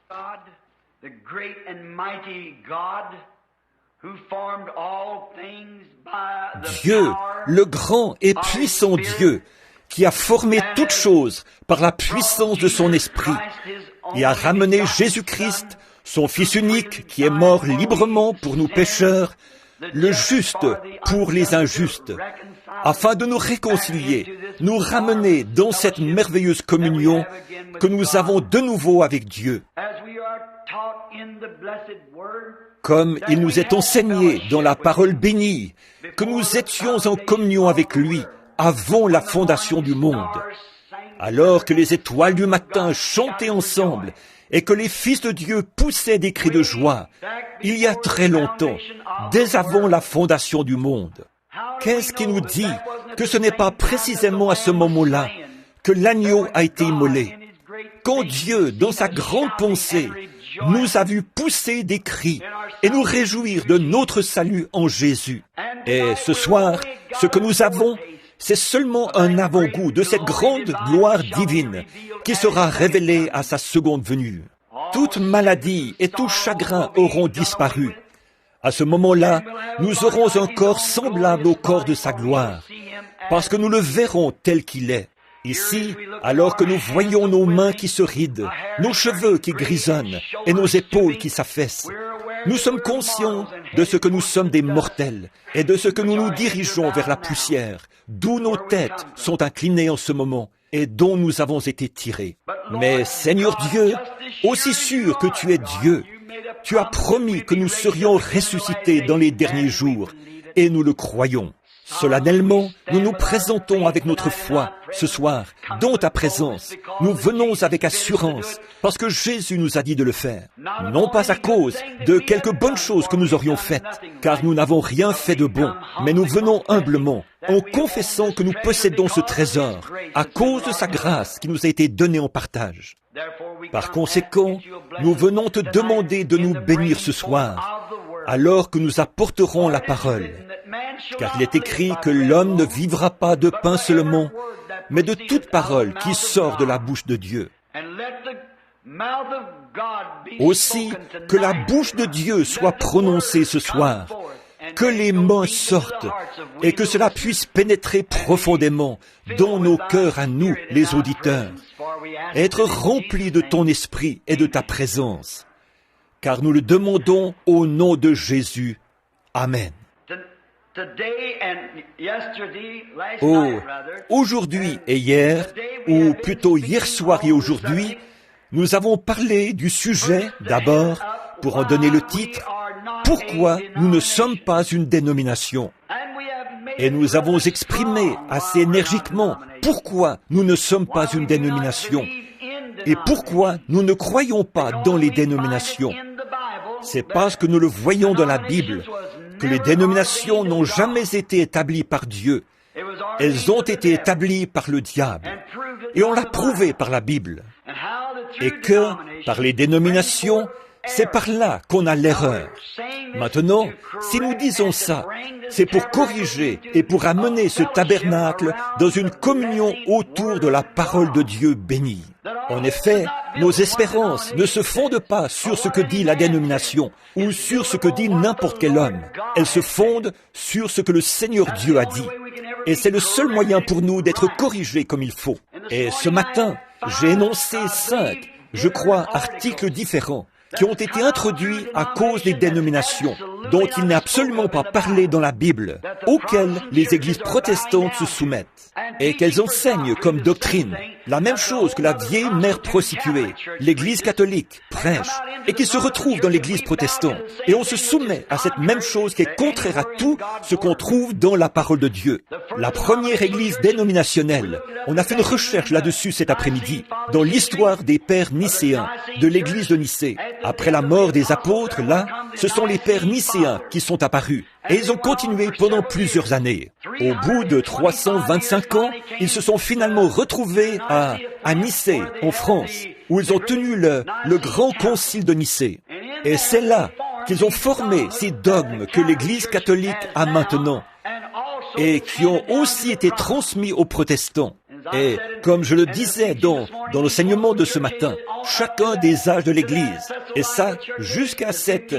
God, the great and mighty God, who formed all things by the Dieu, power le grand et puissant Dieu, qui a formé toutes choses par la puissance de son esprit et a ramené Jésus-Christ, son Fils unique, qui est mort librement pour nous pécheurs, le juste pour les injustes, afin de nous réconcilier, nous ramener dans cette merveilleuse communion que nous avons de nouveau avec Dieu. Comme il nous est enseigné dans la parole bénie, que nous étions en communion avec lui avant la fondation du monde. Alors que les étoiles du matin chantaient ensemble et que les fils de Dieu poussaient des cris de joie, il y a très longtemps, dès avant la fondation du monde. Qu'est-ce qui nous dit que ce n'est pas précisément à ce moment-là que l'agneau a été immolé? Quand Dieu, dans sa grande pensée, nous a vu pousser des cris et nous réjouir de notre salut en Jésus. Et ce soir, ce que nous avons, c'est seulement un avant-goût de cette grande gloire divine qui sera révélée à sa seconde venue. Toute maladie et tout chagrin auront disparu. À ce moment-là, nous aurons un corps semblable au corps de sa gloire, parce que nous le verrons tel qu'il est. Ici, alors que nous voyons nos mains qui se rident, nos cheveux qui grisonnent et nos épaules qui s'affaissent, nous sommes conscients de ce que nous sommes des mortels et de ce que nous nous dirigeons vers la poussière, d'où nos têtes sont inclinées en ce moment et dont nous avons été tirés. Mais Seigneur Dieu, aussi sûr que tu es Dieu, tu as promis que nous serions ressuscités dans les derniers jours et nous le croyons. Solennellement, nous nous présentons avec notre foi ce soir, dans ta présence. Nous venons avec assurance, parce que Jésus nous a dit de le faire. Non pas à cause de quelques bonnes choses que nous aurions faites, car nous n'avons rien fait de bon, mais nous venons humblement, en confessant que nous possédons ce trésor, à cause de sa grâce qui nous a été donnée en partage. Par conséquent, nous venons te demander de nous bénir ce soir, alors que nous apporterons la parole. Car il est écrit que l'homme ne vivra pas de pain seulement, mais de toute parole qui sort de la bouche de Dieu. Aussi, que la bouche de Dieu soit prononcée ce soir, que les mots sortent, et que cela puisse pénétrer profondément dans nos cœurs à nous, les auditeurs, être remplis de ton esprit et de ta présence. Car nous le demandons au nom de Jésus. Amen. Oh, aujourd'hui et hier, ou plutôt hier soir et aujourd'hui, nous avons parlé du sujet, d'abord, pour en donner le titre, « Pourquoi nous ne sommes pas une dénomination ?» Et nous avons exprimé assez énergiquement pourquoi nous ne sommes pas une dénomination et pourquoi nous ne croyons pas dans les dénominations. C'est parce que nous le voyons dans la Bible que les dénominations n'ont jamais été établies par Dieu. Elles ont été établies par le diable. Et on l'a prouvé par la Bible. Et que, par les dénominations, c'est par là qu'on a l'erreur. Maintenant, si nous disons ça, c'est pour corriger et pour amener ce tabernacle dans une communion autour de la parole de Dieu bénie. En effet, nos espérances ne se fondent pas sur ce que dit la dénomination ou sur ce que dit n'importe quel homme. Elles se fondent sur ce que le Seigneur Dieu a dit. Et c'est le seul moyen pour nous d'être corrigés comme il faut. Et ce matin, j'ai énoncé 5, je crois, articles différents qui ont été introduits à cause des dénominations, dont il n'est absolument pas parlé dans la Bible, auxquelles les églises protestantes se soumettent, et qu'elles enseignent comme doctrine la même chose que la vieille mère prostituée, l'église catholique, prêche, et qui se retrouve dans l'église protestante. Et on se soumet à cette même chose qui est contraire à tout ce qu'on trouve dans la parole de Dieu. La première église dénominationnelle, on a fait une recherche là-dessus cet après-midi, dans l'histoire des pères nicéens, de l'église de Nicée. Après la mort des apôtres, là, ce sont les pères nicéens qui sont apparus. Et ils ont continué pendant plusieurs années. Au bout de 325 ans, ils se sont finalement retrouvés à Nicée, en France, où ils ont tenu le grand concile de Nicée. Et c'est là qu'ils ont formé ces dogmes que l'Église catholique a maintenant et qui ont aussi été transmis aux protestants. Et comme je le disais dans l'enseignement de ce matin, chacun des âges de l'Église, et ça jusqu'à cet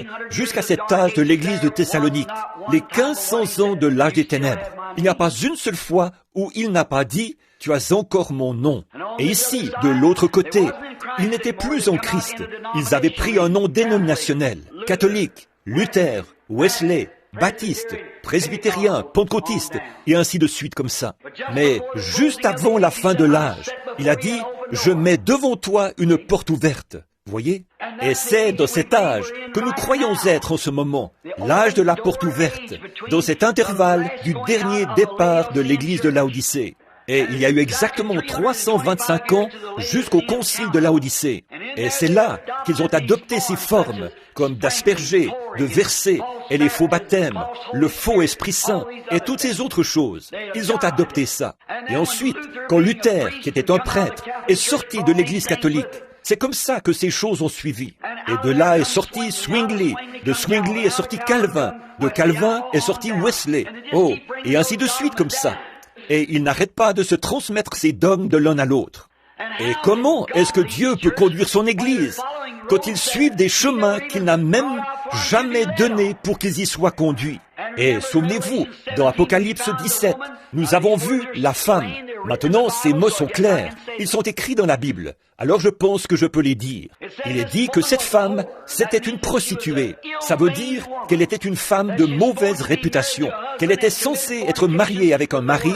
âge de l'Église de Thessalonique, les 1500 ans de l'âge des ténèbres, il n'y a pas une seule fois où il n'a pas dit « Tu as encore mon nom ». Et ici, de l'autre côté, ils n'étaient plus en Christ. Ils avaient pris un nom dénominationnel, catholique, Luther, Wesley, baptiste, presbytérien, pentecôtiste, et ainsi de suite comme ça. Mais juste avant la fin de l'âge, il a dit « Je mets devant toi une porte ouverte ». Vous voyez? Et c'est dans cet âge que nous croyons être en ce moment, l'âge de la porte ouverte, dans cet intervalle du dernier départ de l'église de Laodicée. Et il y a eu exactement 325 ans jusqu'au concile de Laodicée. Et c'est là qu'ils ont adopté ces formes, comme d'asperger, de verser, et les faux baptêmes, le faux Esprit Saint, et toutes ces autres choses. Ils ont adopté ça. Et ensuite, quand Luther, qui était un prêtre, est sorti de l'Église catholique, c'est comme ça que ces choses ont suivi. Et de là est sorti Zwingli, de Zwingli est sorti Calvin, de Calvin est sorti Wesley. Oh, et ainsi de suite comme ça. Et ils n'arrêtent pas de se transmettre ces dogmes de l'un à l'autre. Et comment est-ce que Dieu peut conduire son Église quand ils suivent des chemins qu'il n'a même jamais donnés pour qu'ils y soient conduits? Et souvenez-vous, dans Apocalypse 17, nous avons vu la femme. Maintenant, ces mots sont clairs. Ils sont écrits dans la Bible. Alors je pense que je peux les dire. Il est dit que cette femme, c'était une prostituée. Ça veut dire qu'elle était une femme de mauvaise réputation, qu'elle était censée être mariée avec un mari,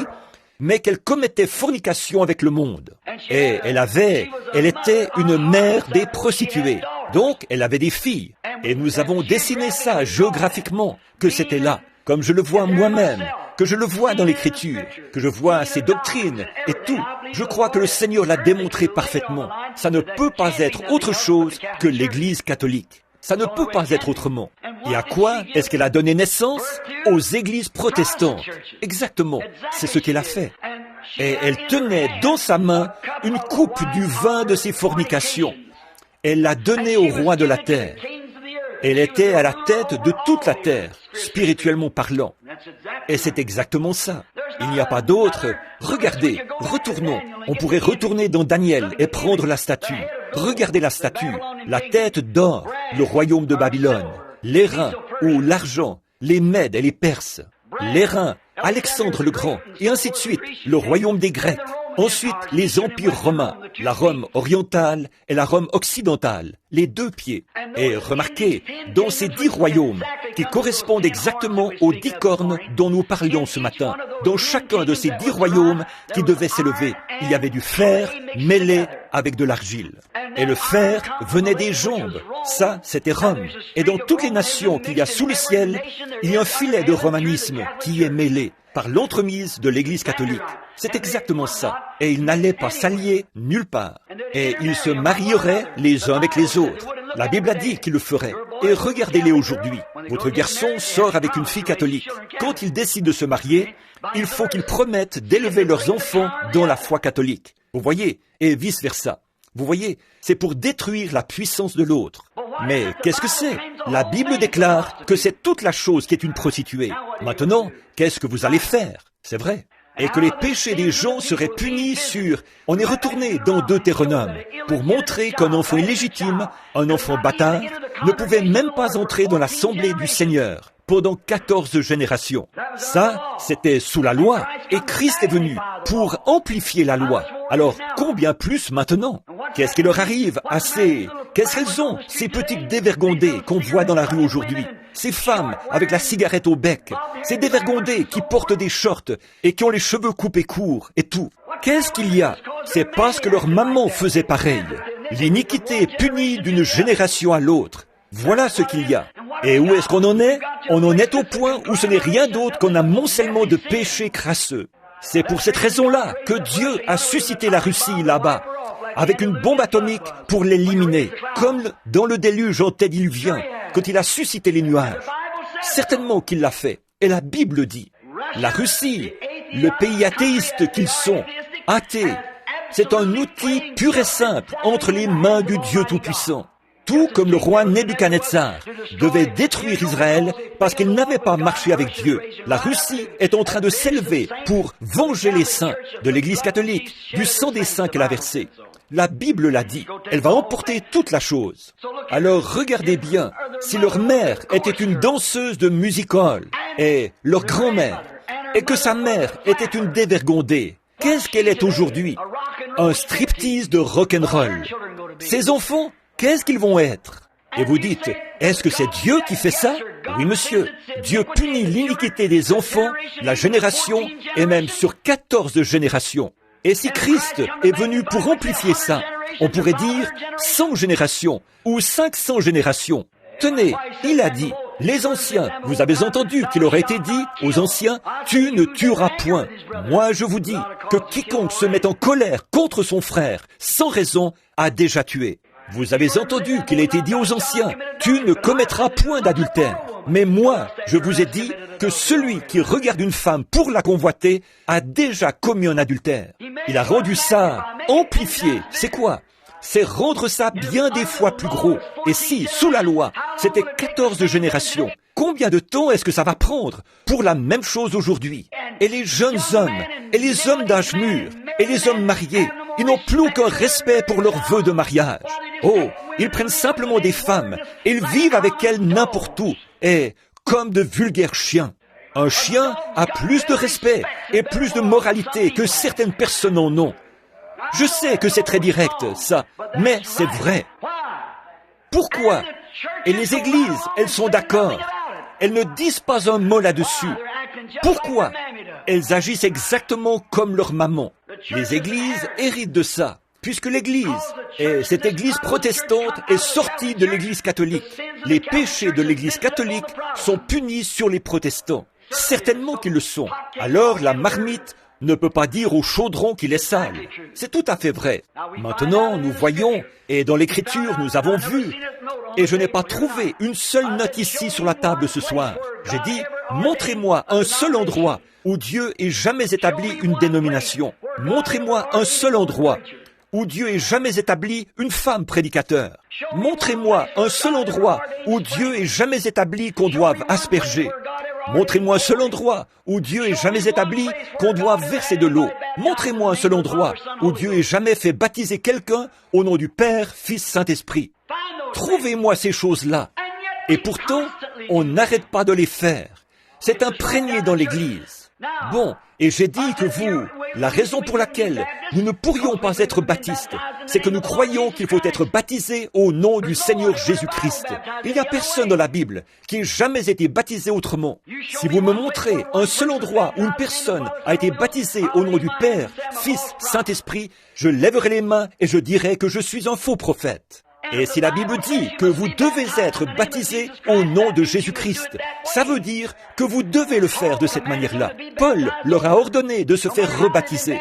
mais qu'elle commettait fornication avec le monde. Et elle était une mère des prostituées. Donc, elle avait des filles. Et nous avons dessiné ça géographiquement, que c'était là, comme je le vois moi-même, que je le vois dans l'Écriture, que je vois ses doctrines et tout. Je crois que le Seigneur l'a démontré parfaitement. Ça ne peut pas être autre chose que l'Église catholique. Ça ne peut pas être autrement. Et à quoi est-ce qu'elle a donné naissance? Aux églises protestantes. Exactement, c'est ce qu'elle a fait. Et elle tenait dans sa main une coupe du vin de ses fornications. Elle l'a donnée au roi de la terre. Elle était à la tête de toute la terre, spirituellement parlant. Et c'est exactement ça. Il n'y a pas d'autre. Regardez, retournons. On pourrait retourner dans Daniel et prendre la statue. Regardez la statue, la tête d'or, le royaume de Babylone, l'airain ou l'argent, les Mèdes et les Perses, l'airain, Alexandre le Grand, et ainsi de suite, le royaume des Grecs. Ensuite, les empires romains, la Rome orientale et la Rome occidentale, les deux pieds. Et remarquez, dans ces 10 royaumes, qui correspondent exactement aux 10 cornes dont nous parlions ce matin, dans chacun de ces 10 royaumes qui devaient s'élever, il y avait du fer mêlé avec de l'argile. Et le fer venait des jambes. Ça, c'était Rome. Et dans toutes les nations qu'il y a sous le ciel, il y a un filet de romanisme qui est mêlé par l'entremise de l'Église catholique. C'est exactement ça. Et ils n'allaient pas s'allier nulle part. Et ils se marieraient les uns avec les autres. La Bible a dit qu'ils le feraient. Et regardez-les aujourd'hui. Votre garçon sort avec une fille catholique. Quand ils décident de se marier, il faut qu'ils promettent d'élever leurs enfants dans la foi catholique. Vous voyez? Et vice-versa. Vous voyez? C'est pour détruire la puissance de l'autre. Mais qu'est-ce que c'est? La Bible déclare que c'est toute la chose qui est une prostituée. Maintenant, qu'est-ce que vous allez faire? C'est vrai. Et que les péchés des gens seraient punis sur... On est retourné dans Deutéronome pour montrer qu'un enfant illégitime, un enfant bâtard, ne pouvait même pas entrer dans l'assemblée du Seigneur pendant 14 générations. Ça, c'était sous la loi, et Christ est venu pour amplifier la loi. Alors, combien plus maintenant? Qu'est-ce qui leur arrive à qu'est-ce qu'elles ont, ces petites dévergondées qu'on voit dans la rue aujourd'hui? Ces femmes avec la cigarette au bec, ces dévergondées qui portent des shorts et qui ont les cheveux coupés courts et tout. Qu'est-ce qu'il y a? C'est parce que leur maman faisait pareil. L'iniquité est punie d'une génération à l'autre. Voilà ce qu'il y a. Et où est-ce qu'on en est? On en est au point où ce n'est rien d'autre qu'un amoncellement de péchés crasseux. C'est pour cette raison-là que Dieu a suscité la Russie là-bas, avec une bombe atomique pour l'éliminer, comme dans le déluge antédiluvien, quand il a suscité les nuages. Certainement qu'il l'a fait, et la Bible dit. La Russie, le pays athéiste qu'ils sont, athées, c'est un outil pur et simple entre les mains du Dieu Tout-Puissant. tout comme le roi Nebuchadnezzar devait détruire Israël parce qu'il n'avait pas marché avec Dieu. La Russie est en train de s'élever pour venger les saints de l'Église catholique, du sang des saints qu'elle a versé. La Bible l'a dit, elle va emporter toute la chose. Alors regardez bien, si leur mère était une danseuse de music-hall, et leur grand-mère, et que sa mère était une dévergondée, qu'est-ce qu'elle est aujourd'hui? Un striptease de rock'n'roll. Ces enfants, qu'est-ce qu'ils vont être? Et vous dites, est-ce que c'est Dieu qui fait ça? Oui, monsieur. Dieu punit l'iniquité des enfants, la génération, et même sur 14 générations. Et si Christ est venu pour amplifier ça, on pourrait dire 100 générations ou 500 générations. Tenez, il a dit, les anciens, vous avez entendu qu'il aurait été dit aux anciens, tu ne tueras point. Moi, je vous dis que quiconque se met en colère contre son frère, sans raison, a déjà tué. Vous avez entendu qu'il a été dit aux anciens, tu ne commettras point d'adultère. Mais moi, je vous ai dit que celui qui regarde une femme pour la convoiter a déjà commis un adultère. Il a rendu ça amplifié. C'est quoi? C'est rendre ça bien des fois plus gros. Et si, sous la loi, c'était 14 générations, combien de temps est-ce que ça va prendre pour la même chose aujourd'hui? Et les jeunes hommes, et les hommes d'âge mûr, et les hommes mariés, ils n'ont plus aucun respect pour leurs vœux de mariage. Oh, ils prennent simplement des femmes, et ils vivent avec elles n'importe où, et comme de vulgaires chiens. Un chien a plus de respect et plus de moralité que certaines personnes en ont. Je sais que c'est très direct, ça, mais c'est vrai. Pourquoi? Et les églises, elles sont d'accord. Elles ne disent pas un mot là-dessus. Pourquoi? Elles agissent exactement comme leur maman. Les églises héritent de ça, puisque l'église, et cette église protestante, est sortie de l'église catholique. Les péchés de l'église catholique sont punis sur les protestants. Certainement qu'ils le sont. Alors la marmite ne peut pas dire au chaudron qu'il est sale. C'est tout à fait vrai. Maintenant, nous voyons, et dans l'Écriture, nous avons vu, et je n'ai pas trouvé une seule note ici sur la table ce soir. J'ai dit, montrez-moi un seul endroit où Dieu ait jamais établi une dénomination. Montrez-moi un seul endroit où Dieu ait jamais établi une femme prédicateur. Montrez-moi un seul endroit où Dieu ait jamais établi qu'on doive asperger. Montrez-moi un seul endroit où Dieu ait jamais établi qu'on doit verser de l'eau. Montrez-moi un seul endroit où Dieu ait jamais fait baptiser quelqu'un au nom du Père, Fils, Saint-Esprit. Trouvez-moi ces choses-là. Et pourtant, on n'arrête pas de les faire. C'est imprégné dans l'Église. Bon, et j'ai dit que vous, la raison pour laquelle nous ne pourrions pas être baptistes, c'est que nous croyons qu'il faut être baptisé au nom du Seigneur Jésus-Christ. Il n'y a personne dans la Bible qui ait jamais été baptisé autrement. Si vous me montrez un seul endroit où une personne a été baptisée au nom du Père, Fils, Saint-Esprit, je lèverai les mains et je dirai que je suis un faux prophète. Et si la Bible dit que vous devez être baptisés au nom de Jésus-Christ, ça veut dire que vous devez le faire de cette manière-là. Paul leur a ordonné de se faire rebaptiser.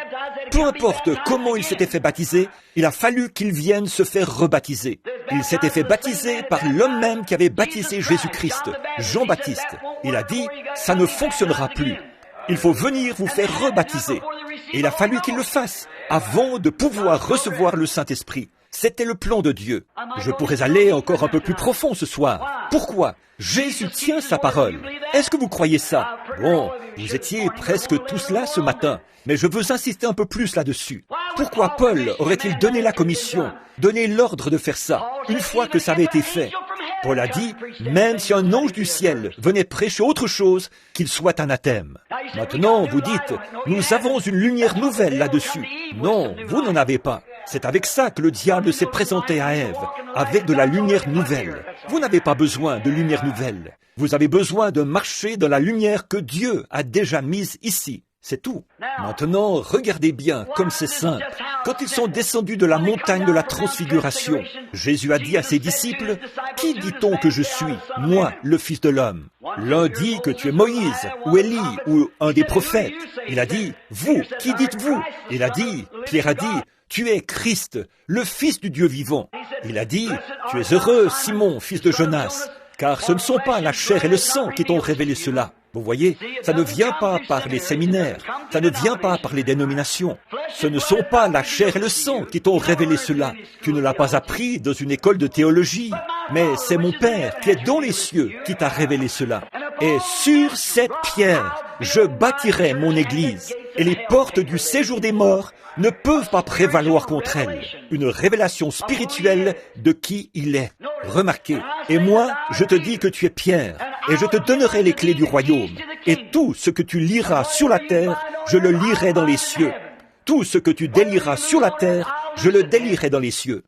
Peu importe comment ils s'étaient fait baptiser, il a fallu qu'ils viennent se faire rebaptiser. Ils s'étaient fait baptiser par l'homme même qui avait baptisé Jésus-Christ, Jean-Baptiste. Il a dit, ça ne fonctionnera plus. Il faut venir vous faire rebaptiser. Et il a fallu qu'ils le fassent avant de pouvoir recevoir le Saint-Esprit. C'était le plan de Dieu. Je pourrais aller encore un peu plus profond ce soir. Pourquoi? Jésus tient sa parole. Est-ce que vous croyez ça? Bon, vous étiez presque tous là ce matin, mais je veux insister un peu plus là-dessus. Pourquoi Paul aurait-il donné la commission, donné l'ordre de faire ça, une fois que ça avait été fait? Paul a dit, même si un ange du ciel venait prêcher autre chose, qu'il soit anathème. Maintenant, vous dites, nous avons une lumière nouvelle là-dessus. Non, vous n'en avez pas. C'est avec ça que le diable s'est présenté à Ève, avec de la lumière nouvelle. Vous n'avez pas besoin de lumière nouvelle. Vous avez besoin de marcher dans la lumière que Dieu a déjà mise ici. C'est tout. Maintenant, regardez bien comme c'est simple. Quand ils sont descendus de la montagne de la transfiguration, Jésus a dit à ses disciples, « Qui dit-on que je suis, moi, le Fils de l'homme ?» L'un dit que tu es Moïse, ou Élie, ou un des prophètes. Il a dit, « Vous, qui dites-vous » Il a dit, Pierre a dit, « Tu es Christ, le Fils du Dieu vivant. » Il a dit, « Tu es heureux, Simon, fils de Jonas, car ce ne sont pas la chair et le sang qui t'ont révélé cela. Vous voyez, ça ne vient pas par les séminaires, ça ne vient pas par les dénominations. Ce ne sont pas la chair et le sang qui t'ont révélé cela. Tu ne l'as pas appris dans une école de théologie, mais c'est mon Père qui est dans les cieux qui t'a révélé cela. Et sur cette pierre, je bâtirai mon église, et les portes du séjour des morts ne peuvent pas prévaloir contre elle. Une révélation spirituelle de qui il est. Remarquez, et moi, je te dis que tu es Pierre, et je te donnerai les clés du royaume, et tout ce que tu liras sur la terre, je le lirai dans les cieux. Tout ce que tu délieras sur la terre, je le délierai dans les cieux.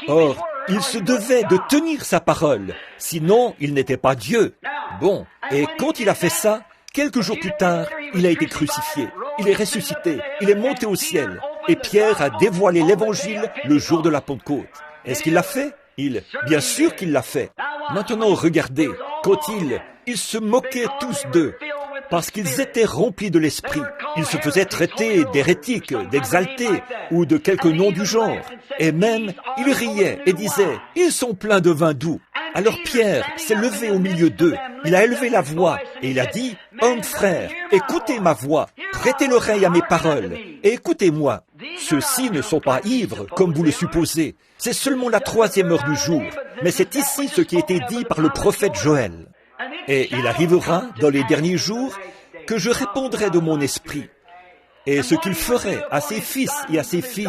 Or, il se devait de tenir sa parole, sinon il n'était pas Dieu. Bon, et quand il a fait ça, quelques jours plus tard, il a été crucifié, il est ressuscité, il est monté au ciel, et Pierre a dévoilé l'évangile le jour de la Pentecôte. Est-ce qu'il l'a fait? Bien sûr qu'il l'a fait. Maintenant, regardez, quand ils se moquaient tous d'eux, parce qu'ils étaient remplis de l'esprit. Ils se faisaient traiter d'hérétiques, d'exaltés, ou de quelque nom du genre. Et même, ils riaient et disaient, « Ils sont pleins de vin doux ». Alors Pierre s'est levé au milieu d'eux, il a élevé la voix, et il a dit, « Hommes frères, écoutez ma voix, prêtez l'oreille à mes paroles, et écoutez-moi. Ceux-ci ne sont pas ivres, comme vous le supposez. C'est seulement la 3e heure du jour, mais c'est ici ce qui a été dit par le prophète Joël. Et il arrivera, dans les derniers jours, que je répondrai de mon esprit. Et ce qu'il ferait à ses fils et à ses filles,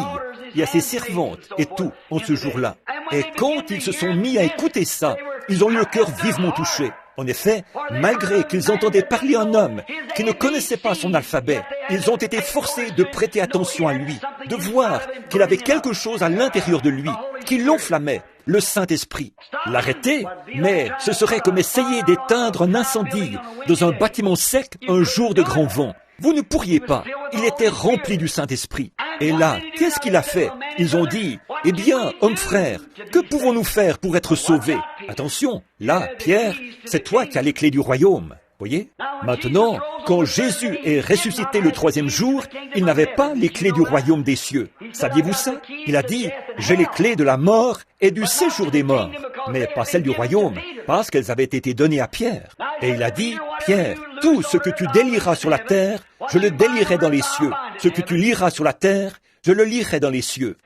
et à ses servantes, et tout, en ce jour-là. Et quand ils se sont mis à écouter ça, ils ont eu le cœur vivement touché. En effet, malgré qu'ils entendaient parler un homme qui ne connaissait pas son alphabet, ils ont été forcés de prêter attention à lui, de voir qu'il avait quelque chose à l'intérieur de lui, qui l'enflammait, le Saint-Esprit. L'arrêter, mais ce serait comme essayer d'éteindre un incendie dans un bâtiment sec un jour de grand vent. Vous ne pourriez pas. Il était rempli du Saint-Esprit. Et là, qu'est-ce qu'il a fait? Ils ont dit, « Eh bien, hommes frères, que pouvons-nous faire pour être sauvés ?» Attention, là, Pierre, c'est toi qui as les clés du royaume. Voyez? Maintenant, quand Jésus est ressuscité le 3e jour, il n'avait pas les clés du royaume des cieux. Saviez-vous ça? Il a dit, « J'ai les clés de la mort et du séjour des morts. » Mais pas celles du royaume, parce qu'elles avaient été données à Pierre. Et il a dit, « Pierre, tout ce que tu délieras sur la terre, je le délierai dans les cieux. Ce que tu liras sur la terre, je le lirai dans les cieux. »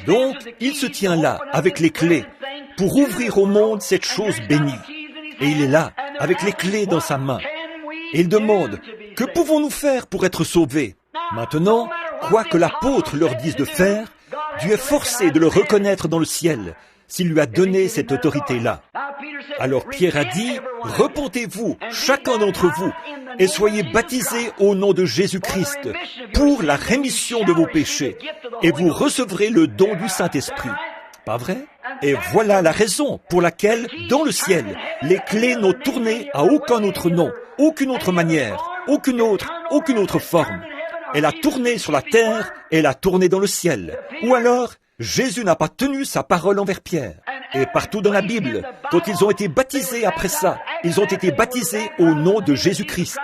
Donc, il se tient là, avec les clés, pour ouvrir au monde cette chose bénie. Et il est là, avec les clés dans sa main. Et il demande, « Que pouvons-nous faire pour être sauvés ?» Maintenant, quoi que l'apôtre leur dise de faire, Dieu est forcé de le reconnaître dans le ciel, s'il lui a donné cette autorité-là. Alors Pierre a dit, « Repentez-vous, chacun d'entre vous, et soyez baptisés au nom de Jésus-Christ pour la rémission de vos péchés, et vous recevrez le don du Saint-Esprit. » Pas vrai? Et voilà la raison pour laquelle, dans le ciel, les clés n'ont tourné à aucun autre nom, aucune autre manière, aucune autre forme. Elle a tourné sur la terre et elle a tourné dans le ciel. Ou alors, Jésus n'a pas tenu sa parole envers Pierre. Et partout dans la Bible, quand ils ont été baptisés après ça, ils ont été baptisés au nom de Jésus-Christ.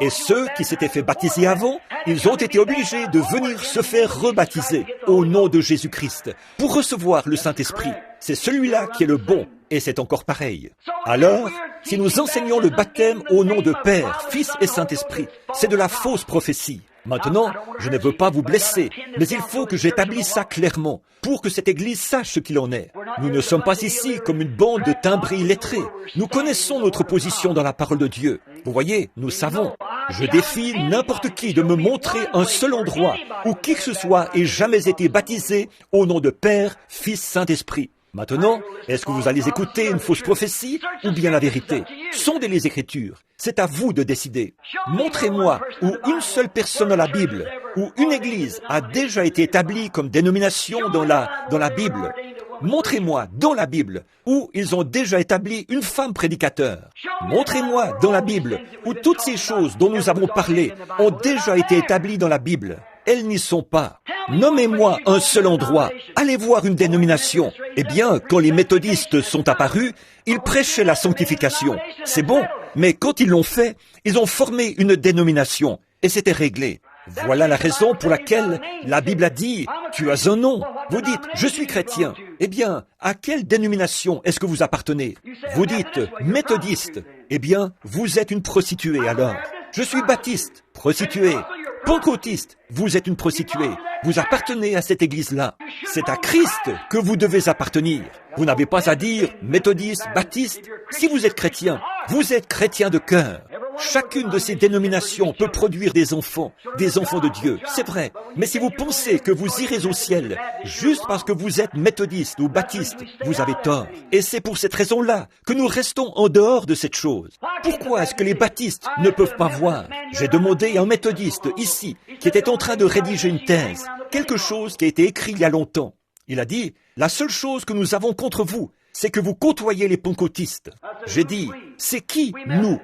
Et ceux qui s'étaient fait baptiser avant, ils ont été obligés de venir se faire rebaptiser au nom de Jésus-Christ pour recevoir le Saint-Esprit. C'est celui-là qui est le bon, et c'est encore pareil. Alors, si nous enseignons le baptême au nom de Père, Fils et Saint-Esprit, c'est de la fausse prophétie. Maintenant, je ne veux pas vous blesser, mais il faut que j'établisse ça clairement, pour que cette Église sache ce qu'il en est. Nous ne sommes pas ici comme une bande de timbrés illettrés. Nous connaissons notre position dans la parole de Dieu. Vous voyez, nous savons. Je défie n'importe qui de me montrer un seul endroit où qui que ce soit ait jamais été baptisé au nom de Père, Fils, Saint-Esprit. Maintenant, est-ce que vous allez écouter une fausse prophétie ou bien la vérité? Sondez les Écritures. C'est à vous de décider. Montrez-moi où une seule personne dans la Bible, où une Église a déjà été établie comme dénomination dans la Bible. Montrez-moi dans la Bible où ils ont déjà établi une femme prédicateur. Montrez-moi dans la Bible où toutes ces choses dont nous avons parlé ont déjà été établies dans la Bible. Elles n'y sont pas. Nommez-moi un seul endroit. Allez voir une dénomination. Eh bien, quand les méthodistes sont apparus, ils prêchaient la sanctification. C'est bon, mais quand ils l'ont fait, ils ont formé une dénomination. Et c'était réglé. Voilà la raison pour laquelle la Bible a dit, tu as un nom. Vous dites, je suis chrétien. Eh bien, à quelle dénomination est-ce que vous appartenez? Vous dites, méthodiste. Eh bien, vous êtes une prostituée alors. Je suis baptiste, prostituée. Pentecôtiste, vous êtes une prostituée. Vous appartenez à cette église-là. C'est à Christ que vous devez appartenir. Vous n'avez pas à dire méthodiste, baptiste. Si vous êtes chrétien, vous êtes chrétien de cœur. Chacune de ces dénominations peut produire des enfants de Dieu, c'est vrai. Mais si vous pensez que vous irez au ciel juste parce que vous êtes méthodiste ou baptiste, vous avez tort. Et c'est pour cette raison-là que nous restons en dehors de cette chose. Pourquoi est-ce que les baptistes ne peuvent pas voir? J'ai demandé à un méthodiste ici qui était en train de rédiger une thèse, quelque chose qui a été écrit il y a longtemps. Il a dit, la seule chose que nous avons contre vous, c'est que vous côtoyez les pentecôtistes. J'ai dit, c'est qui nous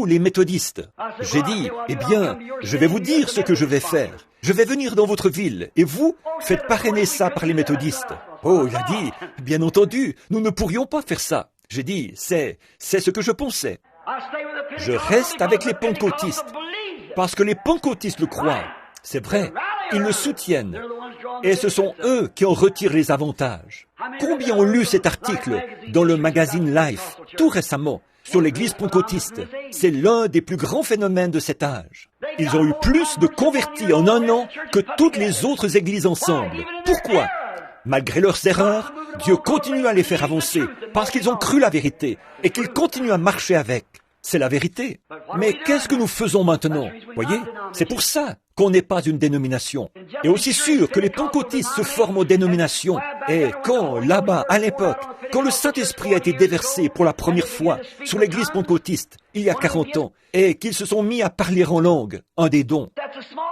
les méthodistes? J'ai dit, eh bien, je vais vous dire ce que je vais faire. Je vais venir dans votre ville et vous faites parrainer ça par les méthodistes. Oh, il a dit, bien entendu, nous ne pourrions pas faire ça. J'ai dit, c'est ce que je pensais. Je reste avec les pentecôtistes parce que les pentecôtistes le croient. C'est vrai, ils le soutiennent. Et ce sont eux qui en retirent les avantages. Combien ont lu cet article dans le magazine Life, tout récemment, sur l'église pentecôtiste? C'est l'un des plus grands phénomènes de cet âge. Ils ont eu plus de convertis en un an que toutes les autres églises ensemble. Pourquoi? Malgré leurs erreurs, Dieu continue à les faire avancer parce qu'ils ont cru la vérité et qu'ils continuent à marcher avec. C'est la vérité. Mais qu'est-ce que nous faisons maintenant? Voyez, c'est pour ça qu'on n'est pas une dénomination. Et aussi sûr que les pentecôtistes se forment aux dénominations. Et quand, là-bas, à l'époque, quand le Saint-Esprit a été déversé pour la première fois sur l'église pentecôtiste, il y a 40 ans, et qu'ils se sont mis à parler en langue, un des dons.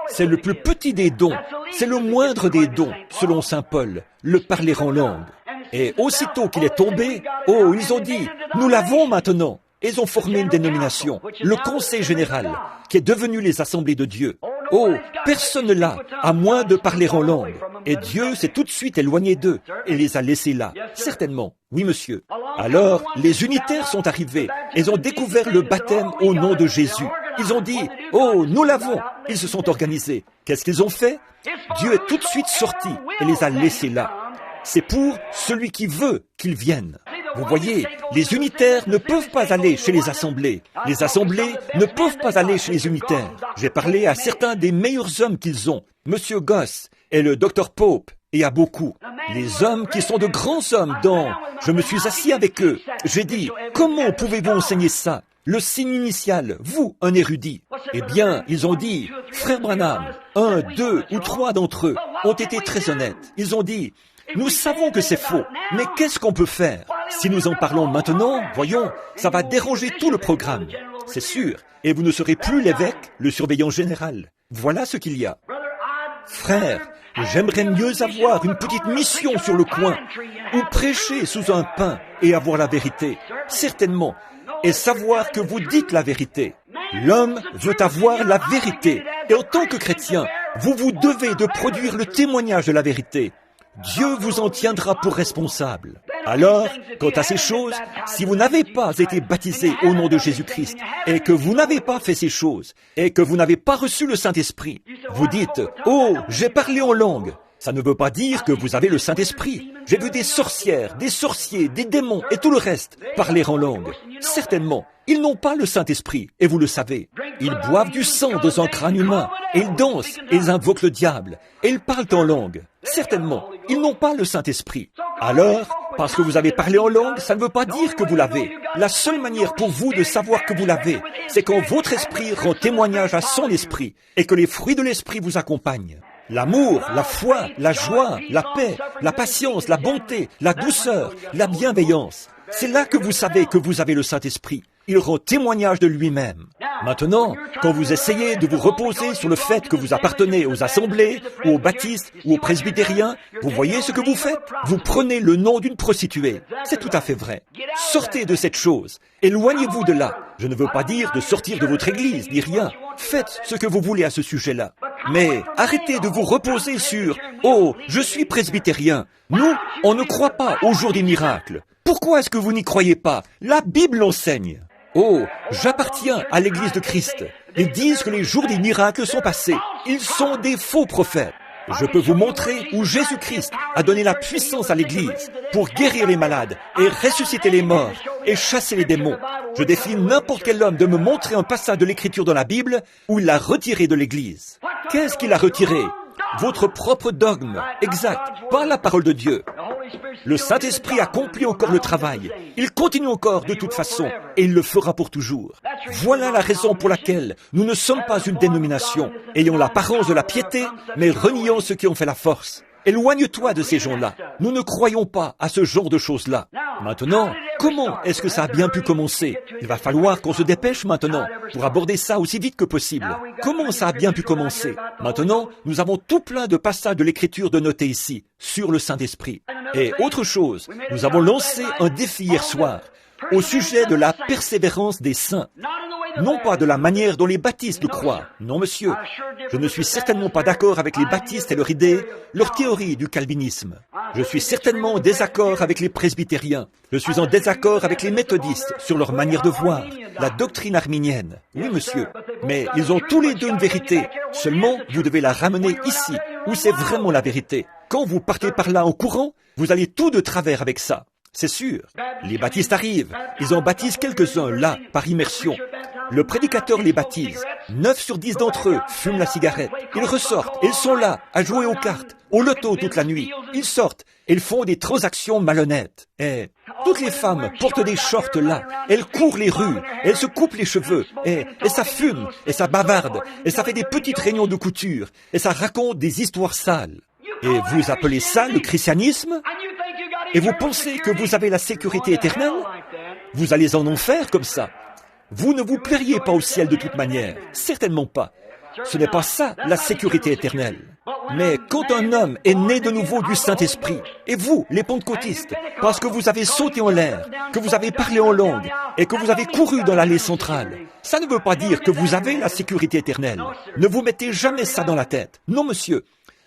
C'est le plus petit des dons, c'est le moindre des dons, selon saint Paul, le parler en langue. Et aussitôt qu'il est tombé, oh, ils ont dit, nous l'avons maintenant. Ils ont formé une dénomination, le Conseil général, qui est devenu les Assemblées de Dieu. Oh, personne ne l'a, à moins de parler en langue. Et Dieu s'est tout de suite éloigné d'eux et les a laissés là. Certainement, oui monsieur. Alors, les unitaires sont arrivés. Ils ont découvert le baptême au nom de Jésus. Ils ont dit, oh, nous l'avons. Ils se sont organisés. Qu'est-ce qu'ils ont fait? Dieu est tout de suite sorti et les a laissés là. C'est pour celui qui veut qu'ils viennent. Vous voyez, les unitaires ne peuvent pas aller chez les assemblées. Les assemblées ne peuvent pas aller chez les unitaires. J'ai parlé à certains des meilleurs hommes qu'ils ont, Monsieur Goss et le Dr Pope, et à beaucoup. Les hommes qui sont de grands hommes dont je me suis assis avec eux. J'ai dit, comment pouvez-vous enseigner ça? Le signe initial, vous, un érudit. Eh bien, ils ont dit, frère Branham, 1, 2 ou 3 d'entre eux ont été très honnêtes. Ils ont dit, nous savons que c'est faux, mais qu'est-ce qu'on peut faire? Si nous en parlons maintenant, voyons, ça va déranger tout le programme. C'est sûr, et vous ne serez plus l'évêque, le surveillant général. Voilà ce qu'il y a. Frère, j'aimerais mieux avoir une petite mission sur le coin, ou prêcher sous un pin et avoir la vérité, certainement, et savoir que vous dites la vérité. L'homme veut avoir la vérité, et en tant que chrétien, vous vous devez de produire le témoignage de la vérité. Dieu vous en tiendra pour responsable. Alors, quant à ces choses, si vous n'avez pas été baptisé au nom de Jésus-Christ, et que vous n'avez pas fait ces choses, et que vous n'avez pas reçu le Saint-Esprit, vous dites, « Oh, j'ai parlé en langue ». Ça ne veut pas dire que vous avez le Saint-Esprit. J'ai vu des sorcières, des sorciers, des démons et tout le reste parler en langue. Certainement, ils n'ont pas le Saint-Esprit, et vous le savez. Ils boivent du sang dans un crâne humain, et ils dansent, et ils invoquent le diable, et ils parlent en langue. Certainement, ils n'ont pas le Saint-Esprit. Alors, parce que vous avez parlé en langue, ça ne veut pas dire que vous l'avez. La seule manière pour vous de savoir que vous l'avez, c'est quand votre esprit rend témoignage à son esprit, et que les fruits de l'esprit vous accompagnent. L'amour, la foi, la joie, la paix, la patience, la bonté, la douceur, la bienveillance. C'est là que vous savez que vous avez le Saint-Esprit. Il rend témoignage de lui-même. Maintenant, quand vous essayez de vous reposer sur le fait que vous appartenez aux assemblées, ou aux baptistes, ou aux presbytériens, vous voyez ce que vous faites? Vous prenez le nom d'une prostituée. C'est tout à fait vrai. Sortez de cette chose. Éloignez-vous de là. Je ne veux pas dire de sortir de votre église, ni rien. Faites ce que vous voulez à ce sujet-là. Mais arrêtez de vous reposer sur « Oh, je suis presbytérien ». Nous, on ne croit pas au jour des miracles. Pourquoi est-ce que vous n'y croyez pas? La Bible l'enseigne. Oh, j'appartiens à l'Église de Christ. Ils disent que les jours des miracles sont passés. Ils sont des faux prophètes. Je peux vous montrer où Jésus-Christ a donné la puissance à l'Église pour guérir les malades et ressusciter les morts et chasser les démons. Je défie n'importe quel homme de me montrer un passage de l'Écriture dans la Bible où il l'a retiré de l'Église. Qu'est-ce qu'il a retiré? Votre propre dogme, exact, pas la parole de Dieu. Le Saint-Esprit accomplit encore le travail. Il continue encore de toute façon, et il le fera pour toujours. Voilà la raison pour laquelle nous ne sommes pas une dénomination, ayant l'apparence de la piété, mais reniant ceux qui ont fait la force. Éloigne-toi de ces gens-là. Nous ne croyons pas à ce genre de choses-là. Maintenant, comment est-ce que ça a bien pu commencer? Il va falloir qu'on se dépêche maintenant pour aborder ça aussi vite que possible. Comment ça a bien pu commencer? Maintenant, nous avons tout plein de passages de l'Écriture de noter ici, sur le Saint-Esprit. Et autre chose, nous avons lancé un défi hier soir au sujet de la persévérance des saints. Non pas de la manière dont les baptistes le croient. Non, monsieur. Je ne suis certainement pas d'accord avec les baptistes et leur idée, leur théorie du calvinisme. Je suis certainement en désaccord avec les presbytériens. Je suis en désaccord avec les méthodistes sur leur manière de voir, la doctrine arminienne. Oui, monsieur. Mais ils ont tous les deux une vérité. Seulement, vous devez la ramener ici, où c'est vraiment la vérité. Quand vous partez par là en courant, vous allez tout de travers avec ça. C'est sûr. Les baptistes arrivent. Ils en baptisent quelques-uns, là, par immersion. Le prédicateur les baptise. 9 sur 10 d'entre eux fument la cigarette. Ils ressortent. Ils sont là, à jouer aux cartes, au loto toute la nuit. Ils sortent. Ils font des transactions malhonnêtes. Et toutes les femmes portent des shorts là. Elles courent les rues. Elles se coupent les cheveux. Et ça fume. Et ça bavarde. Et ça fait des petites réunions de couture. Et ça raconte des histoires sales. Et vous appelez ça le christianisme? Et vous pensez que vous avez la sécurité éternelle? Vous allez en enfer comme ça. Vous ne vous plairiez pas au ciel de toute manière. Certainement pas. Ce n'est pas ça, la sécurité éternelle. Mais quand un homme est né de nouveau du Saint-Esprit, et vous, les pentecôtistes, parce que vous avez sauté en l'air, que vous avez parlé en langue, et que vous avez couru dans l'allée centrale, ça ne veut pas dire que vous avez la sécurité éternelle. Ne vous mettez jamais ça dans la tête. Non, monsieur.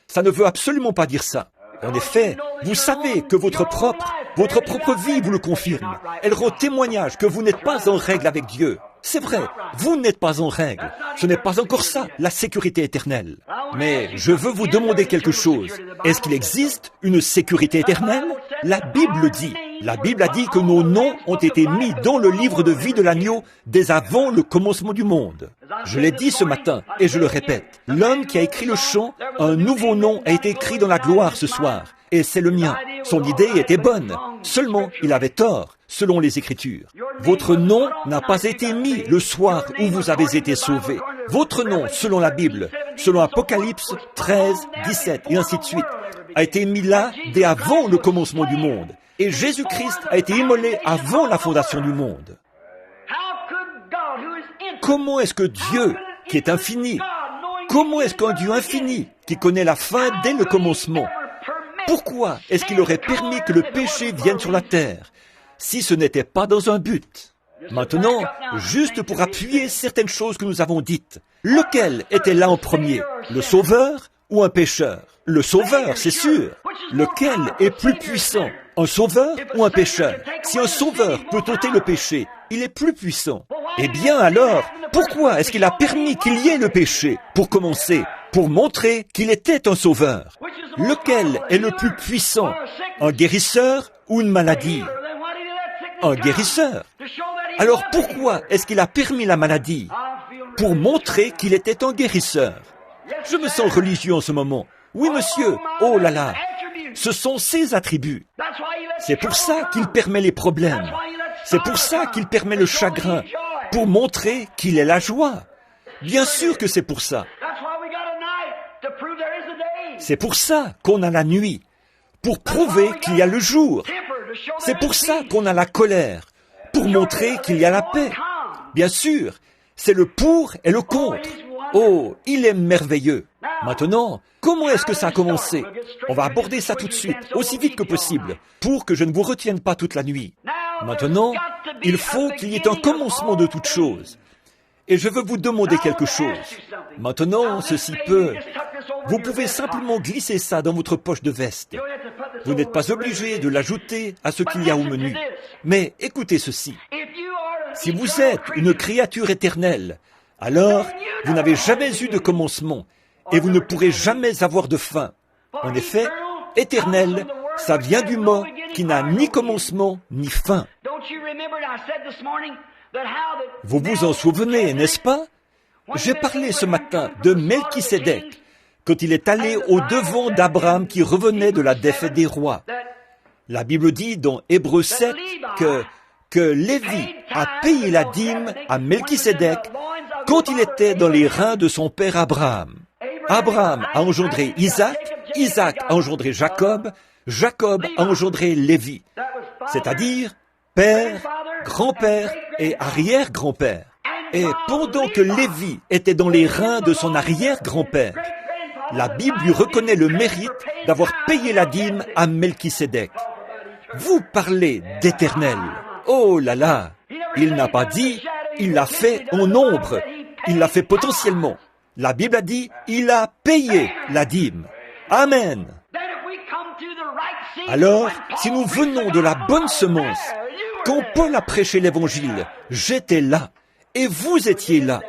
Ça ne veut absolument pas dire ça. En effet, vous savez que votre propre vie vous le confirme. Elle rend témoignage que vous n'êtes pas en règle avec Dieu. C'est vrai, vous n'êtes pas en règle. Ce n'est pas encore ça, la sécurité éternelle. Mais je veux vous demander quelque chose. Est-ce qu'il existe une sécurité éternelle? La Bible dit. La Bible a dit que nos noms ont été mis dans le livre de vie de l'agneau dès avant le commencement du monde. Je l'ai dit ce matin, et je le répète. L'homme qui a écrit le chant, un nouveau nom a été écrit dans la gloire ce soir. Et c'est le mien. Son idée était bonne. Seulement, il avait tort, selon les Écritures. Votre nom n'a pas été mis le soir où vous avez été sauvés. Votre nom, selon la Bible, selon Apocalypse 13, 17 et ainsi de suite, a été mis là dès avant le commencement du monde. Et Jésus-Christ a été immolé avant la fondation du monde. Comment est-ce que Dieu, qui est infini, comment est-ce qu'un Dieu infini, qui connaît la fin dès le commencement, pourquoi est-ce qu'il aurait permis que le péché vienne sur la terre, si ce n'était pas dans un but? Maintenant, juste pour appuyer certaines choses que nous avons dites, lequel était là en premier, le sauveur ou un pécheur? Le sauveur, c'est sûr. Lequel est plus puissant, un sauveur ou un pécheur? Si un sauveur peut ôter le péché, il est plus puissant. Eh bien alors, pourquoi est-ce qu'il a permis qu'il y ait le péché, pour commencer, pour montrer qu'il était un sauveur? Lequel est le plus puissant, un guérisseur ou une maladie? Un guérisseur. Alors pourquoi est-ce qu'il a permis la maladie? Pour montrer qu'il était un guérisseur. Je me sens religieux en ce moment. Oui, monsieur. Oh là là. Ce sont ses attributs. C'est pour ça qu'il permet les problèmes. C'est pour ça qu'il permet le chagrin. Pour montrer qu'il est la joie. Bien sûr que c'est pour ça. C'est pour ça qu'on a la nuit. Pour prouver qu'il y a le jour. C'est pour ça qu'on a la colère. Pour montrer qu'il y a la paix. Bien sûr. C'est le pour et le contre. Oh, il est merveilleux. Maintenant, comment est-ce que ça a commencé? On va aborder ça tout de suite, aussi vite que possible, pour que je ne vous retienne pas toute la nuit. Maintenant, il faut qu'il y ait un commencement de toute chose. Et je veux vous demander quelque chose. Maintenant, ceci peut... Vous pouvez simplement glisser ça dans votre poche de veste. Vous n'êtes pas obligé de l'ajouter à ce qu'il y a au menu. Mais écoutez ceci. Si vous êtes une créature éternelle, alors vous n'avez jamais eu de commencement et vous ne pourrez jamais avoir de fin. En effet, éternel, ça vient du mot qui n'a ni commencement ni fin. Vous vous en souvenez, n'est-ce pas? J'ai parlé ce matin de Melchisédek, quand il est allé au-devant d'Abraham qui revenait de la défaite des rois. La Bible dit dans Hébreux 7 que Lévi a payé la dîme à Melchisédek quand il était dans les reins de son père Abraham. Abraham a engendré Isaac, Isaac a engendré Jacob, Jacob a engendré Lévi, c'est-à-dire père, grand-père et arrière-grand-père. Et pendant que Lévi était dans les reins de son arrière-grand-père, la Bible lui reconnaît le mérite d'avoir payé la dîme à Melchisédek. Vous parlez d'Éternel. Oh là là! Il n'a pas dit, il l'a fait en nombre, il l'a fait potentiellement. La Bible a dit, il a payé la dîme. Amen. Alors, si nous venons de la bonne semence, quand Paul a prêché l'Évangile, j'étais là, et vous étiez là.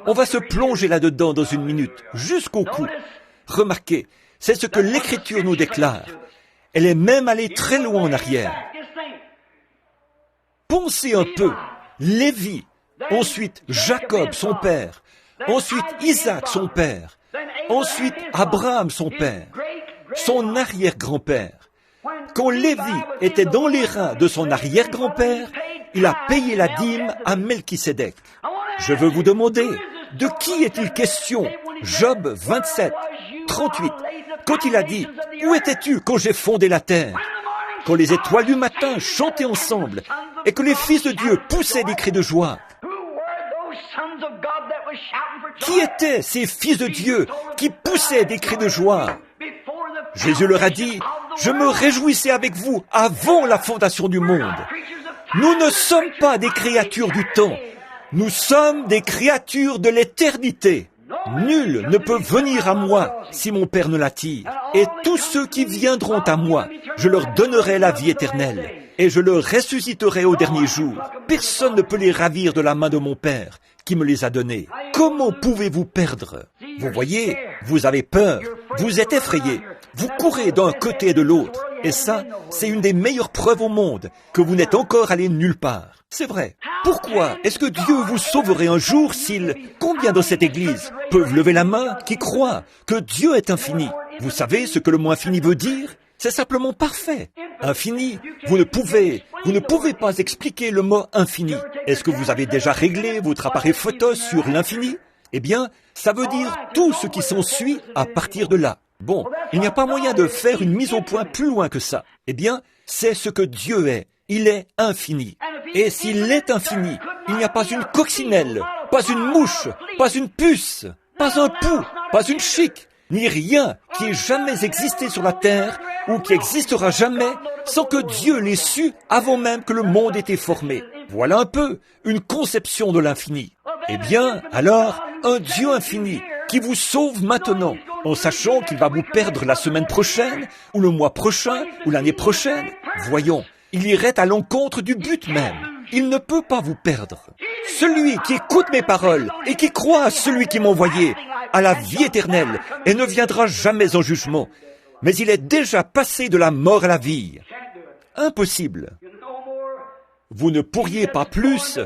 On va se plonger là-dedans dans une minute, jusqu'au cou. Remarquez, c'est ce que l'Écriture nous déclare. Elle est même allée très loin en arrière. Pensez un peu, Lévi, ensuite Jacob, son père, ensuite Isaac, son père, ensuite Abraham, son père, son arrière-grand-père. Quand Lévi était dans les reins de son arrière-grand-père, il a payé la dîme à Melchisédek. Je veux vous demander, de qui est-il question? Job 27, 38, quand il a dit, « Où étais-tu quand j'ai fondé la terre ?» Quand les étoiles du matin chantaient ensemble et que les fils de Dieu poussaient des cris de joie. Qui étaient ces fils de Dieu qui poussaient des cris de joie? Jésus leur a dit, « Je me réjouissais avec vous avant la fondation du monde. » Nous ne sommes pas des créatures du temps. Nous sommes des créatures de l'éternité. Nul ne peut venir à moi si mon Père ne l'attire. Et tous ceux qui viendront à moi, je leur donnerai la vie éternelle. Et je leur ressusciterai au dernier jour. Personne ne peut les ravir de la main de mon Père qui me les a donnés. Comment pouvez-vous perdre? Vous voyez, vous avez peur, vous êtes effrayé, vous courez d'un côté et de l'autre. Et ça, c'est une des meilleures preuves au monde que vous n'êtes encore allé nulle part. C'est vrai. Pourquoi est-ce que Dieu vous sauverait un jour s'il... Combien dans cette église peuvent lever la main qui croient que Dieu est infini? Vous savez ce que le mot infini veut dire? C'est simplement parfait. Infini, vous ne pouvez pas expliquer le mot infini. Est-ce que vous avez déjà réglé votre appareil photo sur l'infini? Eh bien, ça veut dire tout ce qui s'ensuit à partir de là. Bon, il n'y a pas moyen de faire une mise au point plus loin que ça. Eh bien, c'est ce que Dieu est. Il est infini. Et s'il est infini, il n'y a pas une coccinelle, pas une mouche, pas une puce, pas un pou, pas une chique, ni rien qui ait jamais existé sur la terre ou qui existera jamais sans que Dieu l'ait su avant même que le monde ait été formé. Voilà un peu une conception de l'infini. Eh bien, alors, un Dieu infini qui vous sauve maintenant, en sachant qu'il va vous perdre la semaine prochaine, ou le mois prochain, ou l'année prochaine. Voyons, il irait à l'encontre du but même. Il ne peut pas vous perdre. Celui qui écoute mes paroles et qui croit à celui qui m'a envoyé a la vie éternelle et ne viendra jamais en jugement. Mais il est déjà passé de la mort à la vie. Impossible. Vous ne pourriez pas plus.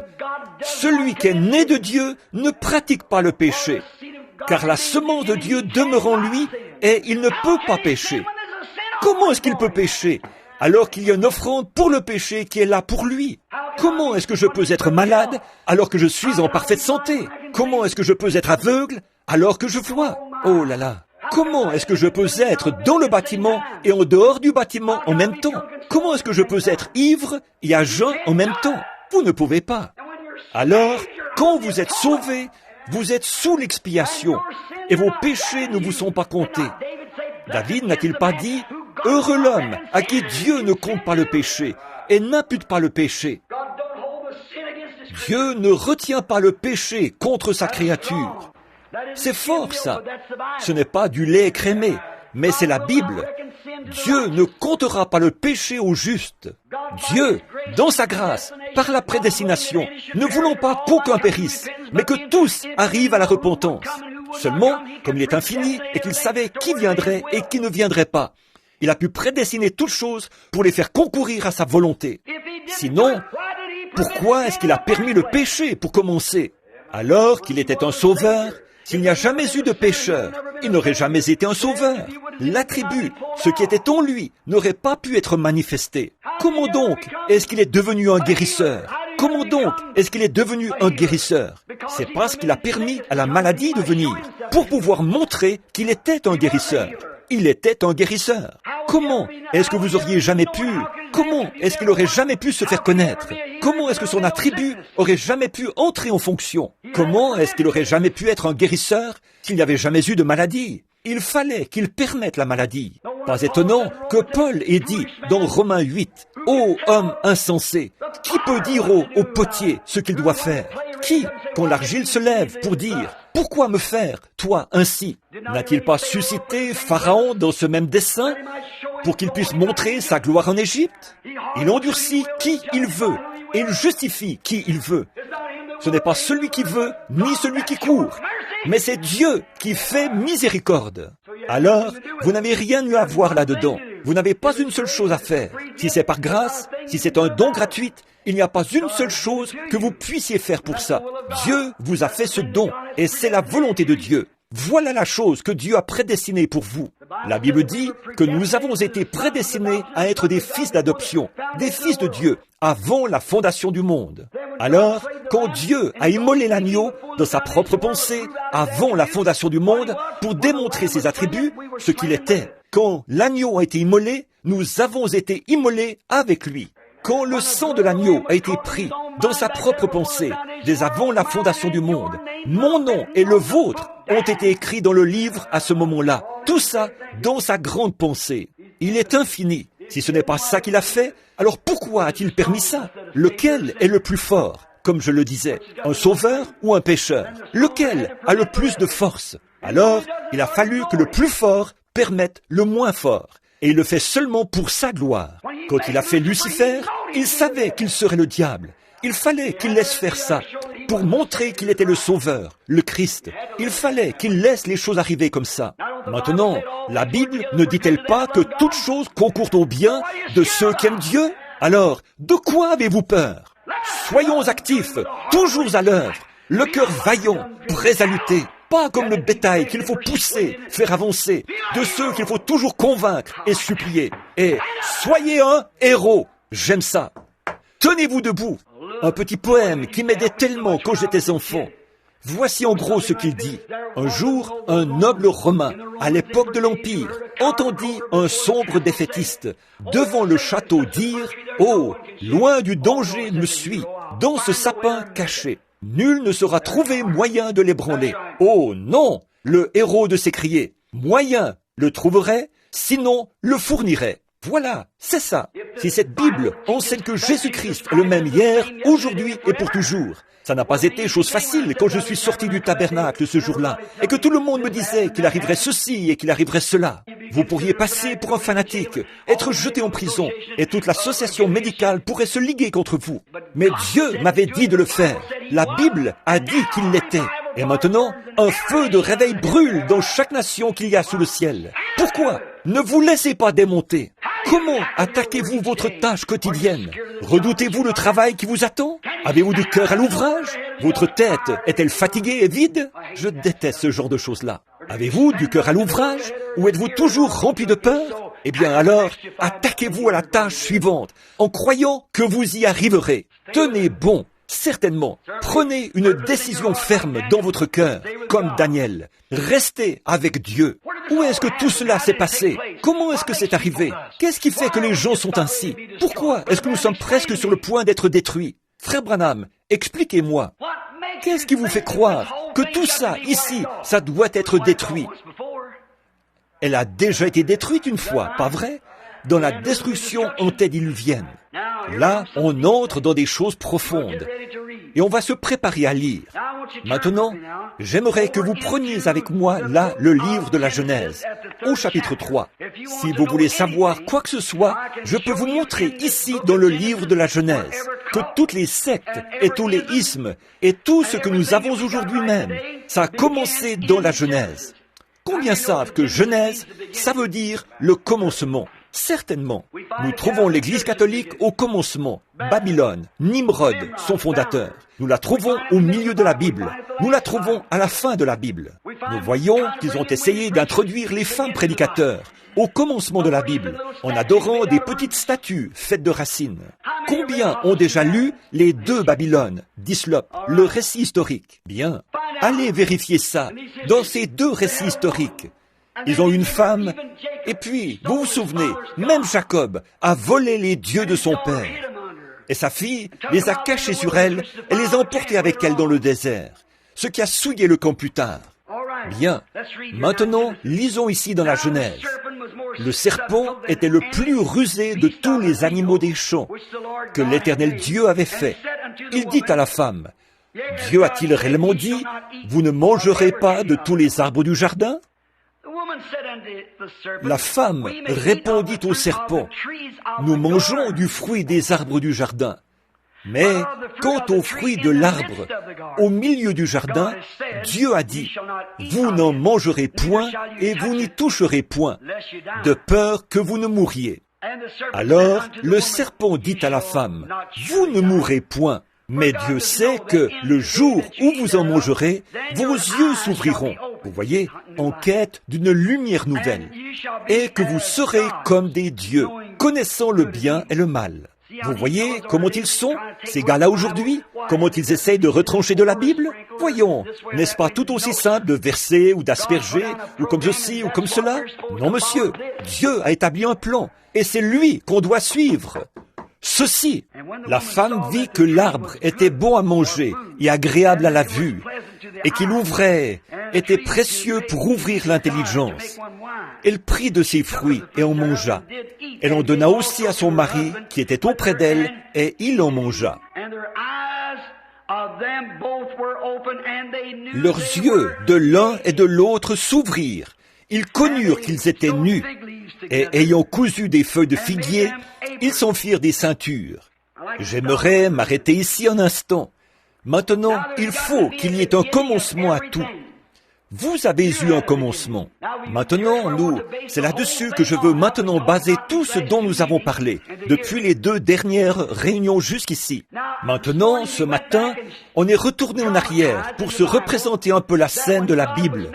Celui qui est né de Dieu ne pratique pas le péché, car la semence de Dieu demeure en lui et il ne peut pas pécher. Comment est-ce qu'il peut pécher alors qu'il y a une offrande pour le péché qui est là pour lui? Comment est-ce que je peux être malade alors que je suis en parfaite santé? Comment est-ce que je peux être aveugle alors que je vois? Oh là là! Comment est-ce que je peux être dans le bâtiment et en dehors du bâtiment en même temps? Comment est-ce que je peux être ivre et à jeun en même temps? Vous ne pouvez pas. Alors, quand vous êtes sauvés, vous êtes sous l'expiation et vos péchés ne vous sont pas comptés. David n'a-t-il pas dit « Heureux l'homme à qui Dieu ne compte pas le péché et n'impute pas le péché ». Dieu ne retient pas le péché contre sa créature. C'est fort ça. Ce n'est pas du lait écrémé, mais c'est la Bible. Dieu ne comptera pas le péché au juste. Dieu, dans sa grâce, par la prédestination, ne voulant pas qu'aucun périsse, mais que tous arrivent à la repentance. Seulement, comme il est infini et qu'il savait qui viendrait et qui ne viendrait pas, il a pu prédestiner toutes choses pour les faire concourir à sa volonté. Sinon, pourquoi est-ce qu'il a permis le péché pour commencer? Alors qu'il était un sauveur, s'il n'y a jamais eu de pécheur, il n'aurait jamais été un sauveur. L'attribut, ce qui était en lui, n'aurait pas pu être manifesté. Comment donc est-ce qu'il est devenu un guérisseur? Comment donc est-ce qu'il est devenu un guérisseur? C'est parce qu'il a permis à la maladie de venir, pour pouvoir montrer qu'il était un guérisseur. Il était un guérisseur. Comment est-ce que vous auriez jamais pu? Comment est-ce qu'il aurait jamais pu se faire connaître? Comment est-ce que son attribut aurait jamais pu entrer en fonction? Comment est-ce qu'il aurait jamais pu être un guérisseur s'il n'y avait jamais eu de maladie? Il fallait qu'il permette la maladie. Pas étonnant que Paul ait dit dans Romains 8, « Ô homme insensé, qui peut dire au potier ce qu'il doit faire? Qui, quand l'argile se lève pour dire « Pourquoi me faire, toi, ainsi ?» N'a-t-il pas suscité Pharaon dans ce même dessein pour qu'il puisse montrer sa gloire en Égypte? Il endurcit qui il veut et il justifie qui il veut. Ce n'est pas celui qui veut, ni celui qui court, mais c'est Dieu qui fait miséricorde. Alors, vous n'avez rien eu à voir là-dedans. Vous n'avez pas une seule chose à faire. Si c'est par grâce, si c'est un don gratuit, il n'y a pas une seule chose que vous puissiez faire pour ça. Dieu vous a fait ce don, et c'est la volonté de Dieu. Voilà la chose que Dieu a prédestinée pour vous. La Bible dit que nous avons été prédestinés à être des fils d'adoption, des fils de Dieu, avant la fondation du monde. Alors, quand Dieu a immolé l'agneau dans sa propre pensée, avant la fondation du monde, pour démontrer ses attributs, ce qu'il était, quand l'agneau a été immolé, nous avons été immolés avec lui. Quand le sang de l'agneau a été pris dans sa propre pensée, dès avant la fondation du monde, mon nom et le vôtre ont été écrits dans le livre à ce moment-là. Tout ça dans sa grande pensée. Il est infini. Si ce n'est pas ça qu'il a fait, alors pourquoi a-t-il permis ça? Lequel est le plus fort? Comme je le disais, un sauveur ou un pécheur? Lequel a le plus de force? Alors, il a fallu que le plus fort permette le moins fort. Et il le fait seulement pour sa gloire. Quand il a fait Lucifer, il savait qu'il serait le diable. Il fallait qu'il laisse faire ça, pour montrer qu'il était le Sauveur, le Christ. Il fallait qu'il laisse les choses arriver comme ça. Maintenant, la Bible ne dit-elle pas que toutes choses concourent au bien de ceux qui aiment Dieu? Alors, de quoi avez-vous peur? Soyons actifs, toujours à l'œuvre, le cœur vaillant, prêts à lutter. Pas comme le bétail qu'il faut pousser, faire avancer, de ceux qu'il faut toujours convaincre et supplier. Et soyez un héros. J'aime ça. Tenez-vous debout. Un petit poème qui m'aidait tellement quand j'étais enfant. Voici en gros ce qu'il dit. Un jour, un noble romain, à l'époque de l'Empire, entendit un sombre défaitiste devant le château dire « Oh, loin du danger me suis, dans ce sapin caché. Nul ne saura trouver moyen de l'ébranler. » Oh non! Le héros de s'écrier. Moyen le trouverait, sinon le fournirait. Voilà, c'est ça. Si cette Bible enseigne que Jésus-Christ est le même hier, aujourd'hui et pour toujours, ça n'a pas été chose facile quand je suis sorti du tabernacle ce jour-là et que tout le monde me disait qu'il arriverait ceci et qu'il arriverait cela. Vous pourriez passer pour un fanatique, être jeté en prison et toute l'association médicale pourrait se liguer contre vous. Mais Dieu m'avait dit de le faire. La Bible a dit qu'il l'était. Et maintenant, un feu de réveil brûle dans chaque nation qu'il y a sous le ciel. Pourquoi ne vous laissez pas démonter? Comment attaquez-vous votre tâche quotidienne? Redoutez-vous le travail qui vous attend? Avez-vous du cœur à l'ouvrage? Votre tête est-elle fatiguée et vide? Je déteste ce genre de choses-là. Avez-vous du cœur à l'ouvrage? Ou êtes-vous toujours rempli de peur? Eh bien alors, attaquez-vous à la tâche suivante, en croyant que vous y arriverez. Tenez bon. Certainement, prenez une décision ferme dans votre cœur, comme Daniel. Restez avec Dieu. Où est-ce que tout cela s'est passé? Comment est-ce que c'est arrivé? Qu'est-ce qui fait que les gens sont ainsi? Pourquoi est-ce que nous sommes presque sur le point d'être détruits? Frère Branham, expliquez-moi. Qu'est-ce qui vous fait croire que tout ça, ici, ça doit être détruit? Elle a déjà été détruite une fois, pas vrai? Dans la destruction antédiluvienne. Là, on entre dans des choses profondes. et on va se préparer à lire. Maintenant, j'aimerais que vous preniez avec moi là le livre de la Genèse, au chapitre 3. Si vous voulez savoir quoi que ce soit, je peux vous montrer ici dans le livre de la Genèse que toutes les sectes et tous les ismes et tout ce que nous avons aujourd'hui même, ça a commencé dans la Genèse. Combien savent que Genèse, ça veut dire le commencement? Certainement. Nous trouvons l'Église catholique au commencement. Babylone, Nimrod, son fondateur. Nous la trouvons au milieu de la Bible. Nous la trouvons à la fin de la Bible. Nous voyons qu'ils ont essayé d'introduire les femmes prédicateurs au commencement de la Bible, en adorant des petites statues faites de racines. Combien ont déjà lu les 2 Babylones d'Hyslop, le récit historique? Bien. Allez vérifier ça dans ces 2 récits historiques. Ils ont une femme, et puis, vous vous souvenez, même Jacob a volé les dieux de son père. Et sa fille les a cachés sur elle et les a emportés avec elle dans le désert, ce qui a souillé le camp plus tard. Bien, maintenant, lisons ici dans la Genèse. Le serpent était le plus rusé de tous les animaux des champs que l'Éternel Dieu avait fait. Il dit à la femme, « Dieu a-t-il réellement dit, vous ne mangerez pas de tous les arbres du jardin ?» La femme répondit au serpent, « Nous mangeons du fruit des arbres du jardin. Mais quant au fruit de l'arbre au milieu du jardin, Dieu a dit, « Vous n'en mangerez point et vous n'y toucherez point, de peur que vous ne mouriez. » Alors le serpent dit à la femme, « Vous ne mourrez point. Mais Dieu sait que le jour où vous en mangerez, vos yeux s'ouvriront. » Vous voyez, en quête d'une lumière nouvelle. Et que vous serez comme des dieux, connaissant le bien et le mal. Vous voyez comment ils sont, ces gars-là aujourd'hui? Comment ils essayent de retrancher de la Bible? Voyons, n'est-ce pas tout aussi simple de verser ou d'asperger, ou comme ceci ou comme cela? Non, monsieur, Dieu a établi un plan, et c'est lui qu'on doit suivre. Ceci, la femme vit que l'arbre était bon à manger et agréable à la vue, et qu'il était précieux pour ouvrir l'intelligence. Elle prit de ses fruits et en mangea. Elle en donna aussi à son mari qui était auprès d'elle, et il en mangea. Leurs yeux de l'un et de l'autre s'ouvrirent. Ils connurent qu'ils étaient nus, et ayant cousu des feuilles de figuier, ils s'en firent des ceintures. J'aimerais m'arrêter ici un instant. Maintenant, il faut qu'il y ait un commencement à tout. Vous avez eu un commencement. Maintenant, c'est là-dessus que je veux maintenant baser tout ce dont nous avons parlé, depuis les 2 dernières réunions jusqu'ici. Maintenant, ce matin, on est retourné en arrière pour se représenter un peu la scène de la Bible,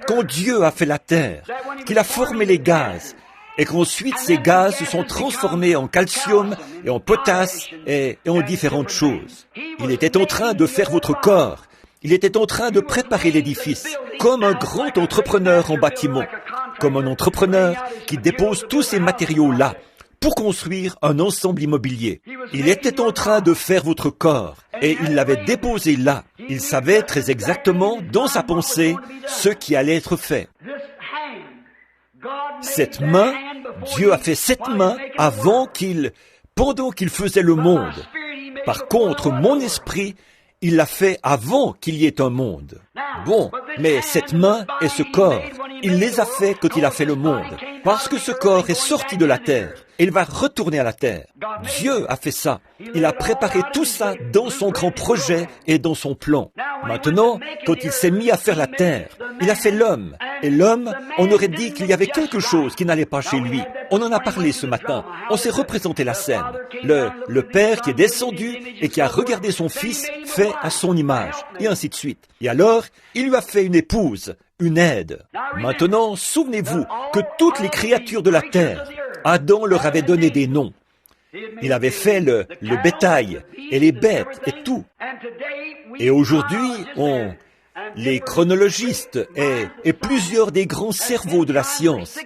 quand Dieu a fait la terre, qu'il a formé les gaz, et qu'ensuite ces gaz se sont transformés en calcium et en potasse et en différentes choses. Il était en train de faire votre corps. Il était en train de préparer l'édifice, comme un grand entrepreneur en bâtiment, comme un entrepreneur qui dépose tous ces matériaux-là pour construire un ensemble immobilier. Il était en train de faire votre corps, et il l'avait déposé là. Il savait très exactement, dans sa pensée, ce qui allait être fait. Cette main, Dieu a fait cette main pendant qu'il faisait le monde. Par contre, mon esprit, il l'a fait avant qu'il y ait un monde. Bon, mais cette main et ce corps, il les a fait quand il a fait le monde, parce que ce corps est sorti de la terre, et il va retourner à la terre. Dieu a fait ça. Il a préparé tout ça dans son grand projet et dans son plan. Maintenant, quand il s'est mis à faire la terre, il a fait l'homme. Et l'homme, on aurait dit qu'il y avait quelque chose qui n'allait pas chez lui. On en a parlé ce matin. On s'est représenté la scène. Le père qui est descendu et qui a regardé son fils fait à son image, et ainsi de suite. Et alors, il lui a fait une épouse, une aide. Maintenant, souvenez-vous que toutes les créatures de la terre, Adam leur avait donné des noms. Il avait fait le bétail et les bêtes et tout. Et aujourd'hui, les chronologistes et plusieurs des grands cerveaux de la science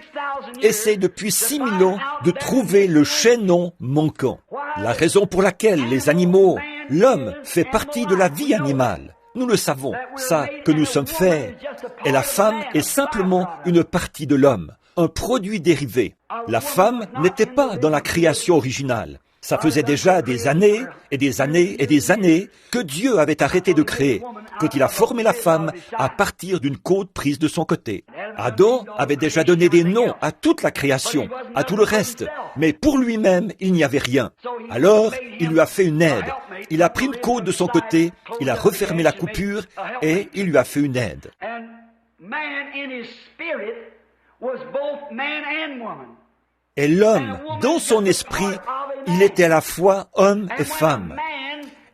essaient depuis 6000 ans de trouver le chaînon manquant. La raison pour laquelle les animaux, l'homme fait partie de la vie animale. Nous le savons, ça que nous sommes faits. Et la femme est simplement une partie de l'homme, un produit dérivé. La femme n'était pas dans la création originale. Ça faisait déjà des années et des années et des années que Dieu avait arrêté de créer, quand il a formé la femme à partir d'une côte prise de son côté. Adam avait déjà donné des noms à toute la création, à tout le reste, mais pour lui-même, il n'y avait rien. Alors, il lui a fait une aide. Il a pris une côte de son côté, il a refermé la coupure et il lui a fait une aide. Et l'homme, dans son esprit, il était à la fois homme et femme.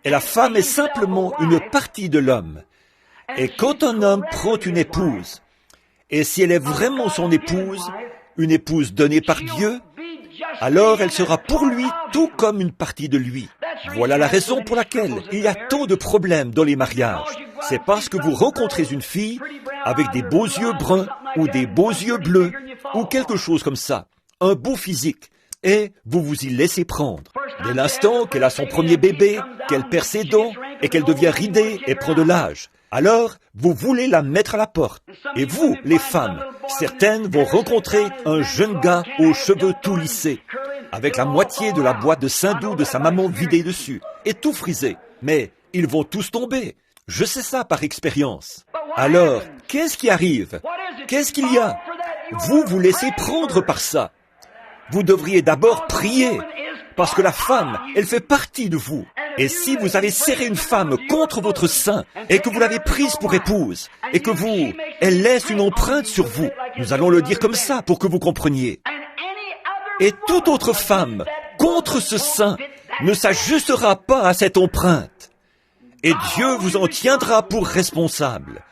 Et la femme est simplement une partie de l'homme. Et quand un homme prend une épouse, et si elle est vraiment son épouse, une épouse donnée par Dieu, alors elle sera pour lui tout comme une partie de lui. Voilà la raison pour laquelle il y a tant de problèmes dans les mariages. C'est parce que vous rencontrez une fille avec des beaux yeux bruns ou des beaux yeux bleus ou quelque chose comme ça, un beau physique, et vous vous y laissez prendre. Dès l'instant qu'elle a son premier bébé, qu'elle perd ses dents et qu'elle devient ridée et prend de l'âge, alors vous voulez la mettre à la porte. Et vous, les femmes, certaines vont rencontrer un jeune gars aux cheveux tout lissés, avec la moitié de la boîte de Saint-Doux de sa maman vidée dessus, et tout frisé. Mais ils vont tous tomber. Je sais ça par expérience. Alors, qu'est-ce qui arrive? Qu'est-ce qu'il y a? Vous vous laissez prendre par ça. Vous devriez d'abord prier, parce que la femme, elle fait partie de vous. Et si vous avez serré une femme contre votre sein, et que vous l'avez prise pour épouse, et que elle laisse une empreinte sur vous, nous allons le dire comme ça pour que vous compreniez. Et toute autre femme, contre ce sein, ne s'ajustera pas à cette empreinte. Et Dieu vous en tiendra pour responsable.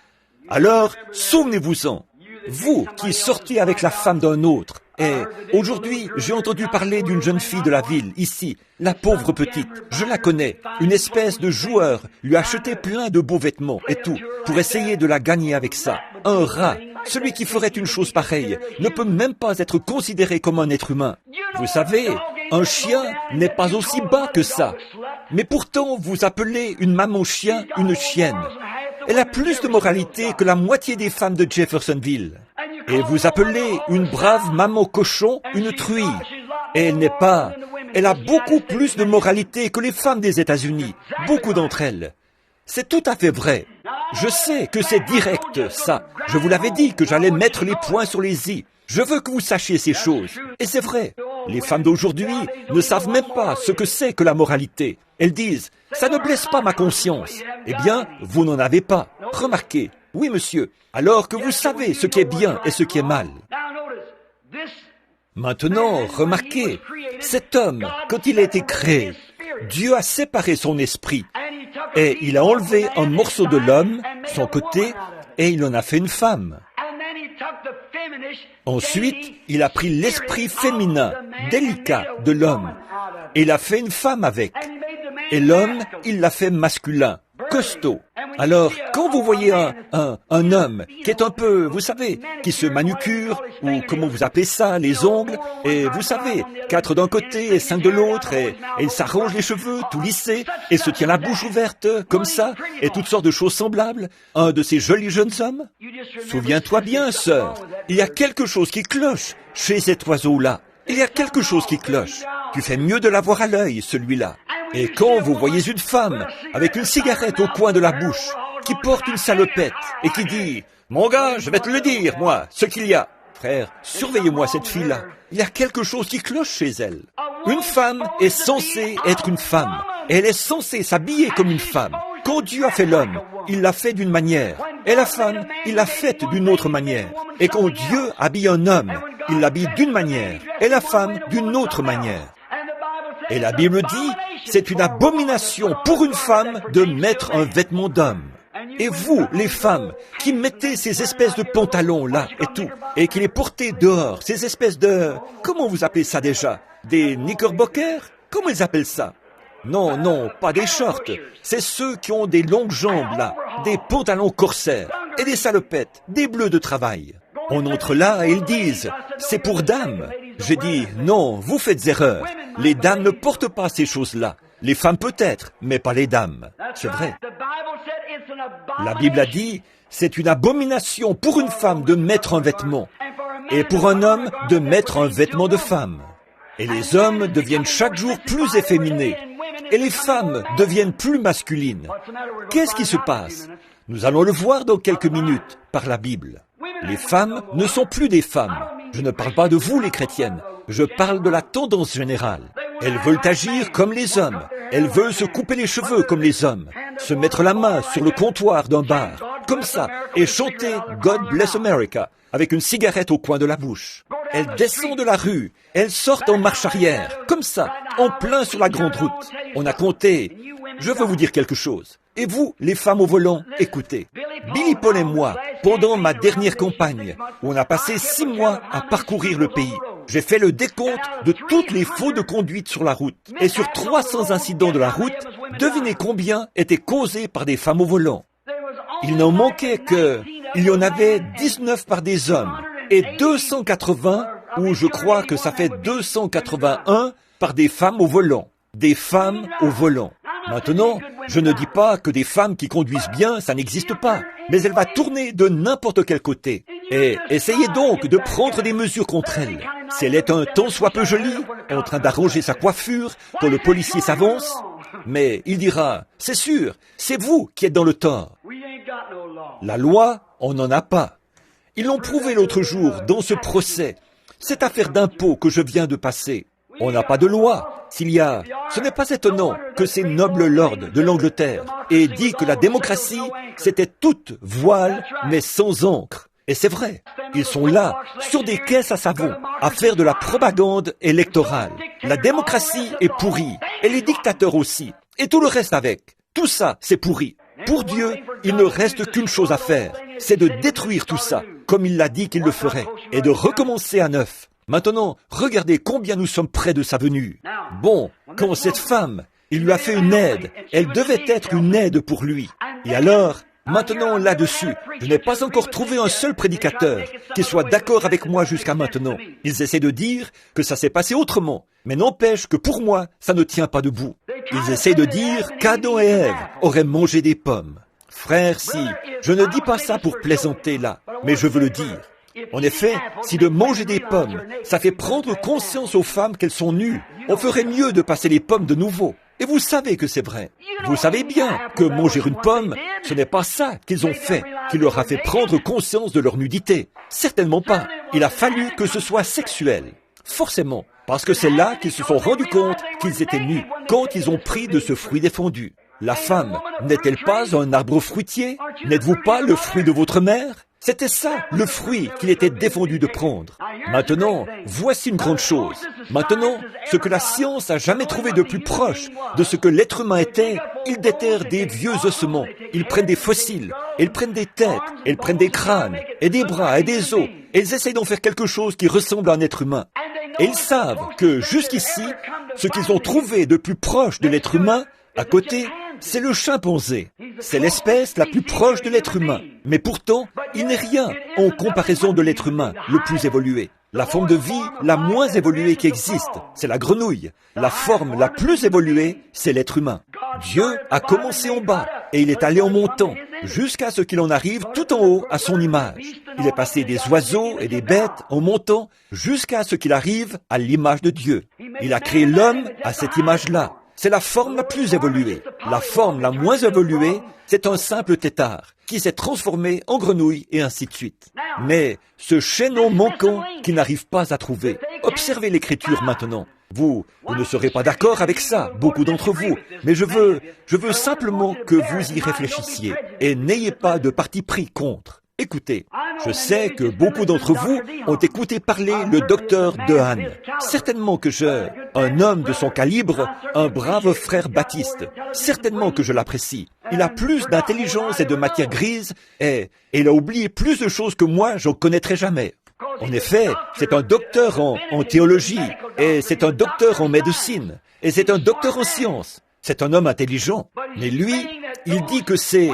Alors, souvenez-vous-en, vous qui sortez avec la femme d'un autre. Et aujourd'hui, j'ai entendu parler d'une jeune fille de la ville, ici, la pauvre petite. Je la connais. Une espèce de joueur lui a acheté plein de beaux vêtements et tout, pour essayer de la gagner avec ça. Un rat, celui qui ferait une chose pareille, ne peut même pas être considéré comme un être humain. Vous savez, un chien n'est pas aussi bas que ça. Mais pourtant, vous appelez une maman chien une chienne. Elle a plus de moralité que la moitié des femmes de Jeffersonville. Et vous appelez une brave maman cochon une truie. Et elle n'est pas. Elle a beaucoup plus de moralité que les femmes des États-Unis. Beaucoup d'entre elles. C'est tout à fait vrai. Je sais que c'est direct, ça. Je vous l'avais dit que j'allais mettre les points sur les i. Je veux que vous sachiez ces choses. Et c'est vrai. Les femmes d'aujourd'hui ne savent même pas ce que c'est que la moralité. Elles disent, ça ne blesse pas ma conscience. Eh bien, vous n'en avez pas. Remarquez. Oui, monsieur. Alors que vous savez ce qui est bien et ce qui est mal. Maintenant, remarquez. Cet homme, quand il a été créé, Dieu a séparé son esprit. Et il a enlevé un morceau de l'homme, son côté, et il en a fait une femme. Ensuite, il a pris l'esprit féminin, délicat de l'homme, et il a fait une femme avec. Et l'homme, il l'a fait masculin, costaud. Alors, quand vous voyez un homme qui est un peu, vous savez, qui se manucure, ou comment vous appelez ça, les ongles, et vous savez, 4 d'un côté et 5 de l'autre, et il s'arrange les cheveux, tout lissé, et se tient la bouche ouverte, comme ça, et toutes sortes de choses semblables, un de ces jolis jeunes hommes. Souviens-toi bien, sœur, il y a quelque chose qui cloche chez cet oiseau-là. Il y a quelque chose qui cloche. Tu fais mieux de l'avoir à l'œil, celui-là. Et quand vous voyez une femme avec une cigarette au coin de la bouche, qui porte une salopette et qui dit « Mon gars, je vais te le dire, moi, ce qu'il y a. » Frère, surveillez-moi cette fille-là. Il y a quelque chose qui cloche chez elle. Une femme est censée être une femme. Et elle est censée s'habiller comme une femme. Quand Dieu a fait l'homme, il l'a fait d'une manière. Et la femme, il l'a faite d'une autre manière. Et quand Dieu habille un homme, il l'habille d'une manière. Et la femme d'une autre manière. Et la Bible dit, c'est une abomination pour une femme de mettre un vêtement d'homme. Et vous, les femmes, qui mettez ces espèces de pantalons-là et tout, et qui les portez dehors, ces espèces de... Comment vous appelez ça déjà? Des knickerbockers? Comment ils appellent ça? Non, non, pas des shorts. C'est ceux qui ont des longues jambes, là, des pantalons corsaires, et des salopettes, des bleus de travail. On entre là et ils disent, c'est pour dames. J'ai dit, non, vous faites erreur. Les dames ne portent pas ces choses-là. Les femmes peut-être, mais pas les dames. C'est vrai. La Bible a dit, c'est une abomination pour une femme de mettre un vêtement, et pour un homme de mettre un vêtement de femme. Et les hommes deviennent chaque jour plus efféminés. Et les femmes deviennent plus masculines. Qu'est-ce qui se passe? Nous allons le voir dans quelques minutes par la Bible. Les femmes ne sont plus des femmes. Je ne parle pas de vous, les chrétiennes. Je parle de la tendance générale. Elles veulent agir comme les hommes. Elles veulent se couper les cheveux comme les hommes, se mettre la main sur le comptoir d'un bar, comme ça, et chanter « God bless America » avec une cigarette au coin de la bouche. Elles descendent de la rue, elles sortent en marche arrière, comme ça, en plein sur la grande route. On a compté. Je veux vous dire quelque chose. Et vous, les femmes au volant, écoutez. Billy Paul et moi, pendant ma dernière campagne, où on a passé 6 mois à parcourir le pays, j'ai fait le décompte de toutes les fautes de conduite sur la route. Et sur 300 incidents de la route, devinez combien étaient causés par des femmes au volant. Il n'en manquait que... Il y en avait 19 par des hommes et 280, ou je crois que ça fait 281 par des femmes au volant. Des femmes au volant. Maintenant, je ne dis pas que des femmes qui conduisent bien, ça n'existe pas, mais elle va tourner de n'importe quel côté. Et essayez donc de prendre des mesures contre elle. Si elle est un tant soit peu jolie, en train d'arranger sa coiffure, quand le policier s'avance, mais il dira, c'est sûr, c'est vous qui êtes dans le tort. La loi, on n'en a pas. Ils l'ont prouvé l'autre jour dans ce procès, cette affaire d'impôt que je viens de passer. On n'a pas de loi. S'il y a, ce n'est pas étonnant que ces nobles lords de l'Angleterre aient dit que la démocratie, c'était toute voile, mais sans encre. Et c'est vrai, ils sont là, sur des caisses à savon, à faire de la propagande électorale. La démocratie est pourrie, et les dictateurs aussi, et tout le reste avec. Tout ça, c'est pourri. Pour Dieu, il ne reste qu'une chose à faire, c'est de détruire tout ça, comme il l'a dit qu'il le ferait, et de recommencer à neuf. Maintenant, regardez combien nous sommes près de sa venue. Bon, quand cette femme, il lui a fait une aide, elle devait être une aide pour lui. Et alors, maintenant là-dessus, je n'ai pas encore trouvé un seul prédicateur qui soit d'accord avec moi jusqu'à maintenant. Ils essaient de dire que ça s'est passé autrement, mais n'empêche que pour moi, ça ne tient pas debout. Ils essaient de dire qu'Adam et Ève auraient mangé des pommes. Frère, si, je ne dis pas ça pour plaisanter là, mais je veux le dire. En effet, si de manger des pommes, ça fait prendre conscience aux femmes qu'elles sont nues, on ferait mieux de passer les pommes de nouveau. Et vous savez que c'est vrai. Vous savez bien que manger une pomme, ce n'est pas ça qu'ils ont fait, qui leur a fait prendre conscience de leur nudité. Certainement pas. Il a fallu que ce soit sexuel. Forcément. Parce que c'est là qu'ils se sont rendus compte qu'ils étaient nus, quand ils ont pris de ce fruit défendu. La femme, n'est-elle pas un arbre fruitier? N'êtes-vous pas le fruit de votre mère? C'était ça, le fruit qu'il était défendu de prendre. Maintenant, voici une grande chose. Maintenant, ce que la science a jamais trouvé de plus proche de ce que l'être humain était, ils déterrent des vieux ossements, ils prennent des fossiles, ils prennent des têtes, ils prennent des crânes, et des bras, et des os, et ils essayent d'en faire quelque chose qui ressemble à un être humain. Et ils savent que jusqu'ici, ce qu'ils ont trouvé de plus proche de l'être humain, à côté, c'est le chimpanzé. C'est l'espèce la plus proche de l'être humain. Mais pourtant, il n'est rien en comparaison de l'être humain le plus évolué. La forme de vie la moins évoluée qui existe, c'est la grenouille. La forme la plus évoluée, c'est l'être humain. Dieu a commencé en bas et il est allé en montant jusqu'à ce qu'il en arrive tout en haut à son image. Il est passé des oiseaux et des bêtes en montant jusqu'à ce qu'il arrive à l'image de Dieu. Il a créé l'homme à cette image-là. C'est la forme la plus évoluée. La forme la moins évoluée, c'est un simple tétard qui s'est transformé en grenouille et ainsi de suite. Mais ce chaînon manquant qu'ils n'arrivent pas à trouver. Observez l'écriture maintenant. Vous ne serez pas d'accord avec ça, beaucoup d'entre vous, mais je veux simplement que vous y réfléchissiez et n'ayez pas de parti pris contre. Écoutez, je sais que beaucoup d'entre vous ont écouté parler le docteur Dehaene. Certainement que un homme de son calibre, un brave frère baptiste, certainement que je l'apprécie. Il a plus d'intelligence et de matière grise et il a oublié plus de choses que moi, j'en connaîtrai jamais. En effet, c'est un docteur en théologie et c'est un docteur en médecine et c'est un docteur en sciences. C'est un homme intelligent. Mais lui, il dit que c'est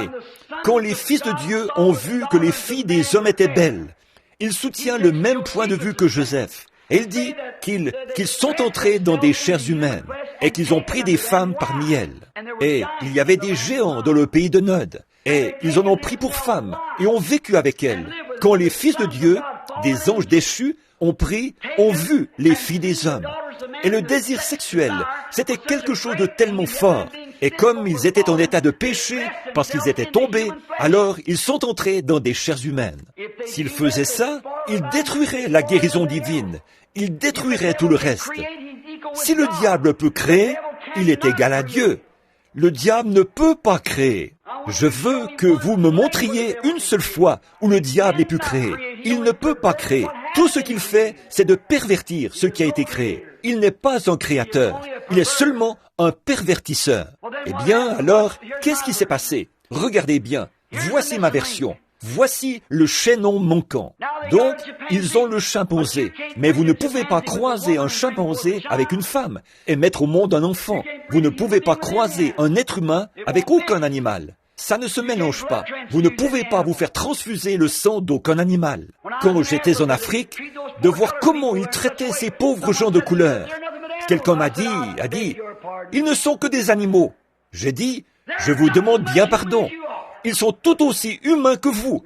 quand les fils de Dieu ont vu que les filles des hommes étaient belles. Il soutient le même point de vue que Joseph. Et il dit qu'ils sont entrés dans des chairs humaines et qu'ils ont pris des femmes parmi elles. Et il y avait des géants dans le pays de Nod. Et ils en ont pris pour femmes et ont vécu avec elles. Quand les fils de Dieu, des anges déchus, ont vu les filles des hommes. Et le désir sexuel, c'était quelque chose de tellement fort. Et comme ils étaient en état de péché, parce qu'ils étaient tombés, alors ils sont entrés dans des chairs humaines. S'ils faisaient ça, ils détruiraient la guérison divine. Ils détruiraient tout le reste. Si le diable peut créer, il est égal à Dieu. Le diable ne peut pas créer. Je veux que vous me montriez une seule fois où le diable ait pu créer. Il ne peut pas créer. Tout ce qu'il fait, c'est de pervertir ce qui a été créé. Il n'est pas un créateur. Il est seulement un pervertisseur. Eh bien, alors, qu'est-ce qui s'est passé? Regardez bien. Voici ma version. Voici le chaînon manquant. Donc, ils ont le chimpanzé. Mais vous ne pouvez pas croiser un chimpanzé avec une femme et mettre au monde un enfant. Vous ne pouvez pas croiser un être humain avec aucun animal. Ça ne se mélange pas. Vous ne pouvez pas vous faire transfuser le sang d'aucun animal. Quand j'étais en Afrique, de voir comment ils traitaient ces pauvres gens de couleur. Quelqu'un m'a dit, ils ne sont que des animaux. J'ai dit, je vous demande bien pardon. Ils sont tout aussi humains que vous,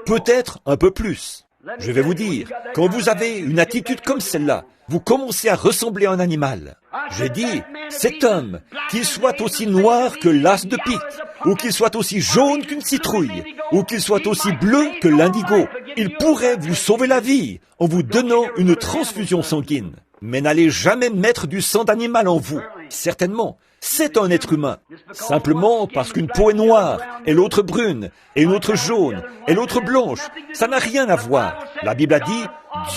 peut-être un peu plus. Je vais vous dire, quand vous avez une attitude comme celle-là, vous commencez à ressembler à un animal. J'ai dit, cet homme, qu'il soit aussi noir que l'as de pique, ou qu'il soit aussi jaune qu'une citrouille, ou qu'il soit aussi bleu que l'indigo, il pourrait vous sauver la vie en vous donnant une transfusion sanguine. Mais n'allez jamais mettre du sang d'animal en vous, certainement. C'est un être humain. Simplement parce qu'une peau est noire, et l'autre brune, et une autre jaune, et l'autre blanche, ça n'a rien à voir. La Bible a dit,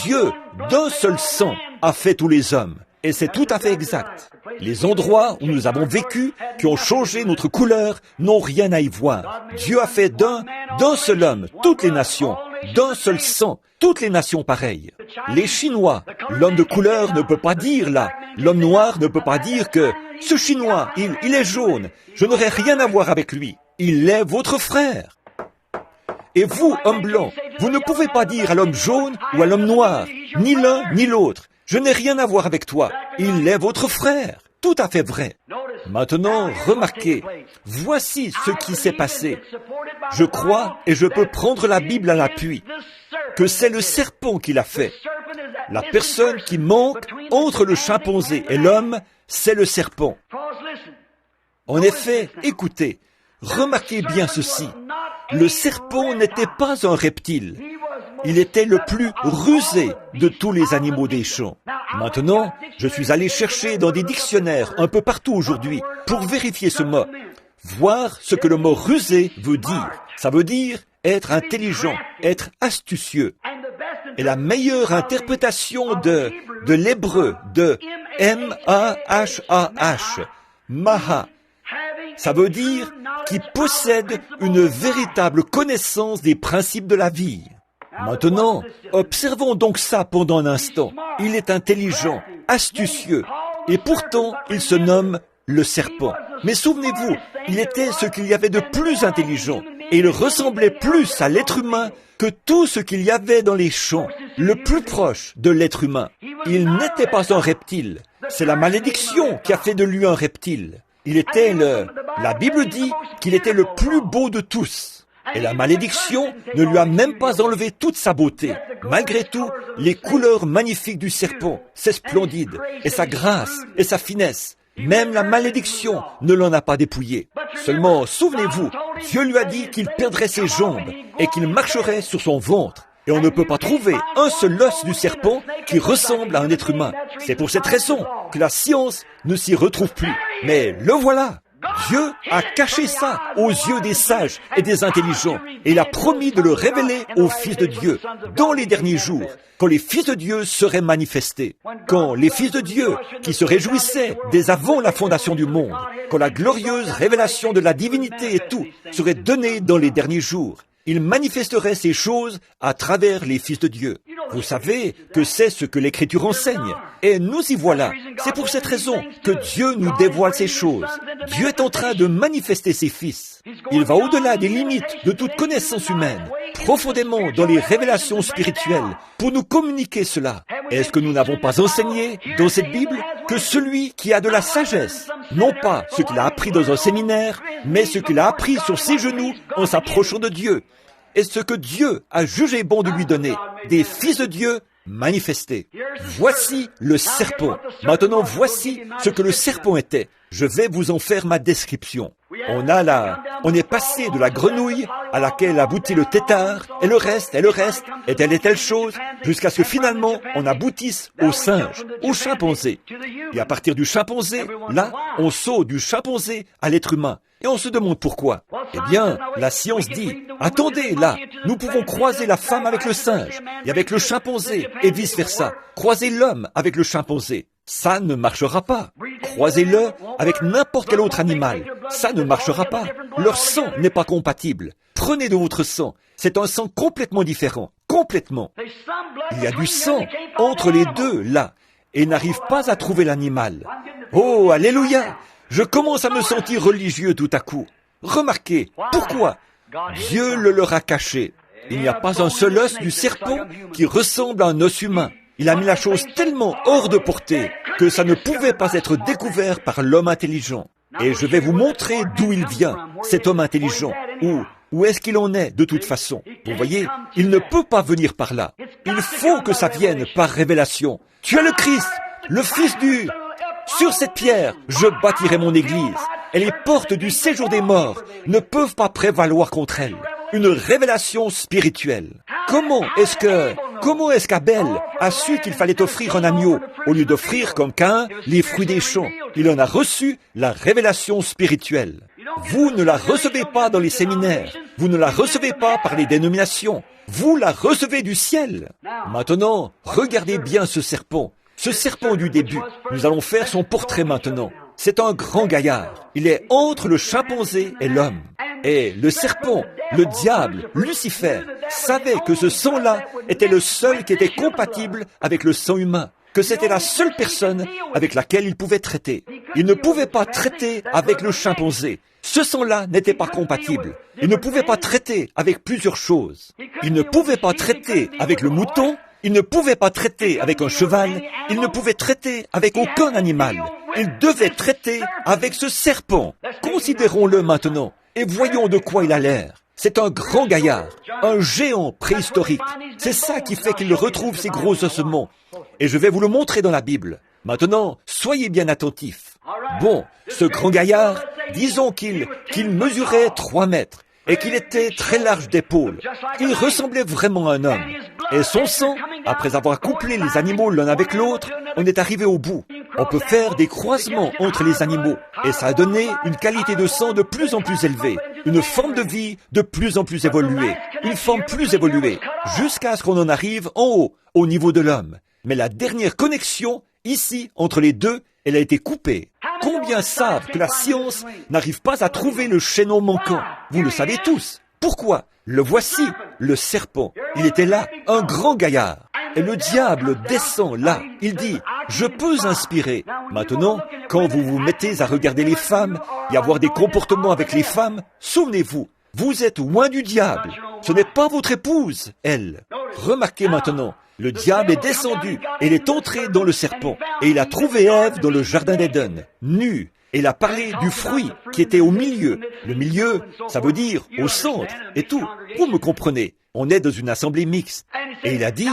Dieu, d'un seul sang, a fait tous les hommes. Et c'est tout à fait exact. Les endroits où nous avons vécu, qui ont changé notre couleur, n'ont rien à y voir. Dieu a fait d'un seul homme toutes les nations, d'un seul sang, toutes les nations pareilles. Les Chinois, l'homme de couleur ne peut pas dire là. L'homme noir ne peut pas dire que ce Chinois, il est jaune. Je n'aurai rien à voir avec lui. Il est votre frère. Et vous, homme blanc, vous ne pouvez pas dire à l'homme jaune ou à l'homme noir, ni l'un ni l'autre. Je n'ai rien à voir avec toi. Il est votre frère. Tout à fait vrai. Maintenant, remarquez, voici ce qui s'est passé. Je crois, et je peux prendre la Bible à l'appui, que c'est le serpent qui l'a fait. La personne qui manque entre le chimpanzé et l'homme, c'est le serpent. En effet, écoutez, remarquez bien ceci. Le serpent n'était pas un reptile. Il était le plus rusé de tous les animaux des champs. Maintenant, je suis allé chercher dans des dictionnaires un peu partout aujourd'hui pour vérifier ce mot. Voir ce que le mot rusé veut dire. Ça veut dire être intelligent, être astucieux. Et la meilleure interprétation de l'hébreu, de M-A-H-A-H, Maha, ça veut dire qui possède une véritable connaissance des principes de la vie. Maintenant, observons donc ça pendant un instant. Il est intelligent, astucieux, et pourtant il se nomme le serpent. Mais souvenez-vous, il était ce qu'il y avait de plus intelligent, et il ressemblait plus à l'être humain que tout ce qu'il y avait dans les champs, le plus proche de l'être humain. Il n'était pas un reptile. C'est la malédiction qui a fait de lui un reptile. Il était la Bible dit qu'il était le plus beau de tous. Et la malédiction ne lui a même pas enlevé toute sa beauté. Malgré tout, les couleurs magnifiques du serpent, c'est splendide, et sa grâce, et sa finesse. Même la malédiction ne l'en a pas dépouillé. Seulement, souvenez-vous, Dieu lui a dit qu'il perdrait ses jambes et qu'il marcherait sur son ventre. Et on ne peut pas trouver un seul os du serpent qui ressemble à un être humain. C'est pour cette raison que la science ne s'y retrouve plus. Mais le voilà! Dieu a caché ça aux yeux des sages et des intelligents, et il a promis de le révéler aux fils de Dieu dans les derniers jours, quand les fils de Dieu seraient manifestés, quand les fils de Dieu qui se réjouissaient dès avant la fondation du monde, quand la glorieuse révélation de la divinité et tout serait donnée dans les derniers jours. Il manifesterait ces choses à travers les fils de Dieu. Vous savez que c'est ce que l'Écriture enseigne. Et nous y voilà. C'est pour cette raison que Dieu nous dévoile ces choses. Dieu est en train de manifester ses fils. Il va au-delà des limites de toute connaissance humaine, profondément dans les révélations spirituelles, pour nous communiquer cela. Est-ce que nous n'avons pas enseigné dans cette Bible que celui qui a de la sagesse, non pas ce qu'il a appris dans un séminaire, mais ce qu'il a appris sur ses genoux en s'approchant de Dieu, est ce que Dieu a jugé bon de lui donner, des fils de Dieu manifesté. Voici le serpent. Maintenant, voici ce que le serpent était. Je vais vous en faire ma description. On est passé de la grenouille à laquelle aboutit le tétard, et le reste, et telle chose, jusqu'à ce que finalement on aboutisse au singe, au chimpanzé. Et à partir du chimpanzé, là, on saute du chimpanzé à l'être humain. Et on se demande pourquoi. Eh bien, la science dit, attendez, là, nous pouvons croiser la femme avec le singe, et avec le chimpanzé, et vice-versa. Croiser l'homme avec le chimpanzé. Ça ne marchera pas. Croisez-le avec n'importe quel autre animal. Ça ne marchera pas. Leur sang n'est pas compatible. Prenez de votre sang. C'est un sang complètement différent. Complètement. Il y a du sang entre les deux, là, et ils n'arrivent pas à trouver l'animal. Oh, alléluia! Je commence à me sentir religieux tout à coup. Remarquez, pourquoi? Dieu le leur a caché. Il n'y a pas un seul os du serpent qui ressemble à un os humain. Il a mis la chose tellement hors de portée que ça ne pouvait pas être découvert par l'homme intelligent. Et je vais vous montrer d'où il vient, cet homme intelligent. Où est-ce qu'il en est, de toute façon? Vous voyez, il ne peut pas venir par là. Il faut que ça vienne par révélation. Tu es le Christ, le Fils du... Sur cette pierre, je bâtirai mon église, et les portes du séjour des morts ne peuvent pas prévaloir contre elle. Une révélation spirituelle. Comment est-ce qu'Abel a su qu'il fallait offrir un agneau, au lieu d'offrir comme Caïn les fruits des champs? Il en a reçu la révélation spirituelle. Vous ne la recevez pas dans les séminaires, vous ne la recevez pas par les dénominations, vous la recevez du ciel. Maintenant, regardez bien ce serpent du début. Nous allons faire son portrait maintenant. C'est un grand gaillard. Il est entre le chimpanzé et l'homme. Et le serpent, le diable, Lucifer, savait que ce sang-là était le seul qui était compatible avec le sang humain, que c'était la seule personne avec laquelle il pouvait traiter. Il ne pouvait pas traiter avec le chimpanzé. Ce sang-là n'était pas compatible. Il ne pouvait pas traiter avec plusieurs choses. Il ne pouvait pas traiter avec le mouton. Il ne pouvait pas traiter avec un cheval, il ne pouvait traiter avec aucun animal. Il devait traiter avec ce serpent. Considérons-le maintenant et voyons de quoi il a l'air. C'est un grand gaillard, un géant préhistorique. C'est ça qui fait qu'il retrouve ses gros ossements. Et je vais vous le montrer dans la Bible. Maintenant, soyez bien attentifs. Bon, ce grand gaillard, disons qu'il mesurait 3 mètres. Et qu'il était très large d'épaules. Il ressemblait vraiment à un homme. Et son sang, après avoir couplé les animaux l'un avec l'autre, on est arrivé au bout. On peut faire des croisements entre les animaux. Et ça a donné une qualité de sang de plus en plus élevée. Une forme de vie de plus en plus évoluée. Une forme plus évoluée. Jusqu'à ce qu'on en arrive en haut, au niveau de l'homme. Mais la dernière connexion, ici, entre les deux, elle a été coupée. Combien savent que la science n'arrive pas à trouver le chaînon manquant? Vous le savez tous. Pourquoi? Le voici, le serpent. Il était là, un grand gaillard. Et le diable descend là. Il dit, je peux inspirer. Maintenant, quand vous vous mettez à regarder les femmes et à avoir des comportements avec les femmes, souvenez-vous, vous êtes loin du diable. Ce n'est pas votre épouse, elle. Remarquez maintenant. Le diable est descendu et il est entré dans le serpent. Et il a trouvé Ève dans le jardin d'Éden, nue. Et il a parlé du fruit qui était au milieu. Le milieu, ça veut dire au centre et tout. Vous me comprenez. On est dans une assemblée mixte. Et il a dit,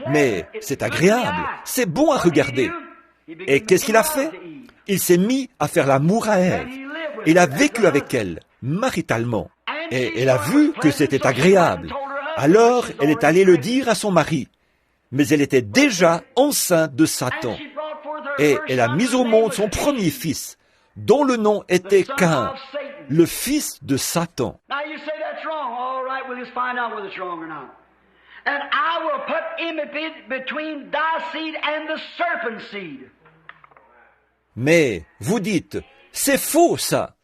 mais c'est agréable, c'est bon à regarder. Et qu'est-ce qu'il a fait? Il s'est mis à faire l'amour à Ève. Il a vécu avec elle, maritalement. Et elle a vu que c'était agréable. Alors, elle est allée le dire à son mari. Mais elle était déjà enceinte de Satan. Et elle a mis au monde son premier fils, dont le nom était Caïn, le fils de Satan. Mais vous dites, c'est faux ça.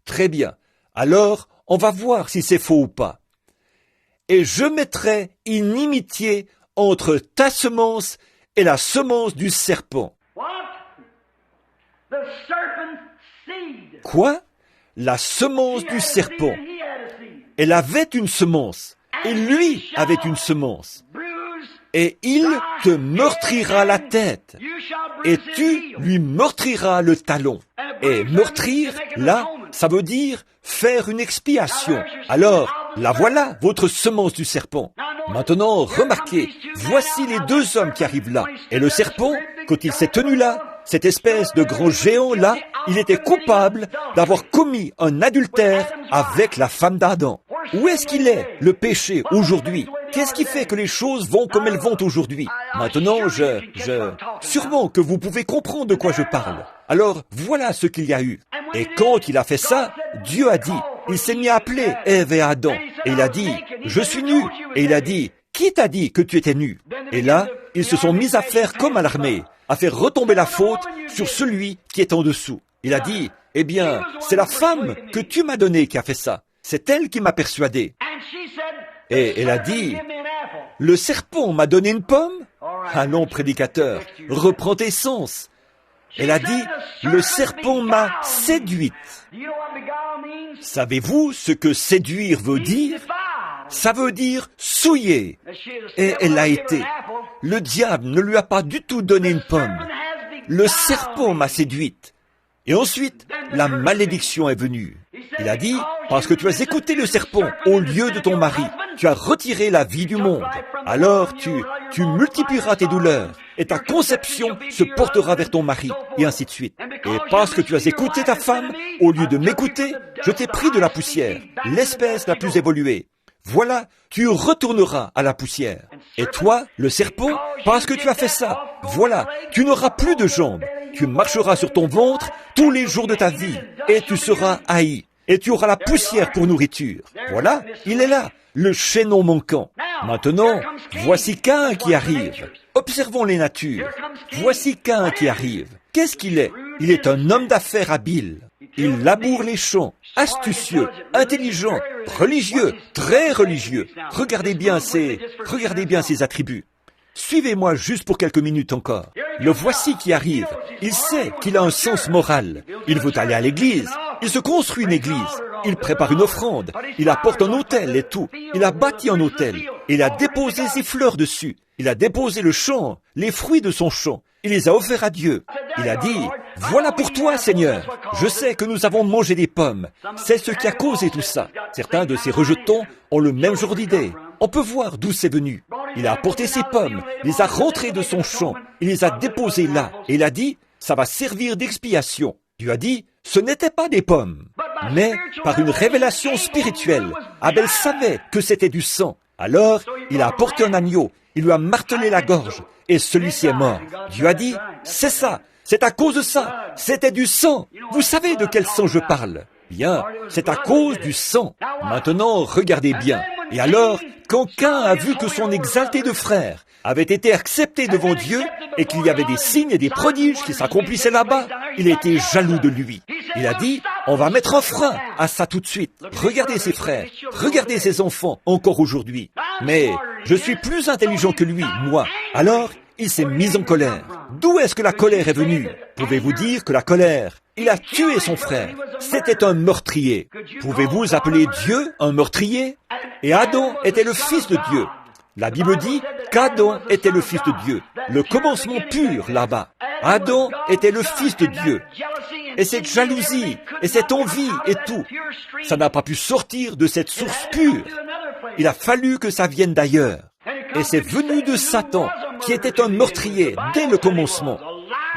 Très bien. Alors, on va voir si c'est faux ou pas. Et je mettrai inimitié entre ta semence et la semence du serpent. Quoi? La semence du serpent. Elle avait une semence, et lui avait une semence. Et il te meurtrira la tête, et tu lui meurtriras le talon. Et meurtrir, là, ça veut dire faire une expiation. Alors, la voilà, votre semence du serpent. Maintenant, remarquez, voici les deux hommes qui arrivent là. Et le serpent, quand il s'est tenu là, cette espèce de grand géant là, il était coupable d'avoir commis un adultère avec la femme d'Adam. Où est-ce qu'il est, le péché, aujourd'hui? Qu'est-ce qui fait que les choses vont comme elles vont aujourd'hui? Maintenant, sûrement que vous pouvez comprendre de quoi je parle. Alors, voilà ce qu'il y a eu. Et quand il a fait ça, Dieu a dit, il s'est mis à appeler Ève et Adam. Et il a dit, je suis nu. Et il a dit, qui t'a dit que tu étais nu? Et là, ils se sont mis à faire comme à l'armée, à faire retomber la faute sur celui qui est en dessous. Il a dit, eh bien, c'est la femme que tu m'as donnée qui a fait ça. C'est elle qui m'a persuadé. Et elle a dit, le serpent m'a donné une pomme? Allons, prédicateur, reprends tes sens. Elle a dit, le serpent m'a séduite. Savez-vous ce que séduire veut dire? Ça veut dire souiller. Et elle l'a été. Le diable ne lui a pas du tout donné une pomme. Le serpent m'a séduite. Et ensuite, la malédiction est venue. Il a dit, parce que tu as écouté le serpent au lieu de ton mari, tu as retiré la vie du monde. Alors tu multiplieras tes douleurs et ta conception se portera vers ton mari, et ainsi de suite. Et parce que tu as écouté ta femme, au lieu de m'écouter, je t'ai pris de la poussière, l'espèce la plus évoluée. Voilà, tu retourneras à la poussière. Et toi, le serpent, parce que tu as fait ça, voilà, tu n'auras plus de jambes. Tu marcheras sur ton ventre tous les jours de ta vie, et tu seras haï. Et tu auras la poussière pour nourriture. Voilà, il est là, le chaînon manquant. Maintenant, voici Caïn qui arrive. Observons les natures. Voici Caïn qui arrive. Qu'est-ce qu'il est? Il est un homme d'affaires habile. Il laboure les champs, astucieux, intelligent, religieux, très religieux. Regardez bien ses attributs. Suivez-moi juste pour quelques minutes encore. Le voici qui arrive. Il sait qu'il a un sens moral. Il veut aller à l'église. Il se construit une église. Il prépare une offrande. Il apporte un autel et tout. Il a bâti un autel. Il a déposé ses fleurs dessus. Il a déposé le champ, les fruits de son champ. Il les a offerts à Dieu. Il a dit, voilà pour toi, Seigneur. Je sais que nous avons mangé des pommes. C'est ce qui a causé tout ça. Certains de ces rejetons ont le même jour d'idée. On peut voir d'où c'est venu. Il a apporté ses pommes, les a rentrées de son champ. Il les a déposées là. Et il a dit, ça va servir d'expiation. Dieu a dit, ce n'étaient pas des pommes. Mais par une révélation spirituelle, Abel savait que c'était du sang. Alors, il a apporté un agneau. Il lui a martelé la gorge. Et celui-ci est mort. Dieu a dit, c'est ça. C'est à cause de ça. C'était du sang. Vous savez de quel sang je parle? Bien, c'est à cause du sang. Maintenant, regardez bien. Et alors, quand Caïn a vu que son exalté de frère avait été accepté devant Dieu et qu'il y avait des signes et des prodiges qui s'accomplissaient là-bas, il était jaloux de lui. Il a dit, on va mettre un frein à ça tout de suite. Regardez ses frères, regardez ses enfants encore aujourd'hui. Mais je suis plus intelligent que lui, moi. Alors, il s'est mis en colère. D'où est-ce que la colère est venue? Pouvez-vous dire que la colère, il a tué son frère. C'était un meurtrier. Pouvez-vous appeler Dieu un meurtrier? Et Adam était le fils de Dieu. La Bible dit qu'Adam était le fils de Dieu. Le commencement pur là-bas. Adam était le fils de Dieu. Et cette jalousie, et cette envie et tout, ça n'a pas pu sortir de cette source pure. Il a fallu que ça vienne d'ailleurs. Et c'est venu de Satan, qui était un meurtrier dès le commencement.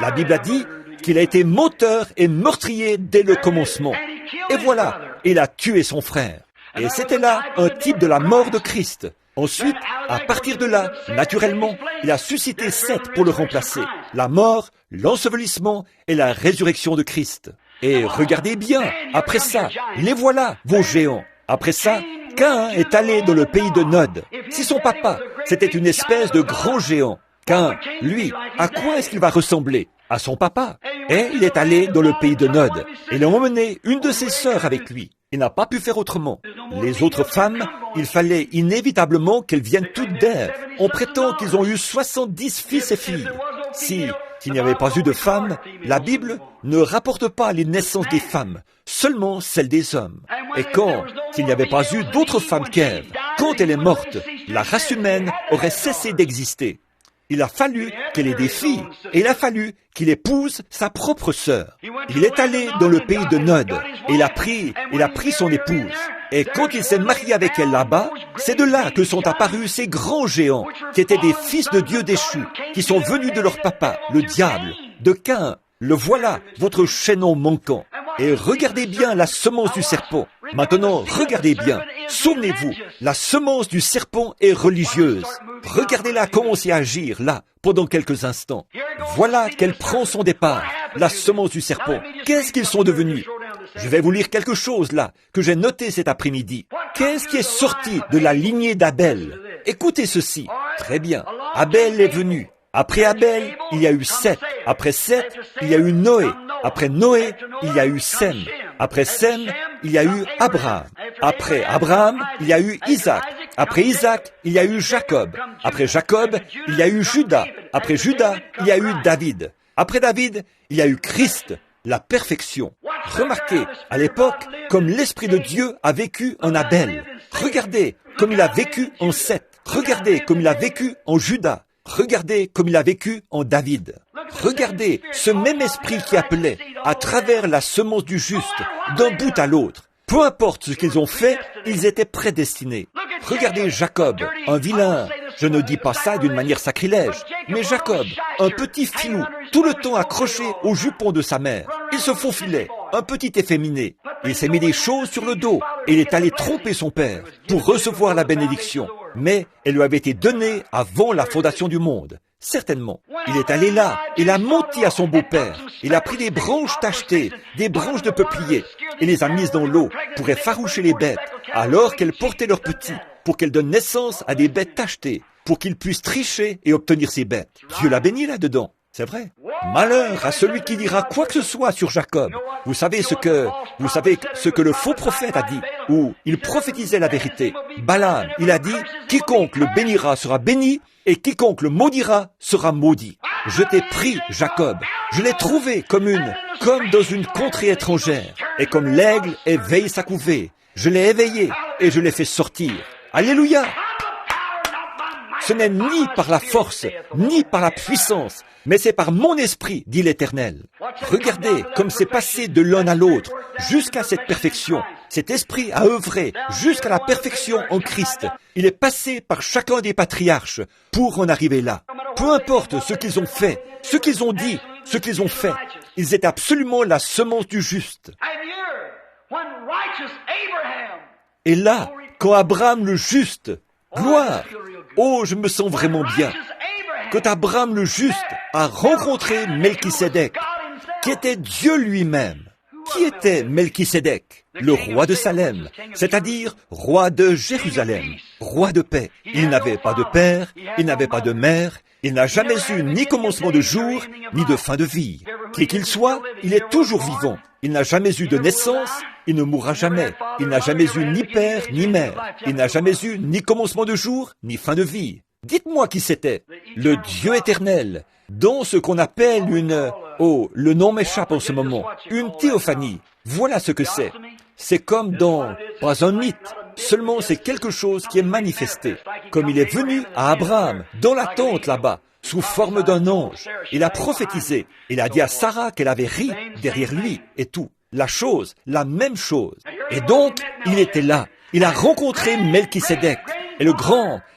La Bible a dit qu'il a été menteur et meurtrier dès le commencement. Et voilà, il a tué son frère. Et c'était là un type de la mort de Christ. Ensuite, à partir de là, naturellement, il a suscité Seth pour le remplacer. La mort, l'ensevelissement et la résurrection de Christ. Et regardez bien, après ça, les voilà, vos géants. Après ça, Caïn est allé dans le pays de Nod. Si son papa, c'était une espèce de grand géant, Caïn, lui, à quoi est-ce qu'il va ressembler? À son papa. Et il est allé dans le pays de Nod. Il a emmené une de ses sœurs avec lui. Il n'a pas pu faire autrement. Les autres femmes, il fallait inévitablement qu'elles viennent toutes d'Ève. On prétend qu'ils ont eu 70 fils et filles. S'il n'y avait pas eu de femmes, la Bible ne rapporte pas les naissances des femmes, seulement celles des hommes. Et s'il n'y avait pas eu d'autres femmes qu'Ève, quand elle est morte, la race humaine aurait cessé d'exister. Il a fallu qu'elle ait des filles, et il a fallu qu'il épouse sa propre sœur. Il est allé dans le pays de Nod, et il a pris son épouse. Et quand il s'est marié avec elle là-bas, c'est de là que sont apparus ces grands géants, qui étaient des fils de Dieu déchus, qui sont venus de leur papa, le diable, de Caïn. Le voilà, votre chaînon manquant. Et regardez bien la semence du serpent. Maintenant, regardez bien. Souvenez-vous, la semence du serpent est religieuse. Regardez-la commencer à agir, là, pendant quelques instants. Voilà qu'elle prend son départ, la semence du serpent. Qu'est-ce qu'ils sont devenus? Je vais vous lire quelque chose, là, que j'ai noté cet après-midi. Qu'est-ce qui est sorti de la lignée d'Abel? Écoutez ceci. Très bien. Abel est venu. Après Abel, il y a eu Seth. Après Seth, il y a eu Noé. Après Noé, il y a eu Sem. Après Sem, il y a eu Abraham. Après Abraham, il y a eu Isaac. Après Isaac, il y a eu Jacob. Après Jacob, il y a eu Judas. Après Judas, il y a eu David. Après David, il y a eu Christ, la perfection. Remarquez, à l'époque, comme l'Esprit de Dieu a vécu en Abel. Regardez comme il a vécu en Seth. Regardez comme il a vécu en Judas. Regardez comme il a vécu en David. Regardez ce même esprit qui appelait à travers la semence du juste, d'un bout à l'autre. Peu importe ce qu'ils ont fait, ils étaient prédestinés. Regardez Jacob, un vilain. Je ne dis pas ça d'une manière sacrilège, mais Jacob, un petit filou, tout le temps accroché au jupon de sa mère. Il se faufilait, un petit efféminé. Il s'est mis des choses sur le dos et il est allé tromper son père pour recevoir la bénédiction. Mais elle lui avait été donnée avant la fondation du monde. Certainement. Il est allé là, il a menti à son beau-père. Il a pris des branches tachetées, des branches de peuplier, et les a mises dans l'eau pour effaroucher les bêtes, alors qu'elles portaient leurs petits, pour qu'elles donnent naissance à des bêtes tachetées, pour qu'ils puissent tricher et obtenir ces bêtes. Dieu l'a béni là-dedans. C'est vrai. Malheur à celui qui dira quoi que ce soit sur Jacob. Vous savez ce que le faux prophète a dit, où il prophétisait la vérité. Balaam, il a dit, quiconque le bénira sera béni, et quiconque le maudira sera maudit. Je t'ai pris, Jacob. Je l'ai trouvé comme dans une contrée étrangère. Et comme l'aigle éveille sa couvée, je l'ai éveillé et je l'ai fait sortir. Alléluia! Ce n'est ni par la force, ni par la puissance, mais c'est par mon esprit, dit l'Éternel. Regardez comme c'est passé de l'un à l'autre, jusqu'à cette perfection. Cet esprit a œuvré jusqu'à la perfection en Christ. Il est passé par chacun des patriarches pour en arriver là. Peu importe ce qu'ils ont fait, ce qu'ils ont dit, ce qu'ils ont fait, ils étaient absolument la semence du juste. Et là, quand Abraham le juste, gloire, oh, je me sens vraiment bien. Quand Abraham le juste a rencontré Melchisédek, qui était Dieu lui-même. Qui était Melchisédek? Le roi de Salem, c'est-à-dire roi de Jérusalem, roi de paix. Il n'avait pas de père, il n'avait pas de mère, il n'a jamais eu ni commencement de jour, ni de fin de vie. Qui qu'il soit, il est toujours vivant. Il n'a jamais eu de naissance, il ne mourra jamais. Il n'a jamais eu ni père, ni mère. Il n'a jamais eu ni commencement de jour, ni fin de vie. Dites-moi qui c'était. Le Dieu éternel, dans ce qu'on appelle le nom m'échappe en ce moment, une théophanie. Voilà ce que c'est. C'est comme pas un mythe, seulement c'est quelque chose qui est manifesté. Comme il est venu à Abraham, dans la tente là-bas, sous forme d'un ange. Il a prophétisé. Il a dit à Sarah qu'elle avait ri derrière lui et tout. La même chose. Et donc, il était là. Il a rencontré Melchisédek. Et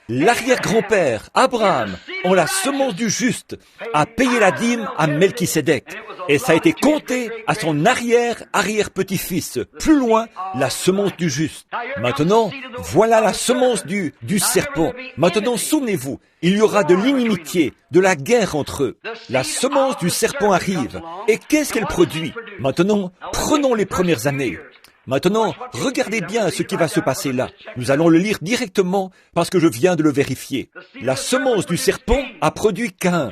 l'arrière-grand-père, Abraham, en la semence du juste, a payé la dîme à Melchisédek. Et ça a été compté à son arrière-petit-fils. Plus loin, la semence du juste. Maintenant, voilà la semence du serpent. Maintenant, souvenez-vous, il y aura de l'inimitié, de la guerre entre eux. La semence du serpent arrive. Et qu'est-ce qu'elle produit? Maintenant, prenons les premières années. Maintenant, regardez bien ce qui va se passer là. Nous allons le lire directement parce que je viens de le vérifier. La semence du serpent a produit Caïn.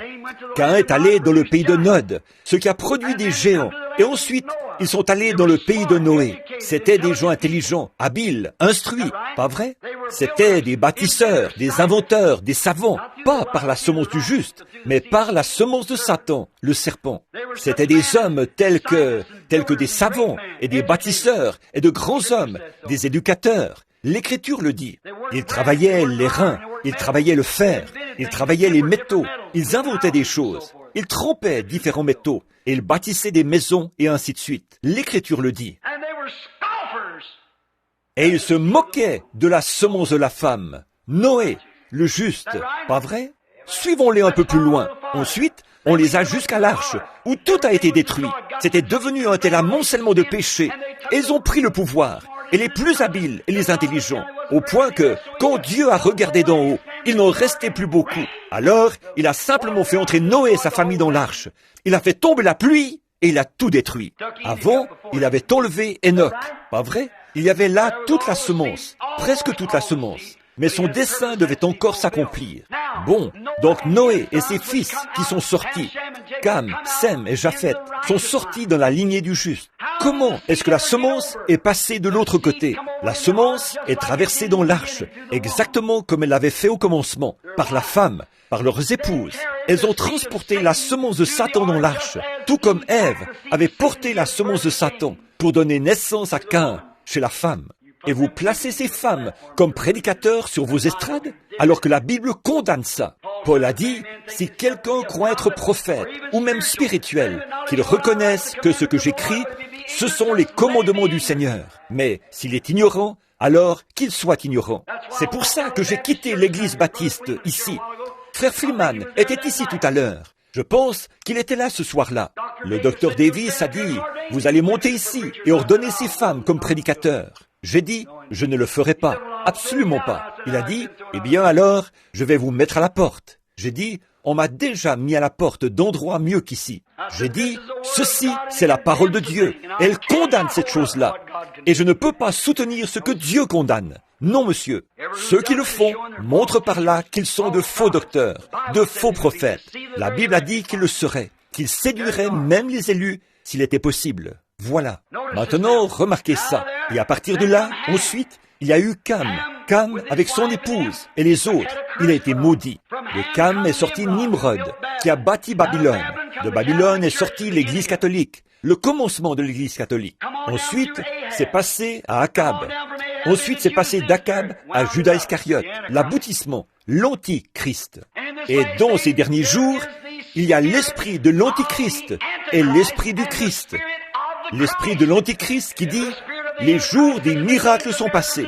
Caïn est allé dans le pays de Nod, ce qui a produit des géants. Et ensuite, ils sont allés dans le pays de Noé. C'étaient des gens intelligents, habiles, instruits, pas vrai? C'étaient des bâtisseurs, des inventeurs, des savants, pas par la semence du juste, mais par la semence de Satan, le serpent. C'étaient des hommes tels que des savants et des bâtisseurs et de grands hommes, des éducateurs. L'Écriture le dit. Ils travaillaient les reins, Ils travaillaient le fer, ils travaillaient les métaux, ils inventaient des choses, ils trempaient différents métaux, et ils bâtissaient des maisons et ainsi de suite. L'Écriture le dit. Et ils se moquaient de la semence de la femme, Noé, le juste, pas vrai? Suivons-les un peu plus loin. Ensuite, on les a jusqu'à l'arche, où tout a été détruit. C'était devenu un tel amoncellement de péchés. Et ils ont pris le pouvoir, et les plus habiles et les intelligents, au point que, quand Dieu a regardé d'en haut, il n'en restait plus beaucoup. Alors, il a simplement fait entrer Noé et sa famille dans l'arche. Il a fait tomber la pluie, et il a tout détruit. Avant, il avait enlevé Enoch, pas vrai? Il y avait là toute la semence, presque toute la semence. Mais son dessein devait encore s'accomplir. Bon, donc Noé et ses fils qui sont sortis, Cam, Sem et Japheth, sont sortis dans la lignée du juste. Comment est-ce que la semence est passée de l'autre côté? La semence est traversée dans l'arche, exactement comme elle l'avait fait au commencement, par la femme, par leurs épouses. Elles ont transporté la semence de Satan dans l'arche, tout comme Ève avait porté la semence de Satan pour donner naissance à Caïn chez la femme. Et vous placez ces femmes comme prédicateurs sur vos estrades, alors que la Bible condamne ça. Paul a dit, si quelqu'un croit être prophète, ou même spirituel, qu'il reconnaisse que ce que j'écris, ce sont les commandements du Seigneur. Mais s'il est ignorant, alors qu'il soit ignorant. C'est pour ça que j'ai quitté l'église baptiste ici. Frère Freeman était ici tout à l'heure. Je pense qu'il était là ce soir-là. Le docteur Davis a dit, vous allez monter ici et ordonner ces femmes comme prédicateurs. J'ai dit, je ne le ferai pas, absolument pas. Il a dit, eh bien alors, je vais vous mettre à la porte. J'ai dit, on m'a déjà mis à la porte d'endroits mieux qu'ici. J'ai dit, ceci, c'est la parole de Dieu. Elle condamne cette chose-là. Et je ne peux pas soutenir ce que Dieu condamne. Non, monsieur. Ceux qui le font montrent par là qu'ils sont de faux docteurs, de faux prophètes. La Bible a dit qu'ils le seraient, qu'ils séduiraient même les élus s'il était possible. Voilà. Maintenant, remarquez ça. Et à partir de là, ensuite, il y a eu Cam. Cam avec son épouse et les autres. Il a été maudit. De Cam est sorti Nimrod, qui a bâti Babylone. De Babylone est sorti l'Église catholique, le commencement de l'Église catholique. Ensuite, c'est passé à Akab. Ensuite, c'est passé d'Akab à Judas Iscariote, l'aboutissement, l'Antichrist. Et dans ces derniers jours, il y a l'esprit de l'Antichrist et l'esprit du Christ. L'esprit de l'Antichrist qui dit « Les jours des miracles sont passés ».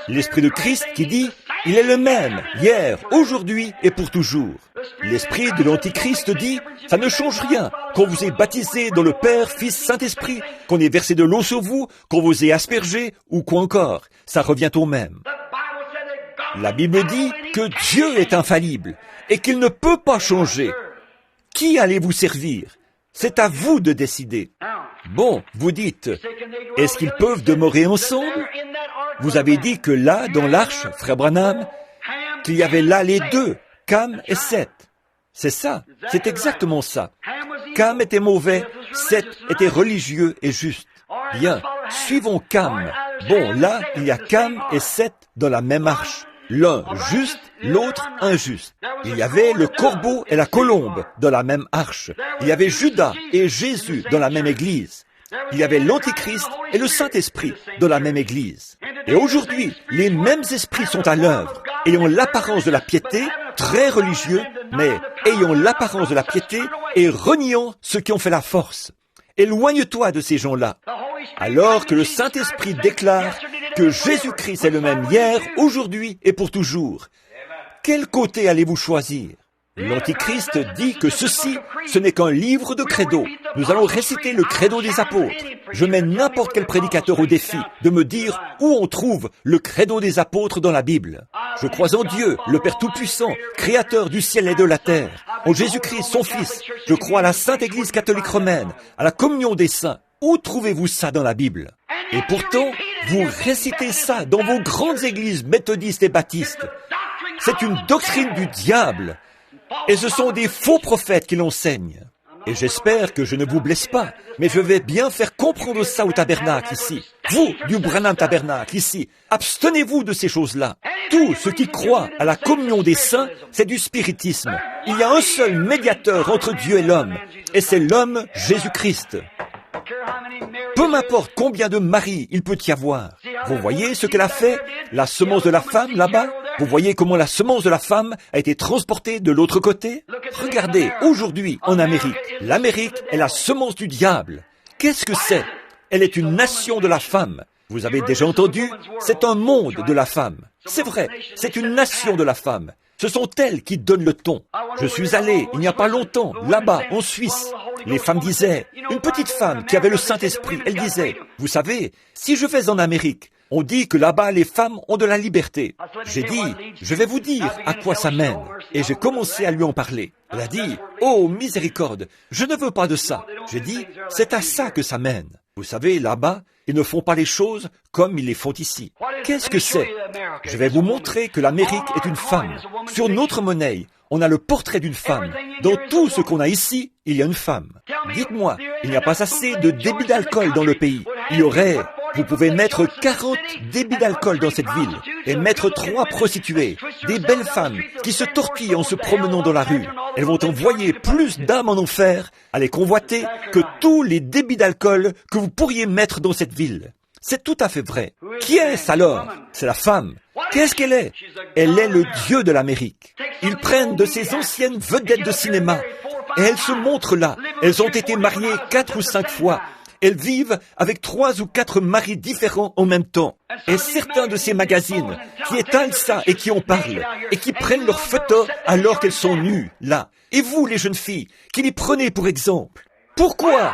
L'esprit de Christ qui dit « Il est le même, hier, aujourd'hui et pour toujours ». L'esprit de l'Antichrist dit « Ça ne change rien, qu'on vous ait baptisé dans le Père, Fils, Saint-Esprit, qu'on ait versé de l'eau sur vous, qu'on vous ait aspergé ou quoi encore, ça revient au même ». La Bible dit que Dieu est infaillible et qu'il ne peut pas changer. Qui allez-vous servir? C'est à vous de décider. Bon, vous dites, est-ce qu'ils peuvent demeurer ensemble? Vous avez dit que là, dans l'arche, frère Branham, qu'il y avait là les deux, Cam et Seth. C'est ça, c'est exactement ça. Cam était mauvais, Seth était religieux et juste. Bien, suivons Cam. Bon, là, il y a Cam et Seth dans la même arche. L'un juste, l'autre injuste. Il y avait le corbeau et la colombe dans la même arche. Il y avait Judas et Jésus dans la même église. Il y avait l'Antichrist et le Saint-Esprit dans la même église. Et aujourd'hui, les mêmes esprits sont à l'œuvre, ayant l'apparence de la piété, très religieux, mais ayant l'apparence de la piété et reniant ceux qui ont fait la force. Éloigne-toi de ces gens-là. Alors que le Saint-Esprit déclare que Jésus-Christ est le même hier, aujourd'hui et pour toujours. Quel côté allez-vous choisir? L'Antichrist dit que ceci, ce n'est qu'un livre de credo. Nous allons réciter le credo des apôtres. Je mets n'importe quel prédicateur au défi de me dire où on trouve le credo des apôtres dans la Bible. Je crois en Dieu, le Père Tout-Puissant, Créateur du ciel et de la terre, en Jésus-Christ, son Fils. Je crois à la Sainte Église catholique romaine, à la communion des saints. Où trouvez-vous ça dans la Bible? Et pourtant, vous récitez ça dans vos grandes églises méthodistes et baptistes. C'est une doctrine du diable. Et ce sont des faux prophètes qui l'enseignent. Et j'espère que je ne vous blesse pas, mais je vais bien faire comprendre ça au tabernacle ici. Vous, du Branham Tabernacle ici, abstenez-vous de ces choses-là. Tout ce qui croit à la communion des saints, c'est du spiritisme. Il y a un seul médiateur entre Dieu et l'homme, et c'est l'homme Jésus-Christ. Peu m'importe combien de maris il peut y avoir. Vous voyez ce qu'elle a fait, la semence de la femme là-bas? Vous voyez comment la semence de la femme a été transportée de l'autre côté? Regardez, aujourd'hui, en Amérique, l'Amérique est la semence du diable. Qu'est-ce que c'est? Elle est une nation de la femme. Vous avez déjà entendu? C'est un monde de la femme. C'est vrai, c'est une nation de la femme. Ce sont elles qui donnent le ton. Je suis allé, il n'y a pas longtemps, là-bas, en Suisse. Les femmes disaient, une petite femme qui avait le Saint-Esprit, elle disait, vous savez, si je vais en Amérique, on dit que là-bas, les femmes ont de la liberté. J'ai dit, je vais vous dire à quoi ça mène. Et j'ai commencé à lui en parler. Elle a dit, oh, miséricorde, je ne veux pas de ça. J'ai dit, c'est à ça que ça mène. Vous savez, là-bas, ils ne font pas les choses comme ils les font ici. Qu'est-ce que c'est? Je vais vous montrer que l'Amérique est une femme. Sur notre monnaie, on a le portrait d'une femme. Dans tout ce qu'on a ici, il y a une femme. Dites-moi, il n'y a pas assez de débit d'alcool dans le pays. Il y aurait, vous pouvez mettre 40 débits d'alcool dans cette ville et mettre 3 prostituées, des belles femmes qui se tortillent en se promenant dans la rue. Elles vont envoyer plus d'âmes en enfer à les convoiter que tous les débits d'alcool que vous pourriez mettre dans cette ville. C'est tout à fait vrai. Qui est-ce alors? C'est la femme. Qu'est-ce qu'elle est? Elle est le Dieu de l'Amérique. Ils prennent de ces anciennes vedettes de cinéma et elles se montrent là. Elles ont été mariées 4 ou 5 fois. Elles vivent avec 3 ou 4 maris différents en même temps. Et certains de ces magazines qui étalent ça et qui en parlent et qui prennent leurs photos alors qu'elles sont nues là. Et vous, les jeunes filles, qui les prenez pour exemple. Pourquoi?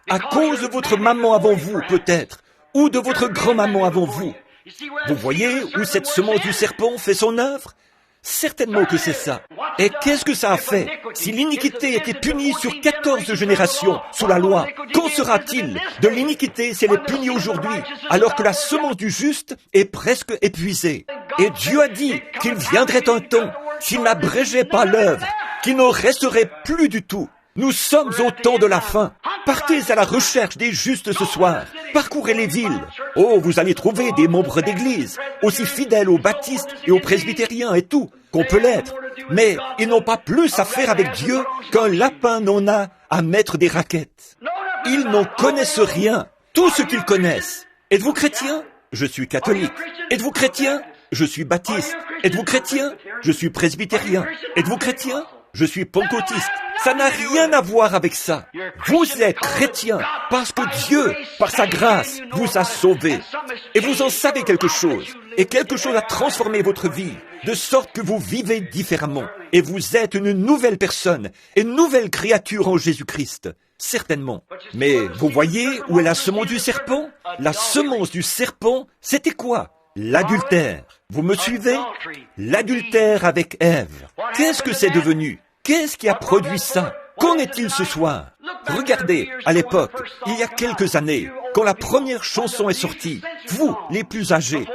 À cause de votre maman avant vous, peut-être, ou de votre grand-maman avant vous. Vous voyez où cette semence du serpent fait son œuvre? Certainement que c'est ça. Et qu'est-ce que ça a fait? Si l'iniquité était punie sur 14 générations sous la loi, qu'en sera-t-il de l'iniquité si elle est punie aujourd'hui, alors que la semence du juste est presque épuisée? Et Dieu a dit qu'il viendrait un temps, s'il n'abrégeait pas l'œuvre, qu'il n'en resterait plus du tout. Nous sommes au temps de la fin. Partez à la recherche des justes ce soir. Parcourez les villes. Oh, vous allez trouver des membres d'église, aussi fidèles aux baptistes et aux presbytériens et tout, qu'on peut l'être. Mais ils n'ont pas plus à faire avec Dieu qu'un lapin n'en a à mettre des raquettes. Ils n'en connaissent rien. Tout ce qu'ils connaissent. Êtes-vous chrétien? Je suis catholique. Êtes-vous chrétien? Je suis baptiste. Êtes-vous chrétien? Je suis presbytérien. Êtes-vous chrétien? Je suis pentecôtiste. Ça n'a rien à voir avec ça. Vous êtes chrétien parce que Dieu, par sa grâce, vous a sauvé. Et vous en savez quelque chose. Et quelque chose a transformé votre vie, de sorte que vous vivez différemment. Et vous êtes une nouvelle personne, une nouvelle créature en Jésus-Christ. Certainement. Mais vous voyez où est la semence du serpent? La semence du serpent, c'était quoi? L'adultère. Vous me suivez? L'adultère avec Ève. Qu'est-ce que c'est devenu? Qu'est-ce qui a produit ça? Qu'en est-il ce soir? Regardez, à l'époque, il y a quelques années, quand la première chanson est sortie, vous, les plus âgés,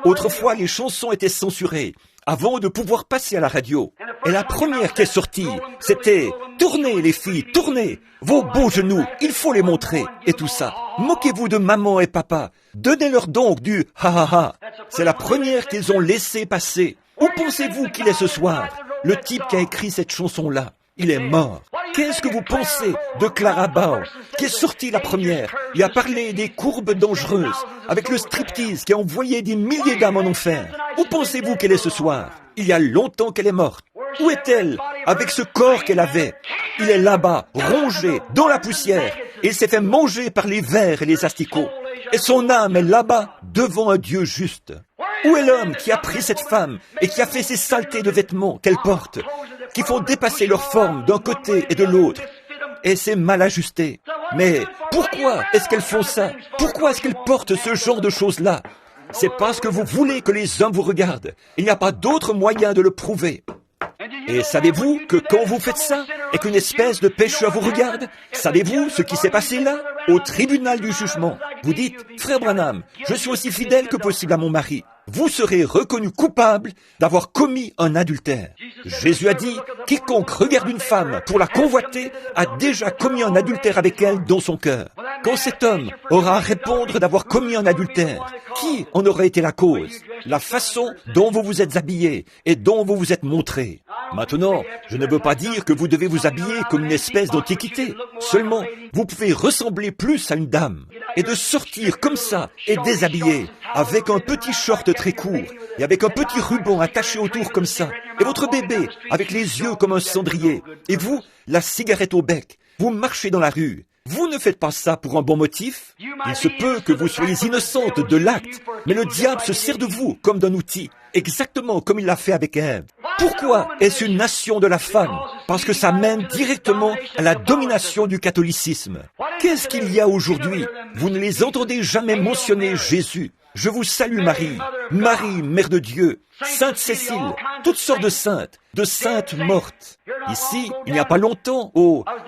autrefois les chansons étaient censurées, avant de pouvoir passer à la radio. Et la première qui est sortie, c'était « Tournez les filles, tournez! Vos beaux genoux, il faut les montrer !» et tout ça. Moquez-vous de maman et papa. Donnez-leur donc du « ha ha ha ». C'est la première qu'ils ont laissé passer. Où pensez-vous qu'il est ce soir? Le type qui a écrit cette chanson-là, il est mort. Qu'est-ce que vous pensez de Clara Bow, qui est sortie la première et a parlé des courbes dangereuses, avec le striptease qui a envoyé des milliers d'âmes en enfer? Où pensez-vous qu'elle est ce soir? Il y a longtemps qu'elle est morte. Où est-elle avec ce corps qu'elle avait? Il est là-bas, rongé, dans la poussière, et il s'est fait manger par les vers et les asticots. Et son âme est là-bas, devant un Dieu juste. Où est l'homme qui a pris cette femme et qui a fait ces saletés de vêtements qu'elle porte, qui font dépasser leur forme d'un côté et de l'autre? Et c'est mal ajusté. Mais pourquoi est-ce qu'elles font ça? Pourquoi est-ce qu'elles portent ce genre de choses-là? C'est parce que vous voulez que les hommes vous regardent. Il n'y a pas d'autre moyen de le prouver. Et savez-vous que quand vous faites ça, et qu'une espèce de pécheur vous regarde, savez-vous ce qui s'est passé là, au tribunal du jugement? Vous dites, frère Branham, je suis aussi fidèle que possible à mon mari. Vous serez reconnu coupable d'avoir commis un adultère. Jésus a dit, quiconque regarde une femme pour la convoiter a déjà commis un adultère avec elle dans son cœur. Quand cet homme aura à répondre d'avoir commis un adultère, qui en aurait été la cause? La façon dont vous vous êtes habillé et dont vous vous êtes montré. Maintenant, je ne veux pas dire que vous devez vous habiller comme une espèce d'antiquité. Seulement, vous pouvez ressembler plus à une dame. Et de sortir comme ça et déshabillé, avec un petit short très court, et avec un petit ruban attaché autour comme ça, et votre bébé avec les yeux comme un cendrier, et vous, la cigarette au bec, vous marchez dans la rue. Vous ne faites pas ça pour un bon motif. Il se peut que vous soyez innocente de l'acte, mais le diable se sert de vous comme d'un outil, exactement comme il l'a fait avec Ève. Pourquoi est-ce une nation de la femme? Parce que ça mène directement à la domination du catholicisme. Qu'est-ce qu'il y a aujourd'hui? Vous ne les entendez jamais mentionner Jésus. Je vous salue Marie, Marie, Mère de Dieu, Sainte Cécile, toutes sortes de saintes mortes. Ici, il n'y a pas longtemps,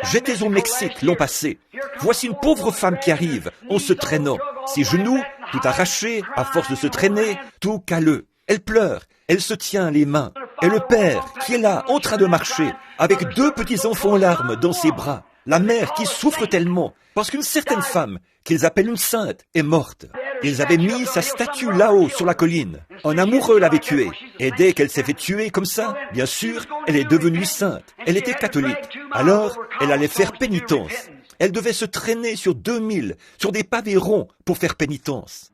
j'étais au Mexique l'an passé. Voici une pauvre femme qui arrive, en se traînant, ses genoux, tout arrachés, à force de se traîner, tout calleux. Elle pleure, elle se tient les mains. Et le père, qui est là, en train de marcher, avec 2 petits enfants en larmes dans ses bras. La mère qui souffre tellement, parce qu'une certaine femme, qu'ils appellent une sainte, est morte. Ils avaient mis sa statue là-haut sur la colline. Un amoureux l'avait tuée. Et dès qu'elle s'est fait tuer comme ça, bien sûr, elle est devenue sainte. Elle était catholique. Alors, elle allait faire pénitence. Elle devait se traîner sur 2000, sur des pavés ronds pour faire pénitence.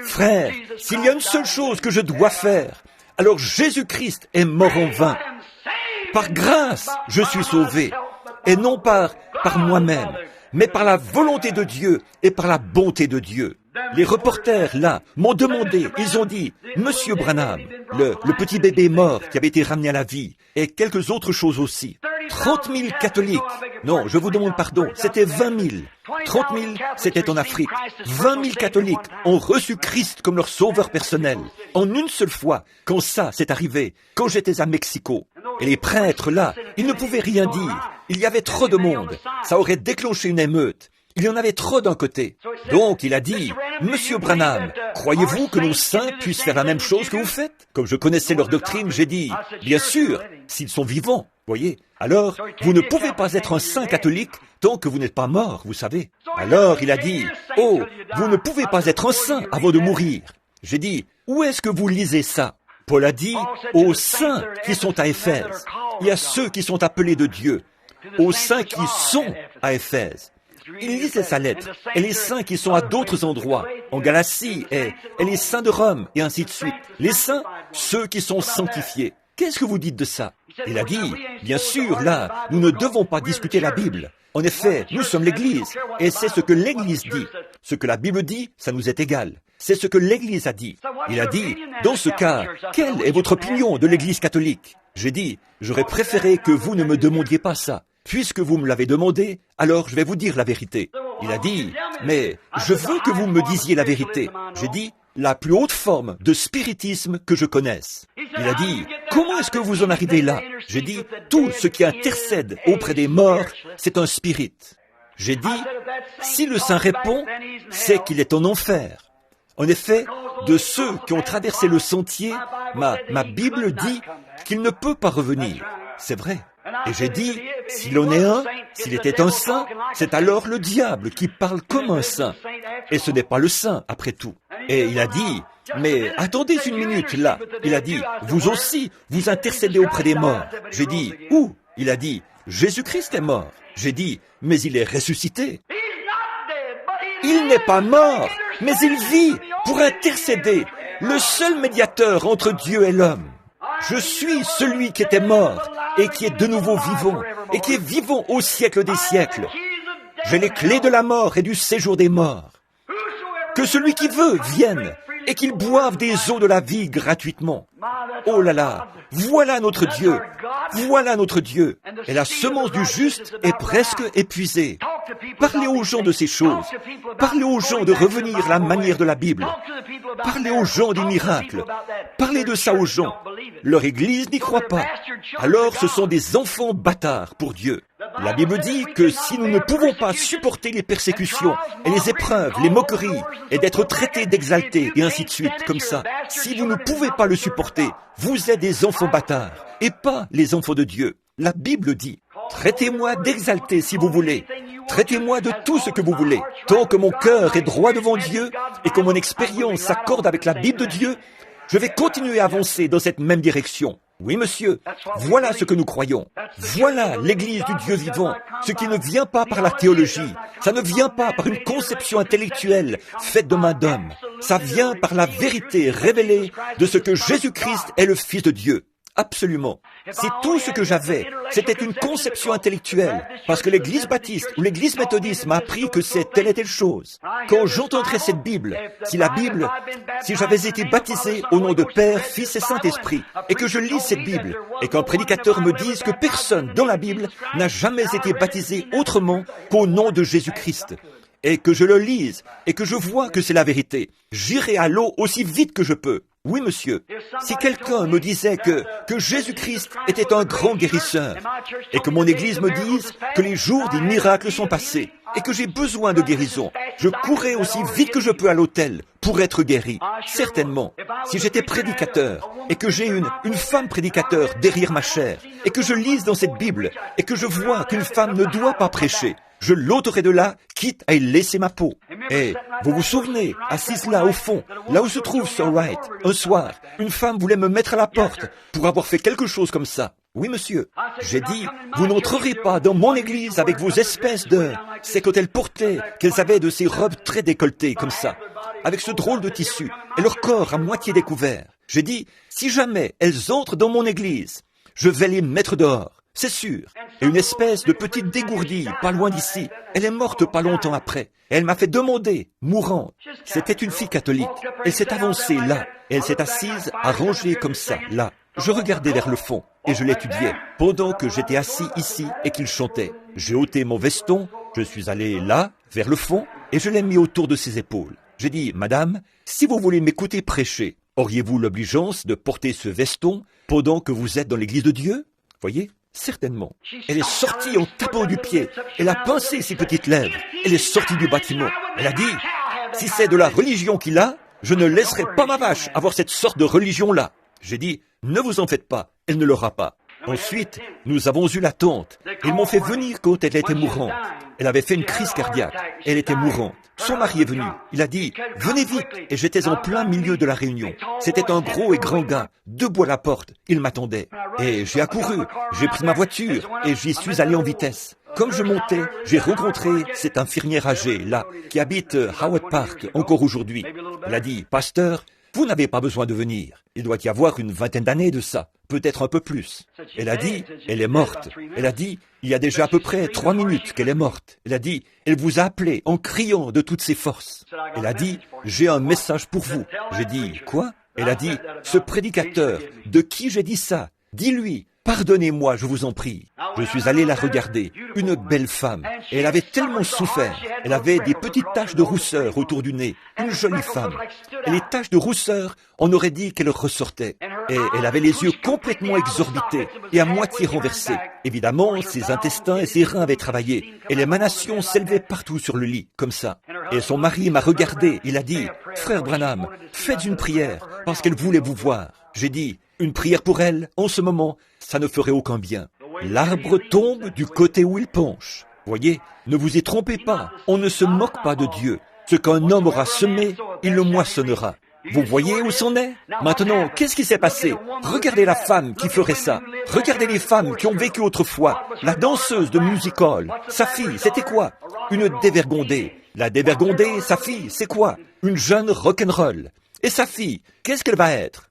Frère, s'il y a une seule chose que je dois faire, alors Jésus-Christ est mort en vain. Par grâce, je suis sauvé, et non par moi-même, mais par la volonté de Dieu et par la bonté de Dieu. Les reporters, là, m'ont demandé, ils ont dit, « Monsieur Branham, le petit bébé mort qui avait été ramené à la vie, et quelques autres choses aussi. 30 000 catholiques, non, je vous demande pardon, c'était 20 000. 30 000, c'était en Afrique. 20 000 catholiques ont reçu Christ comme leur sauveur personnel. En une seule fois, quand ça s'est arrivé, quand j'étais à Mexico. Et les prêtres, là, ils ne pouvaient rien dire. Il y avait trop de monde. Ça aurait déclenché une émeute. Il y en avait trop d'un côté. Donc, il a dit, « Monsieur Branham, croyez-vous que nos saints puissent faire la même chose que vous faites ?» Comme je connaissais leur doctrine, j'ai dit, « Bien sûr, s'ils sont vivants. » Voyez, alors, vous ne pouvez pas être un saint catholique tant que vous n'êtes pas mort, vous savez. Alors, il a dit, « Oh, vous ne pouvez pas être un saint avant de mourir. » J'ai dit, « Où est-ce que vous lisez ça ?» Paul a dit, « Aux saints qui sont à Éphèse. » Il y a ceux qui sont appelés de Dieu. Aux saints qui sont à Éphèse. Il lisait sa lettre, et les saints qui sont à d'autres endroits, en Galatie, et les saints de Rome, et ainsi de suite. Les saints, ceux qui sont sanctifiés. Qu'est-ce que vous dites de ça? Il a dit, bien sûr, là, nous ne devons pas discuter la Bible. En effet, nous sommes l'Église, et c'est ce que l'Église dit. Ce que la Bible dit, ça nous est égal. C'est ce que l'Église a dit. Il a dit, dans ce cas, quelle est votre opinion de l'Église catholique? J'ai dit, j'aurais préféré que vous ne me demandiez pas ça. Puisque vous me l'avez demandé, alors je vais vous dire la vérité. Il a dit, mais je veux que vous me disiez la vérité. J'ai dit, la plus haute forme de spiritisme que je connaisse. Il a dit, comment est-ce que vous en arrivez là? J'ai dit, tout ce qui intercède auprès des morts, c'est un spirit. J'ai dit, si le saint répond, c'est qu'il est en enfer. En effet, de ceux qui ont traversé le sentier, ma Bible dit qu'il ne peut pas revenir. C'est vrai. Et j'ai dit, s'il en est un, s'il était un saint, c'est alors le diable qui parle comme un saint. Et ce n'est pas le saint, après tout. Et il a dit, mais attendez une minute là. Il a dit, vous aussi, vous intercédez auprès des morts. J'ai dit, où? Il a dit, Jésus-Christ est mort. J'ai dit, mais il est ressuscité. Il n'est pas mort, mais il vit pour intercéder, le seul médiateur entre Dieu et l'homme. Je suis celui qui était mort et qui est de nouveau vivant et qui est vivant au siècle des siècles. J'ai les clés de la mort et du séjour des morts. Que celui qui veut vienne et qu'il boive des eaux de la vie gratuitement. Oh là là, voilà notre Dieu, voilà notre Dieu. Et la semence du juste est presque épuisée. Parlez aux gens de ces choses. Parlez aux gens de revenir à la manière de la Bible. Parlez aux gens des miracles. Parlez de ça aux gens. Leur Église n'y croit pas. Alors ce sont des enfants bâtards pour Dieu. La Bible dit que si nous ne pouvons pas supporter les persécutions et les épreuves, les moqueries, et d'être traités d'exaltés, et ainsi de suite, comme ça, si vous ne pouvez pas le supporter, vous êtes des enfants bâtards, et pas les enfants de Dieu. La Bible dit, traitez-moi d'exalté si vous voulez, traitez-moi de tout ce que vous voulez, tant que mon cœur est droit devant Dieu, et que mon expérience s'accorde avec la Bible de Dieu, Je vais continuer à avancer dans cette même direction. Oui, monsieur, voilà ce que nous croyons. Voilà l'Église du Dieu vivant, ce qui ne vient pas par la théologie, ça ne vient pas par une conception intellectuelle faite de main d'homme, ça vient par la vérité révélée de ce que Jésus-Christ est le Fils de Dieu. Absolument. C'est tout ce que j'avais. C'était une conception intellectuelle, parce que l'Église baptiste ou l'Église méthodiste m'a appris que c'est telle et telle chose. Quand j'entendrai cette Bible, si j'avais été baptisé au nom de Père, Fils et Saint-Esprit, et que je lis cette Bible, et qu'un prédicateur me dise que personne dans la Bible n'a jamais été baptisé autrement qu'au nom de Jésus-Christ, et que je le lise, et que je vois que c'est la vérité, j'irai à l'eau aussi vite que je peux. Oui, monsieur. Si quelqu'un me disait que Jésus-Christ était un grand guérisseur, et que mon Église me dise que les jours des miracles sont passés, et que j'ai besoin de guérison, je courrai aussi vite que je peux à l'autel pour être guéri. Certainement. Si j'étais prédicateur, et que j'ai une femme prédicateur derrière ma chair, et que je lise dans cette Bible, et que je vois qu'une femme ne doit pas prêcher, je l'ôterai de là, quitte à y laisser ma peau. Et vous vous souvenez, assise là au fond, là où se trouve Sir Wright, un soir, une femme voulait me mettre à la porte pour avoir fait quelque chose comme ça. Oui, monsieur. J'ai dit, vous n'entrerez pas dans mon église avec vos espèces de... C'est quand elles portaient, qu'elles avaient de ces robes très décolletées comme ça, avec ce drôle de tissu, et leur corps à moitié découvert. J'ai dit, si jamais elles entrent dans mon église, je vais les mettre dehors. C'est sûr. Et une espèce de petite dégourdie, pas loin d'ici. Elle est morte pas longtemps après. Et elle m'a fait demander, mourante. C'était une fille catholique. Elle s'est avancée là. Et elle s'est assise, arrangée comme ça, là. Je regardais vers le fond et je l'étudiais, pendant que j'étais assis ici et qu'il chantait. J'ai ôté mon veston, je suis allé là, vers le fond, et je l'ai mis autour de ses épaules. J'ai dit, madame, si vous voulez m'écouter prêcher, auriez-vous l'obligeance de porter ce veston pendant que vous êtes dans l'église de Dieu? Voyez? Certainement. Elle est sortie en tapant du pied. Elle a pincé ses petites lèvres. Elle est sortie du bâtiment. Elle a dit, si c'est de la religion qu'il a, je ne laisserai pas ma vache avoir cette sorte de religion-là. J'ai dit, ne vous en faites pas, elle ne l'aura pas. Ensuite, nous avons eu la tante. Ils m'ont fait venir quand elle était mourante. Elle avait fait une crise cardiaque. Elle était mourante. Son mari est venu. Il a dit, venez vite. Et j'étais en plein milieu de la réunion. C'était un gros et grand gars, debout à la porte. Il m'attendait. Et j'ai accouru. J'ai pris ma voiture et j'y suis allé en vitesse. Comme je montais, j'ai rencontré cette infirmière âgée, là, qui habite Howard Park, encore aujourd'hui. Elle a dit, pasteur, vous n'avez pas besoin de venir. Il doit y avoir une vingtaine d'années de ça, peut-être un peu plus. Elle a dit, elle est morte. Elle a dit, il y a déjà à peu près 3 minutes qu'elle est morte. Elle a dit, elle vous a appelé en criant de toutes ses forces. Elle a dit, j'ai un message pour vous. J'ai dit, quoi? Elle a dit, ce prédicateur, de qui j'ai dit ça? Dis-lui, pardonnez-moi, je vous en prie. Je suis allé la regarder, une belle femme, et elle avait tellement souffert. Elle avait des petites taches de rousseur autour du nez, une jolie femme. Et les taches de rousseur, on aurait dit qu'elles ressortaient. Et elle avait les yeux complètement exorbités et à moitié renversés. Évidemment, ses intestins et ses reins avaient travaillé, et l'émanation s'élevait partout sur le lit, comme ça. Et son mari m'a regardé, il a dit, « Frère Branham, faites une prière, parce qu'elle voulait vous voir. » J'ai dit, une prière pour elle, en ce moment, ça ne ferait aucun bien. L'arbre tombe du côté où il penche. Voyez, ne vous y trompez pas, on ne se moque pas de Dieu. Ce qu'un homme aura semé, il le moissonnera. Vous voyez où c'en est? Maintenant, qu'est-ce qui s'est passé? Regardez la femme qui ferait ça. Regardez les femmes qui ont vécu autrefois. La danseuse de music hall, sa fille, c'était quoi? Une dévergondée. La dévergondée, sa fille, c'est quoi? Une jeune rock'n'roll. Et sa fille, qu'est-ce qu'elle va être?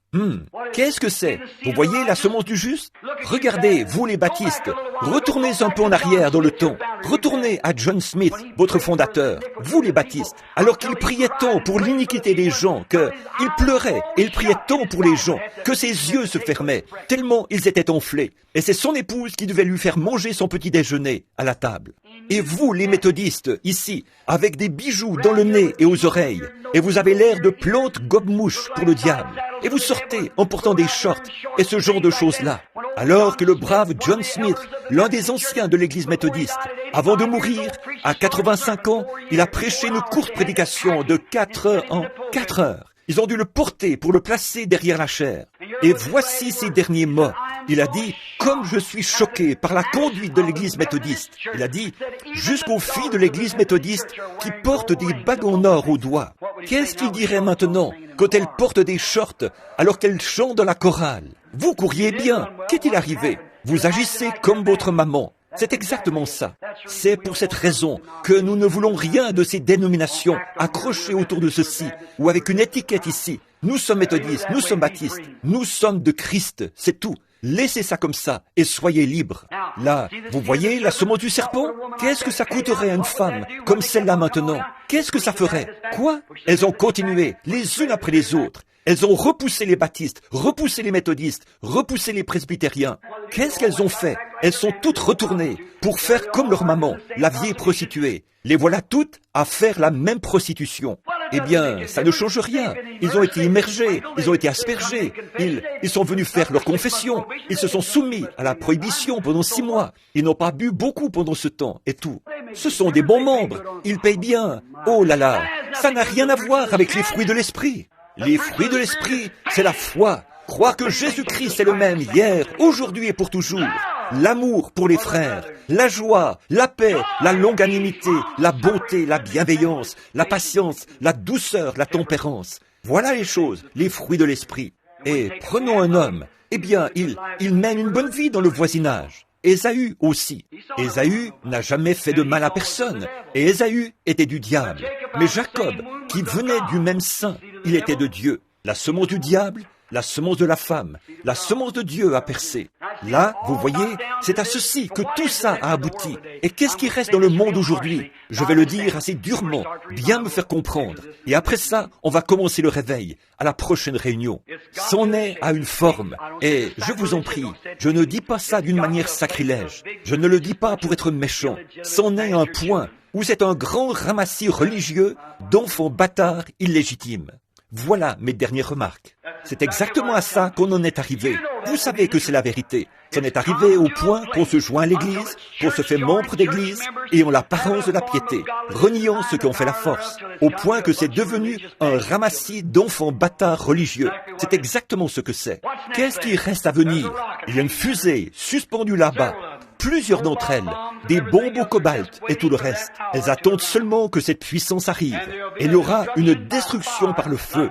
Qu'est-ce que c'est? Vous voyez la semence du juste? Regardez, vous les baptistes, retournez un peu en arrière dans le temps. Retournez à John Smith, votre fondateur, vous les baptistes, alors qu'il priait tant pour l'iniquité des gens, qu'il pleurait, et il priait tant pour les gens, que ses yeux se fermaient, tellement ils étaient enflés. Et c'est son épouse qui devait lui faire manger son petit déjeuner à la table. Et vous, les méthodistes, ici, avec des bijoux dans le nez et aux oreilles, et vous avez l'air de plantes gobe-mouches pour le diable, et vous sortez en portant des shorts et ce genre de choses-là, alors que le brave John Smith, l'un des anciens de l'église méthodiste, avant de mourir, à 85 ans, il a prêché une courte prédication de 4 heures en 4 heures. Ils ont dû le porter pour le placer derrière la chaire. Et voici ses derniers mots. Il a dit, comme je suis choqué par la conduite de l'église méthodiste. Il a dit, jusqu'aux filles de l'église méthodiste qui portent des bagues en or au doigt. Qu'est-ce qu'ils diraient maintenant quand elles portent des shorts alors qu'elles chantent dans la chorale? Vous courriez bien. Qu'est-il arrivé? Vous agissez comme votre maman. C'est exactement ça. C'est pour cette raison que nous ne voulons rien de ces dénominations accrochées autour de ceci ou avec une étiquette ici. Nous sommes méthodistes, nous sommes baptistes, nous sommes de Christ, c'est tout. Laissez ça comme ça et soyez libres. Là, vous voyez la semence du serpent? Qu'est-ce que ça coûterait à une femme comme celle-là maintenant? Qu'est-ce que ça ferait? Quoi? Elles ont continué, les unes après les autres. Elles ont repoussé les baptistes, repoussé les méthodistes, repoussé les presbytériens. Qu'est-ce qu'elles ont fait? Elles sont toutes retournées pour faire comme leur maman, la vieille prostituée. Les voilà toutes à faire la même prostitution. Eh bien, ça ne change rien. Ils ont été immergés, ils ont été aspergés. Ils sont venus faire leur confession. Ils se sont soumis à la prohibition pendant 6 mois. Ils n'ont pas bu beaucoup pendant ce temps et tout. Ce sont des bons membres. Ils payent bien. Oh là là, ça n'a rien à voir avec les fruits de l'esprit. Les fruits de l'esprit, c'est la foi. Croire que Jésus-Christ est le même hier, aujourd'hui et pour toujours. L'amour pour les frères, la joie, la paix, la longanimité, la bonté, la bienveillance, la patience, la douceur, la tempérance. Voilà les choses, les fruits de l'esprit. Et prenons un homme. Eh bien, il mène une bonne vie dans le voisinage. Ésaü aussi. Ésaü n'a jamais fait de mal à personne, et Ésaü était du diable. Mais Jacob, qui venait du même sein, il était de Dieu. La semence du diable, la semence de la femme, la semence de Dieu a percé. Là, vous voyez, c'est à ceci que tout ça a abouti. Et qu'est-ce qui reste dans le monde aujourd'hui? Je vais le dire assez durement, bien me faire comprendre. Et après ça, on va commencer le réveil, à la prochaine réunion. C'en est à une forme. Et je vous en prie, je ne dis pas ça d'une manière sacrilège. Je ne le dis pas pour être méchant. C'en est un point où c'est un grand ramassis religieux d'enfants bâtards illégitimes. Voilà mes dernières remarques. C'est exactement à ça qu'on en est arrivé. Vous savez que c'est la vérité. Ça en est arrivé au point qu'on se joint à l'Église, qu'on se fait membre d'Église, et on l'apparence de la piété, reniant ce qui en fait la force, au point que c'est devenu un ramassis d'enfants bâtards religieux. C'est exactement ce que c'est. Qu'est-ce qui reste à venir? Il y a une fusée suspendue là-bas. Plusieurs d'entre elles, des bombes au cobalt et tout le reste. Elles attendent seulement que cette puissance arrive. Et il y aura une destruction par le feu,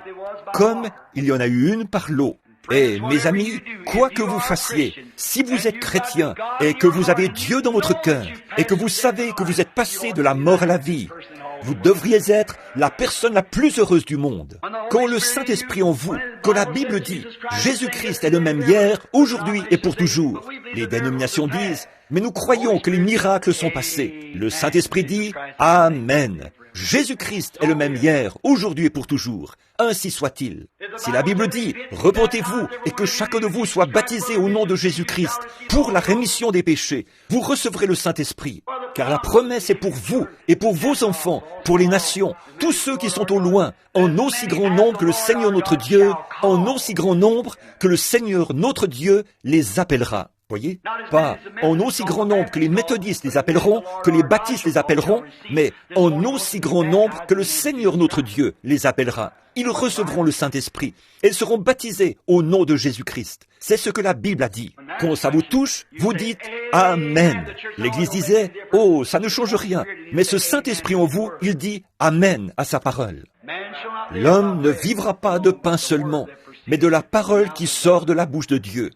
comme il y en a eu une par l'eau. Et mes amis, quoi que vous fassiez, si vous êtes chrétien et que vous avez Dieu dans votre cœur et que vous savez que vous êtes passé de la mort à la vie, vous devriez être la personne la plus heureuse du monde. Quand le Saint-Esprit en vous, quand la Bible dit « Jésus-Christ est le même hier, aujourd'hui et pour toujours », les dénominations disent « Mais nous croyons que les miracles sont passés ». Le Saint-Esprit dit « Amen ». Jésus-Christ est le même hier, aujourd'hui et pour toujours. Ainsi soit-il. Si la Bible dit « Repentez-vous et que chacun de vous soit baptisé au nom de Jésus-Christ pour la rémission des péchés », vous recevrez le Saint-Esprit. Car la promesse est pour vous et pour vos enfants, pour les nations, tous ceux qui sont au loin, en aussi grand nombre que le Seigneur notre Dieu, en aussi grand nombre que le Seigneur notre Dieu les appellera. Voyez? Pas en aussi grand nombre que les méthodistes les appelleront, que les baptistes les appelleront, mais en aussi grand nombre que le Seigneur notre Dieu les appellera. Ils recevront le Saint-Esprit. Ils seront baptisés au nom de Jésus-Christ. C'est ce que la Bible a dit. Quand ça vous touche, vous dites « Amen ». L'Église disait « Oh, ça ne change rien ». Mais ce Saint-Esprit en vous, il dit « Amen » à sa parole. L'homme ne vivra pas de pain seulement, mais de la parole qui sort de la bouche de Dieu.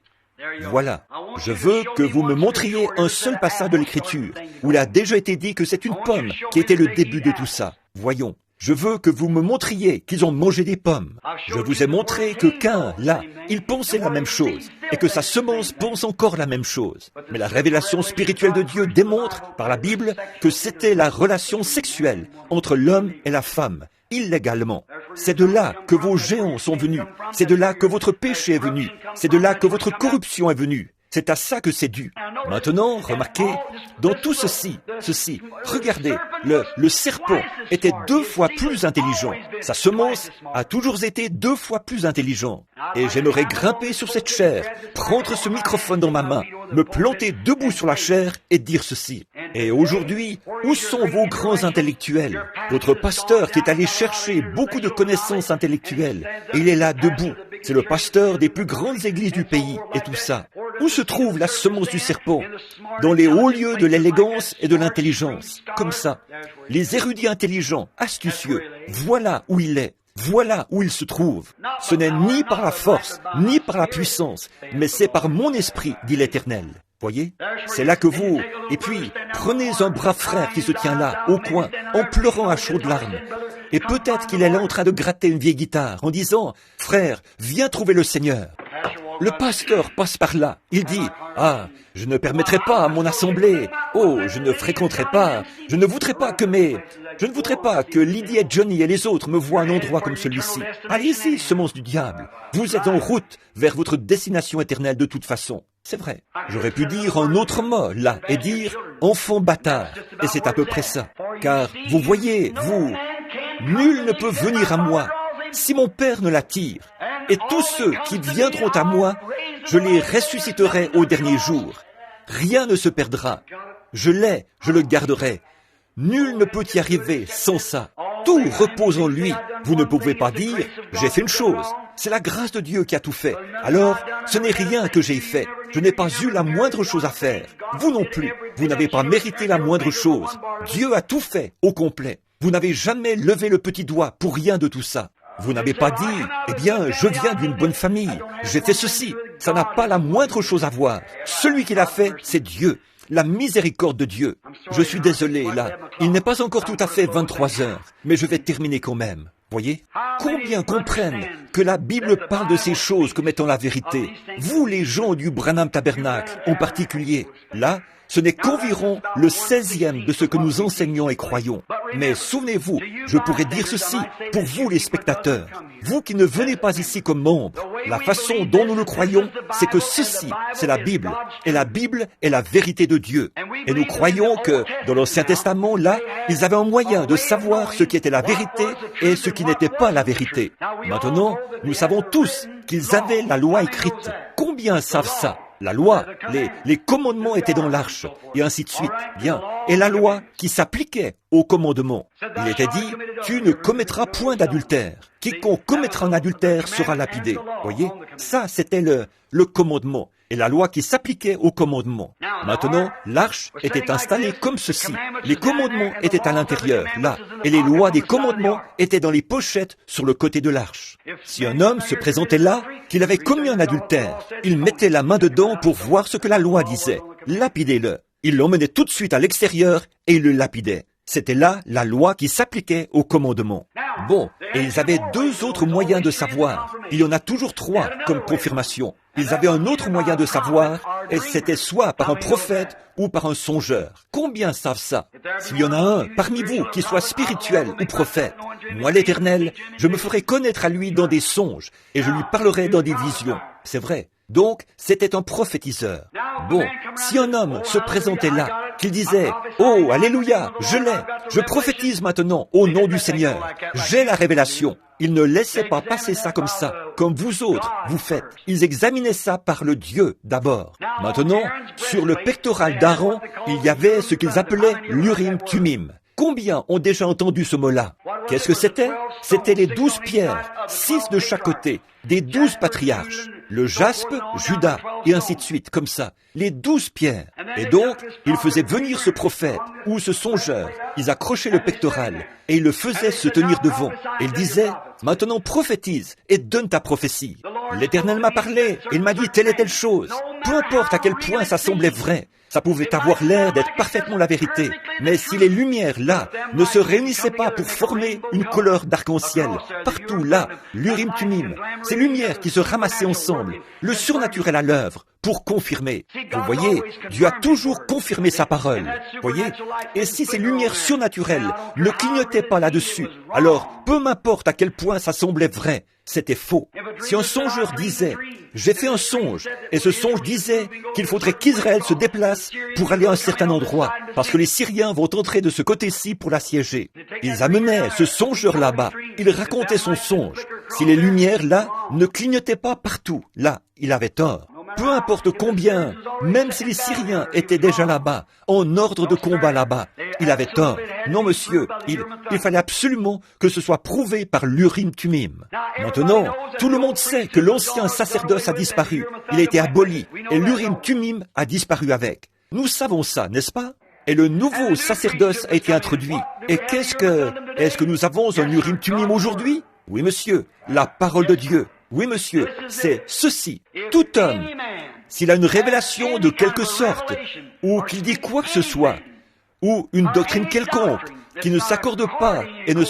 Voilà. Je veux que vous me montriez un seul passage de l'Écriture où il a déjà été dit que c'est une pomme qui était le début de tout ça. Voyons. Je veux que vous me montriez qu'ils ont mangé des pommes. Je vous ai montré que Caïn, là, il pensait la même chose et que sa semence pense encore la même chose. Mais la révélation spirituelle de Dieu démontre, par la Bible, que c'était la relation sexuelle entre l'homme et la femme, illégalement. C'est de là que vos géants sont venus. C'est de là que votre péché est venu. C'est de là que votre corruption est venue. C'est à ça que c'est dû. Maintenant, remarquez, dans tout ceci, regardez, le serpent était 2 fois plus intelligent. Sa semence a toujours été 2 fois plus intelligent. Et j'aimerais grimper sur cette chair, prendre ce microphone dans ma main, me planter debout sur la chair et dire ceci. Et aujourd'hui, où sont vos grands intellectuels? Votre pasteur qui est allé chercher beaucoup de connaissances intellectuelles, et il est là debout. C'est le pasteur des plus grandes églises du pays et tout ça. Où se trouve la semence du serpent? Dans les hauts lieux de l'élégance et de l'intelligence. Comme ça. Les érudits intelligents, astucieux, voilà où il est. Voilà où il se trouve. Ce n'est ni par la force, ni par la puissance, mais c'est par mon esprit, dit l'Éternel. Voyez? C'est là que vous... Et puis, prenez un brave frère qui se tient là, au coin, en pleurant à chaudes larmes. Et peut-être qu'il est là en train de gratter une vieille guitare, en disant, « Frère, viens trouver le Seigneur. » Le pasteur passe par là. Il dit, « Ah, je ne permettrai pas à mon assemblée. Oh, je ne fréquenterai pas. Je ne voudrais pas que Lydie et Johnny et les autres me voient à un endroit comme celui-ci. Allez-y, semence du diable. Vous êtes en route vers votre destination éternelle de toute façon. » C'est vrai. J'aurais pu dire un autre mot là et dire « enfant bâtard ». Et c'est à peu près ça. Car vous voyez, nul ne peut venir à moi si mon Père ne l'attire. Et tous ceux qui viendront à moi, je les ressusciterai au dernier jour. Rien ne se perdra. Je le garderai. Nul ne peut y arriver sans ça. Tout repose en lui. Vous ne pouvez pas dire, j'ai fait une chose. C'est la grâce de Dieu qui a tout fait. Alors, ce n'est rien que j'ai fait. Je n'ai pas eu la moindre chose à faire. Vous non plus. Vous n'avez pas mérité la moindre chose. Dieu a tout fait au complet. Vous n'avez jamais levé le petit doigt pour rien de tout ça. Vous n'avez pas dit, eh bien, je viens d'une bonne famille. J'ai fait ceci. Ça n'a pas la moindre chose à voir. Celui qui l'a fait, c'est Dieu. La miséricorde de Dieu. Je suis désolé, là. Il n'est pas encore tout à fait 23 heures, mais je vais terminer quand même. Voyez? Combien comprennent que la Bible parle de ces choses comme étant la vérité? Vous, les gens du Branham Tabernacle, en particulier. Là, ce n'est qu'environ le 16e de ce que nous enseignons et croyons. Mais souvenez-vous, je pourrais dire ceci pour vous les spectateurs, vous qui ne venez pas ici comme membres, la façon dont nous le croyons, c'est que ceci, c'est la Bible, et la Bible est la vérité de Dieu. Et nous croyons que, dans l'Ancien Testament, là, ils avaient un moyen de savoir ce qui était la vérité et ce qui n'était pas la vérité. Maintenant, nous savons tous qu'ils avaient la loi écrite. Combien savent ça? La loi, les commandements étaient dans l'arche, et ainsi de suite. Bien. Et la loi qui s'appliquait aux commandements. Il était dit, tu ne commettras point d'adultère. Quiconque commettra un adultère sera lapidé. Voyez? Ça, c'était le commandement. Et la loi qui s'appliquait aux commandements. Maintenant, l'arche était installée comme ceci. Les commandements étaient à l'intérieur, là. Et les lois des commandements étaient dans les pochettes sur le côté de l'arche. Si un homme se présentait là, qu'il avait commis un adultère, il mettait la main dedans pour voir ce que la loi disait. Lapidez-le. Il l'emmenait tout de suite à l'extérieur et il le lapidait. C'était là la loi qui s'appliquait aux commandements. Bon, et ils avaient deux autres moyens de savoir. Il y en a toujours trois comme confirmation. Ils avaient un autre moyen de savoir, et c'était soit par un prophète ou par un songeur. Combien savent ça? S'il y en a un parmi vous qui soit spirituel ou prophète, moi l'Éternel, je me ferai connaître à lui dans des songes, et je lui parlerai dans des visions. C'est vrai. Donc, c'était un prophétiseur. Bon, si un homme se présentait là, qu'il disait « Oh, alléluia, je l'ai, je prophétise maintenant au nom du Seigneur, j'ai la révélation », ils ne laissaient pas passer ça, comme vous autres, vous faites. Ils examinaient ça par le Dieu d'abord. Maintenant, sur le pectoral d'Aaron, il y avait ce qu'ils appelaient l'Urim-Tumim. Combien ont déjà entendu ce mot-là? Qu'est-ce que c'était? C'était les 12 pierres, 6 de chaque côté, des 12 patriarches. Le jaspe, Judas, et ainsi de suite, comme ça. Les 12 pierres. Et donc, ils faisaient venir ce prophète, ou ce songeur. Ils accrochaient le pectoral, et ils le faisaient se tenir devant. Et ils disaient, maintenant prophétise, et donne ta prophétie. L'Éternel m'a parlé, il m'a dit telle et telle chose. Peu importe à quel point ça semblait vrai. Ça pouvait avoir l'air d'être parfaitement la vérité. Mais si les lumières, là, ne se réunissaient pas pour former une couleur d'arc-en-ciel, partout, là, l'Urim-Tumim, ces lumières qui se ramassaient ensemble, le surnaturel à l'œuvre, pour confirmer. Vous voyez, Dieu a toujours confirmé sa parole. Voyez? Et si ces lumières surnaturelles ne clignotaient pas là-dessus, alors, peu m'importe à quel point ça semblait vrai, c'était faux. Si un songeur disait, j'ai fait un songe, et ce songe disait qu'il faudrait qu'Israël se déplace pour aller à un certain endroit, parce que les Syriens vont entrer de ce côté-ci pour l'assiéger. Ils amenaient ce songeur là-bas, il racontait son songe. Si les lumières là ne clignotaient pas partout, là, il avait tort. Peu importe combien, même si les Syriens étaient déjà là-bas, en ordre de combat là-bas, il avait tort. Non, monsieur, il fallait absolument que ce soit prouvé par l'Urim-Tumim. Maintenant, tout le monde sait que l'ancien sacerdoce a disparu. Il a été aboli et l'Urim-Tumim a disparu avec. Nous savons ça, n'est-ce pas? Et le nouveau sacerdoce a été introduit. Et est-ce que nous avons un Urim-Tumim aujourd'hui? Oui, monsieur, la parole de Dieu. Oui, monsieur, c'est ceci. Tout homme, s'il a une révélation de quelque sorte, ou qu'il dit quoi que ce soit, ou une doctrine quelconque, qui ne s'accorde pas et ne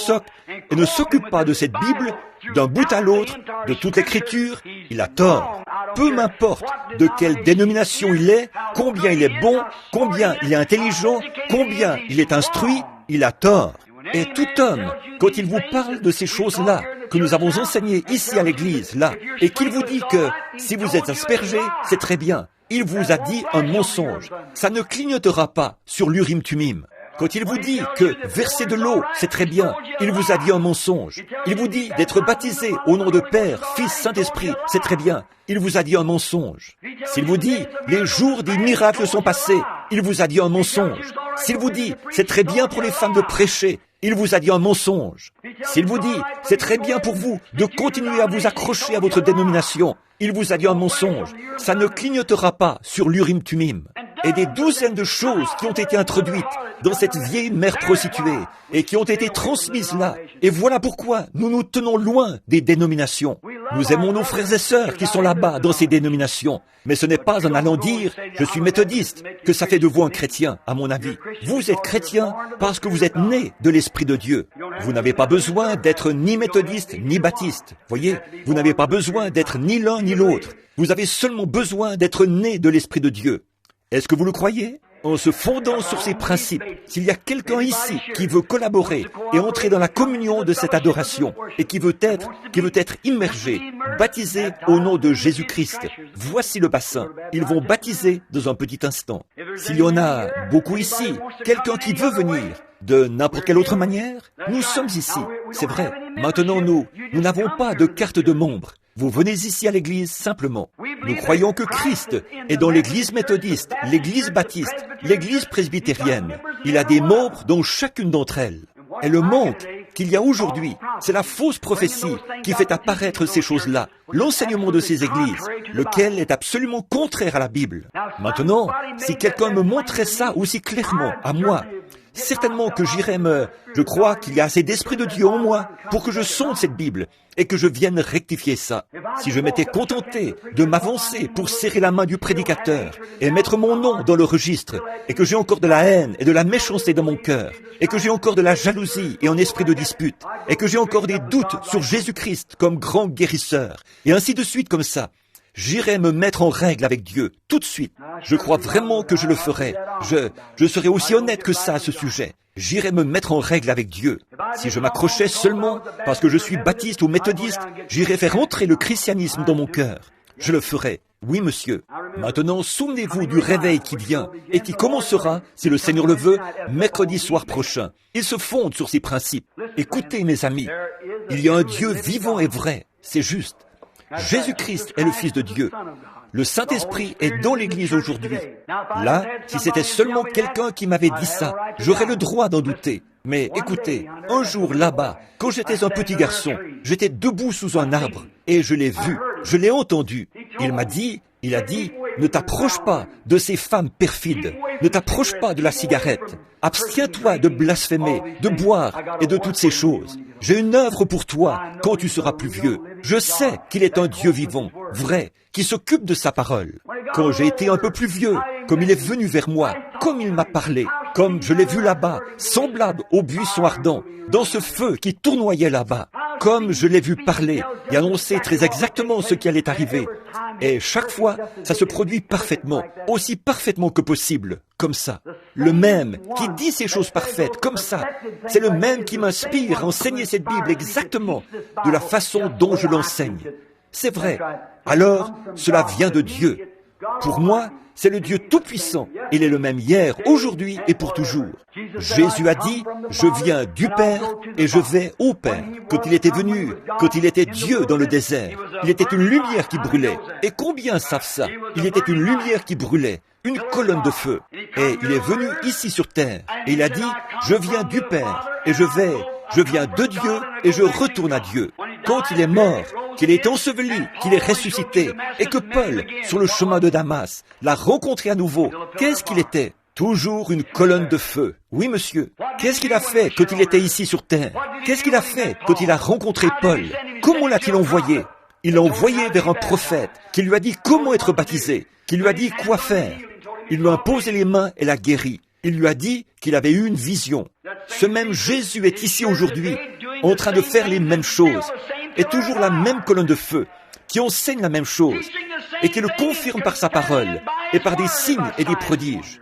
s'occupe pas de cette Bible, d'un bout à l'autre, de toute l'Écriture, il a tort. Peu m'importe de quelle dénomination il est, combien il est bon, combien il est intelligent, combien il est instruit, il a tort. Et tout homme, quand il vous parle de ces choses-là, que nous avons enseignées ici à l'église, là, et qu'il vous dit que si vous êtes aspergé, c'est très bien, il vous a dit un mensonge. Ça ne clignotera pas sur l'Urim-Tumim. Quand il vous dit que verser de l'eau, c'est très bien, il vous a dit un mensonge. Il vous dit d'être baptisé au nom de Père, Fils, Saint-Esprit, c'est très bien, il vous a dit un mensonge. S'il vous dit les jours des miracles sont passés, il vous a dit un mensonge. S'il vous dit c'est très bien pour les femmes de prêcher, il vous a dit un mensonge. S'il vous dit c'est très bien pour vous de continuer à vous accrocher à votre dénomination, il vous a dit un mensonge. Ça ne clignotera pas sur l'Urim-Tumim. Et des douzaines de choses qui ont été introduites dans cette vieille mère prostituée et qui ont été transmises là. Et voilà pourquoi nous nous tenons loin des dénominations. Nous aimons nos frères et sœurs qui sont là-bas dans ces dénominations. Mais ce n'est pas en allant dire « je suis méthodiste » que ça fait de vous un chrétien, à mon avis. Vous êtes chrétien parce que vous êtes né de l'Esprit de Dieu. Vous n'avez pas besoin d'être ni méthodiste ni baptiste. Voyez, vous n'avez pas besoin d'être ni l'un ni l'autre. Vous avez seulement besoin d'être né de l'Esprit de Dieu. Est-ce que vous le croyez? En se fondant sur ces principes, s'il y a quelqu'un ici qui veut collaborer et entrer dans la communion de cette adoration et qui veut être immergé, baptisé au nom de Jésus-Christ, voici le bassin. Ils vont baptiser dans un petit instant. S'il y en a beaucoup ici, quelqu'un qui veut venir de n'importe quelle autre manière, nous sommes ici. C'est vrai. Maintenant, nous n'avons pas de carte de membre. Vous venez ici à l'église simplement. Nous croyons que Christ est dans l'église méthodiste, l'église baptiste, l'église presbytérienne. Il a des membres dans chacune d'entre elles. Et le manque qu'il y a aujourd'hui, c'est la fausse prophétie qui fait apparaître ces choses-là, l'enseignement de ces églises, lequel est absolument contraire à la Bible. Maintenant, si quelqu'un me montrait ça aussi clairement à moi, certainement que je crois qu'il y a assez d'Esprit de Dieu en moi pour que je sonde cette Bible et que je vienne rectifier ça. Si je m'étais contenté de m'avancer pour serrer la main du prédicateur et mettre mon nom dans le registre, et que j'ai encore de la haine et de la méchanceté dans mon cœur, et que j'ai encore de la jalousie et un esprit de dispute, et que j'ai encore des doutes sur Jésus-Christ comme grand guérisseur, et ainsi de suite comme ça, j'irai me mettre en règle avec Dieu, tout de suite. Je crois vraiment que je le ferai. Je serai aussi honnête que ça à ce sujet. J'irai me mettre en règle avec Dieu. Si je m'accrochais seulement parce que je suis baptiste ou méthodiste, j'irai faire entrer le christianisme dans mon cœur. Je le ferai. Oui, monsieur. Maintenant, souvenez-vous du réveil qui vient et qui commencera, si le Seigneur le veut, mercredi soir prochain. Il se fonde sur ces principes. Écoutez, mes amis, il y a un Dieu vivant et vrai. C'est juste. Jésus-Christ est le Fils de Dieu. Le Saint-Esprit est dans l'Église aujourd'hui. Là, si c'était seulement quelqu'un qui m'avait dit ça, j'aurais le droit d'en douter. Mais écoutez, un jour là-bas, quand j'étais un petit garçon, j'étais debout sous un arbre et je l'ai vu, je l'ai entendu. Il a dit, ne t'approche pas de ces femmes perfides, ne t'approche pas de la cigarette, abstiens-toi de blasphémer, de boire et de toutes ces choses. J'ai une œuvre pour toi quand tu seras plus vieux. Je sais qu'il est un Dieu vivant, vrai, qui s'occupe de sa parole. Quand j'ai été un peu plus vieux, comme il est venu vers moi, comme il m'a parlé, comme je l'ai vu là-bas, semblable au buisson ardent, dans ce feu qui tournoyait là-bas, comme je l'ai vu parler et annoncer très exactement ce qui allait arriver. Et chaque fois, ça se produit parfaitement, aussi parfaitement que possible, comme ça. Le même qui dit ces choses parfaites, comme ça, c'est le même qui m'inspire à enseigner cette Bible exactement de la façon dont je l'enseigne. C'est vrai. Alors, cela vient de Dieu. Pour moi, c'est le Dieu Tout-Puissant. Il est le même hier, aujourd'hui et pour toujours. Jésus a dit, je viens du Père et je vais au Père. Quand il était venu, quand il était Dieu dans le désert, il était une lumière qui brûlait. Et combien savent ça? Il était une lumière qui brûlait, une colonne de feu. Et il est venu ici sur terre. Et il a dit, je viens du Père et je viens de Dieu et je retourne à Dieu. Quand il est mort, qu'il est enseveli, qu'il est ressuscité, et que Paul, sur le chemin de Damas, l'a rencontré à nouveau, qu'est-ce qu'il était? Toujours une colonne de feu. Oui, monsieur. Qu'est-ce qu'il a fait quand il était ici sur terre? Qu'est-ce qu'il a fait quand il a rencontré Paul? Comment l'a-t-il envoyé? Il l'a envoyé vers un prophète qui lui a dit comment être baptisé, qui lui a dit quoi faire. Il lui a imposé les mains et l'a guéri. Il lui a dit qu'il avait eu une vision. Ce même Jésus est ici aujourd'hui, en train de faire les mêmes choses, et toujours la même colonne de feu, qui enseigne la même chose, et qui le confirme par sa parole, et par des signes et des prodiges.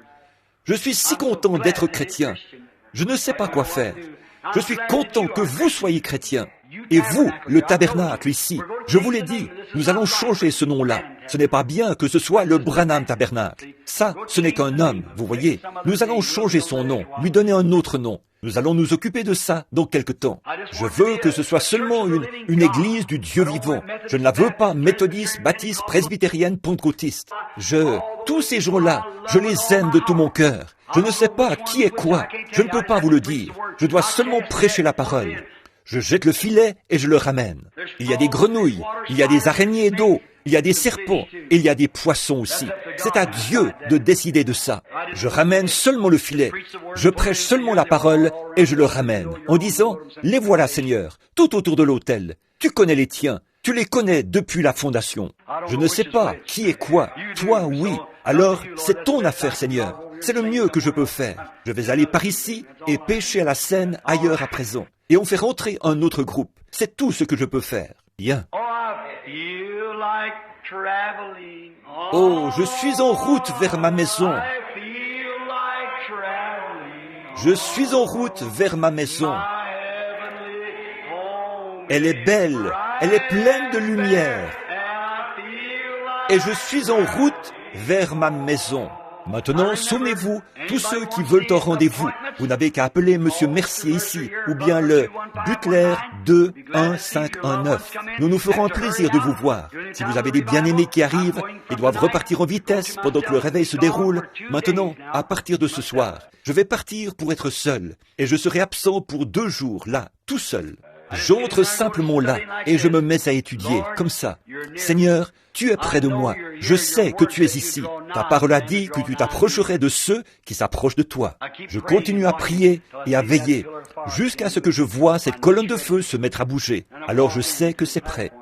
Je suis si content d'être chrétien. Je ne sais pas quoi faire. Je suis content que vous soyez chrétien. Et vous, le tabernacle ici, je vous l'ai dit, nous allons changer ce nom-là. Ce n'est pas bien que ce soit le Branham Tabernacle. Ça, ce n'est qu'un homme, vous voyez. Nous allons changer son nom, lui donner un autre nom. Nous allons nous occuper de ça dans quelque temps. Je veux que ce soit seulement une église du Dieu vivant. Je ne la veux pas méthodiste, baptiste, presbytérienne, pentecôtiste. Tous ces gens-là, je les aime de tout mon cœur. Je ne sais pas qui est quoi. Je ne peux pas vous le dire. Je dois seulement prêcher la parole. Je jette le filet et je le ramène. Il y a des grenouilles, il y a des araignées d'eau, il y a des serpents et il y a des poissons aussi. C'est à Dieu de décider de ça. Je ramène seulement le filet. Je prêche seulement la parole et je le ramène en disant, les voilà Seigneur, tout autour de l'autel. Tu connais les tiens. Tu les connais depuis la fondation. Je ne sais pas qui est quoi. Toi, oui. Alors, c'est ton affaire, Seigneur. C'est le mieux que je peux faire. Je vais aller par ici et pêcher à la Seine ailleurs à présent. Et on fait rentrer un autre groupe. C'est tout ce que je peux faire. Bien. Oh, je suis en route vers ma maison. Je suis en route vers ma maison. Elle est belle, elle est pleine de lumière. Et je suis en route vers ma maison. Maintenant, souvenez-vous, tous ceux qui veulent un rendez-vous, vous n'avez qu'à appeler Monsieur Mercier ici, ou bien le Butler 21519. Nous nous ferons un plaisir de vous voir. Si vous avez des bien-aimés qui arrivent et doivent repartir en vitesse pendant que le réveil se déroule, maintenant, à partir de ce soir, je vais partir pour être seul, et je serai absent pour 2 jours, là, tout seul. J'entre simplement là et je me mets à étudier, comme ça. Seigneur, tu es près de moi. Je sais que tu es ici. Ta parole a dit que tu t'approcherais de ceux qui s'approchent de toi. Je continue à prier et à veiller jusqu'à ce que je vois cette colonne de feu se mettre à bouger. Alors je sais que c'est prêt.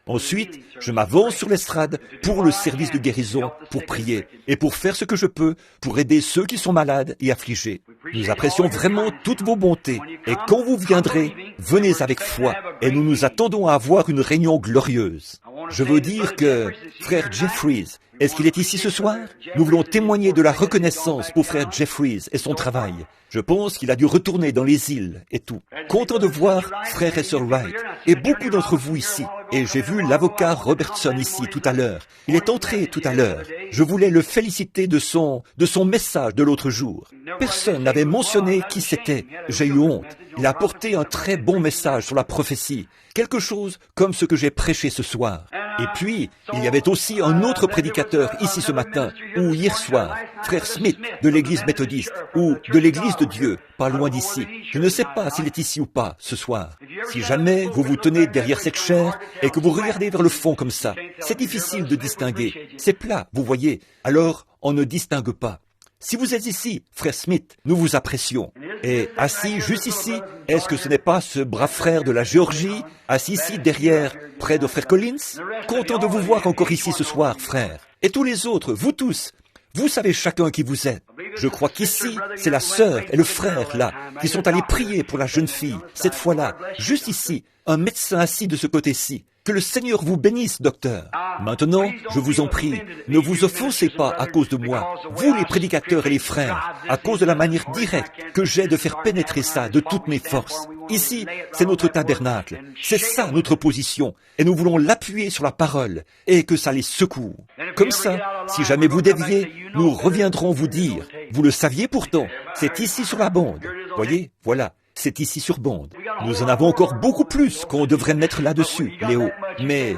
Ensuite, je m'avance sur l'estrade pour le service de guérison, pour prier et pour faire ce que je peux pour aider ceux qui sont malades et affligés. Nous apprécions vraiment toutes vos bontés et quand vous viendrez, venez avec foi et nous nous attendons à avoir une réunion glorieuse. Je veux dire que frère Jeffries, est-ce qu'il est ici ce soir? Nous voulons témoigner de la reconnaissance pour frère Jeffries et son travail. Je pense qu'il a dû retourner dans les îles et tout. Content de voir frère et sœur Wright et beaucoup d'entre vous ici. Et j'ai vu l'avocat Robertson ici tout à l'heure. Il est entré tout à l'heure. Je voulais le féliciter de son message de l'autre jour. Personne n'avait mentionné qui c'était. J'ai eu honte. Il a apporté un très bon message sur la prophétie. Quelque chose comme ce que j'ai prêché ce soir. Et puis, il y avait aussi un autre prédicateur ici ce matin, ou hier soir, frère Smith de l'église méthodiste, ou de l'église de Dieu, pas loin d'ici. Je ne sais pas s'il est ici ou pas ce soir. Si jamais vous vous tenez derrière cette chaire et que vous regardez vers le fond comme ça, c'est difficile de distinguer. C'est plat, vous voyez. Alors, on ne distingue pas. Si vous êtes ici, frère Smith, nous vous apprécions. Et assis juste ici, est-ce que ce n'est pas ce brave frère de la Géorgie, assis ici derrière, près de frère Collins? Content de vous voir encore ici ce soir, frère. Et tous les autres, vous tous, vous savez chacun qui vous êtes. Je crois qu'ici, c'est la sœur et le frère, là, qui sont allés prier pour la jeune fille, cette fois-là, juste ici, un médecin assis de ce côté-ci. Que le Seigneur vous bénisse, docteur. Maintenant, je vous en prie, ne vous offensez pas à cause de moi, vous les prédicateurs et les frères, à cause de la manière directe que j'ai de faire pénétrer ça de toutes mes forces. Ici, c'est notre tabernacle, c'est ça notre position, et nous voulons l'appuyer sur la parole, et que ça les secoue. Comme ça, si jamais vous déviez, nous reviendrons vous dire, vous le saviez pourtant, c'est ici sur la bande. Voyez, voilà. C'est ici sur bande. Nous en avons encore beaucoup plus qu'on devrait mettre là-dessus, Léo. Mais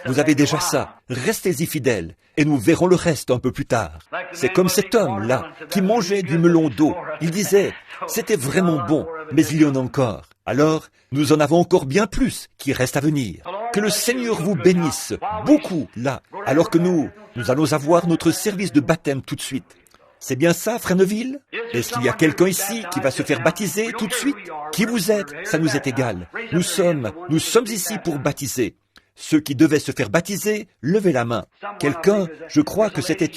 vous avez déjà ça. Restez-y fidèles, et nous verrons le reste un peu plus tard. C'est comme cet homme-là, qui mangeait du melon d'eau. Il disait, c'était vraiment bon, mais il y en a encore. Alors, nous en avons encore bien plus qui reste à venir. Que le Seigneur vous bénisse, beaucoup, là, alors que nous allons avoir notre service de baptême tout de suite. C'est bien ça, Frère Neville? Est-ce qu'il y a quelqu'un ici qui va se faire baptiser tout de suite? Qui vous êtes? Ça nous est égal. Nous sommes ici pour baptiser. Ceux qui devaient se faire baptiser, levez la main. Quelqu'un, je crois que c'était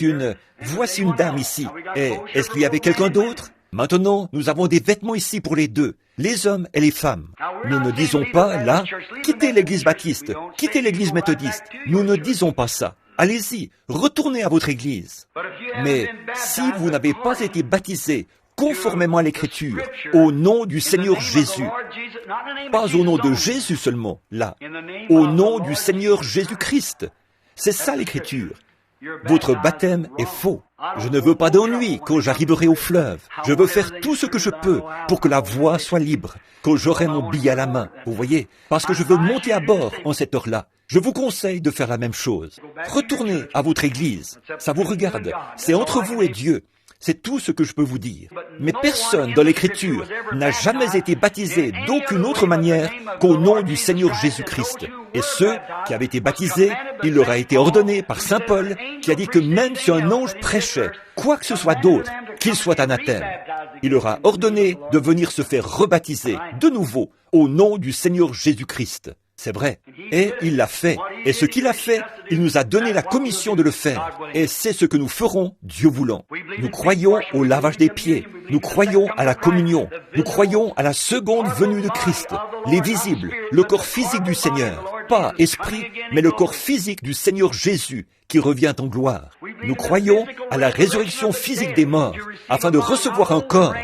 voici une dame ici. Et est-ce qu'il y avait quelqu'un d'autre? Maintenant, nous avons des vêtements ici pour les deux, les hommes et les femmes. Nous ne disons pas, là, quittez l'église baptiste, quittez l'église méthodiste. Nous ne disons pas ça. Allez-y, retournez à votre église. Mais si vous n'avez pas été baptisé conformément à l'Écriture, au nom du Seigneur Jésus, pas au nom de Jésus seulement, là, au nom du Seigneur Jésus-Christ, c'est ça l'Écriture. Votre baptême est faux. Je ne veux pas d'ennui quand j'arriverai au fleuve. Je veux faire tout ce que je peux pour que la voie soit libre, quand j'aurai mon billet à la main, vous voyez, parce que je veux monter à bord en cette heure-là. Je vous conseille de faire la même chose. Retournez à votre église. Ça vous regarde. C'est entre vous et Dieu. C'est tout ce que je peux vous dire. Mais personne dans l'Écriture n'a jamais été baptisé d'aucune autre manière qu'au nom du Seigneur Jésus-Christ. Et ceux qui avaient été baptisés, il leur a été ordonné par Saint Paul, qui a dit que même si un ange prêchait quoi que ce soit d'autre, qu'il soit anathème, il leur a ordonné de venir se faire rebaptiser de nouveau au nom du Seigneur Jésus-Christ. C'est vrai. Et il l'a fait. Et ce qu'il a fait, il nous a donné la commission de le faire. Et c'est ce que nous ferons, Dieu voulant. Nous croyons au lavage des pieds. Nous croyons à la communion. Nous croyons à la seconde venue de Christ. Les visibles, le corps physique du Seigneur. Pas esprit, mais le corps physique du Seigneur Jésus qui revient en gloire. Nous croyons à la résurrection physique des morts, afin de recevoir un corps,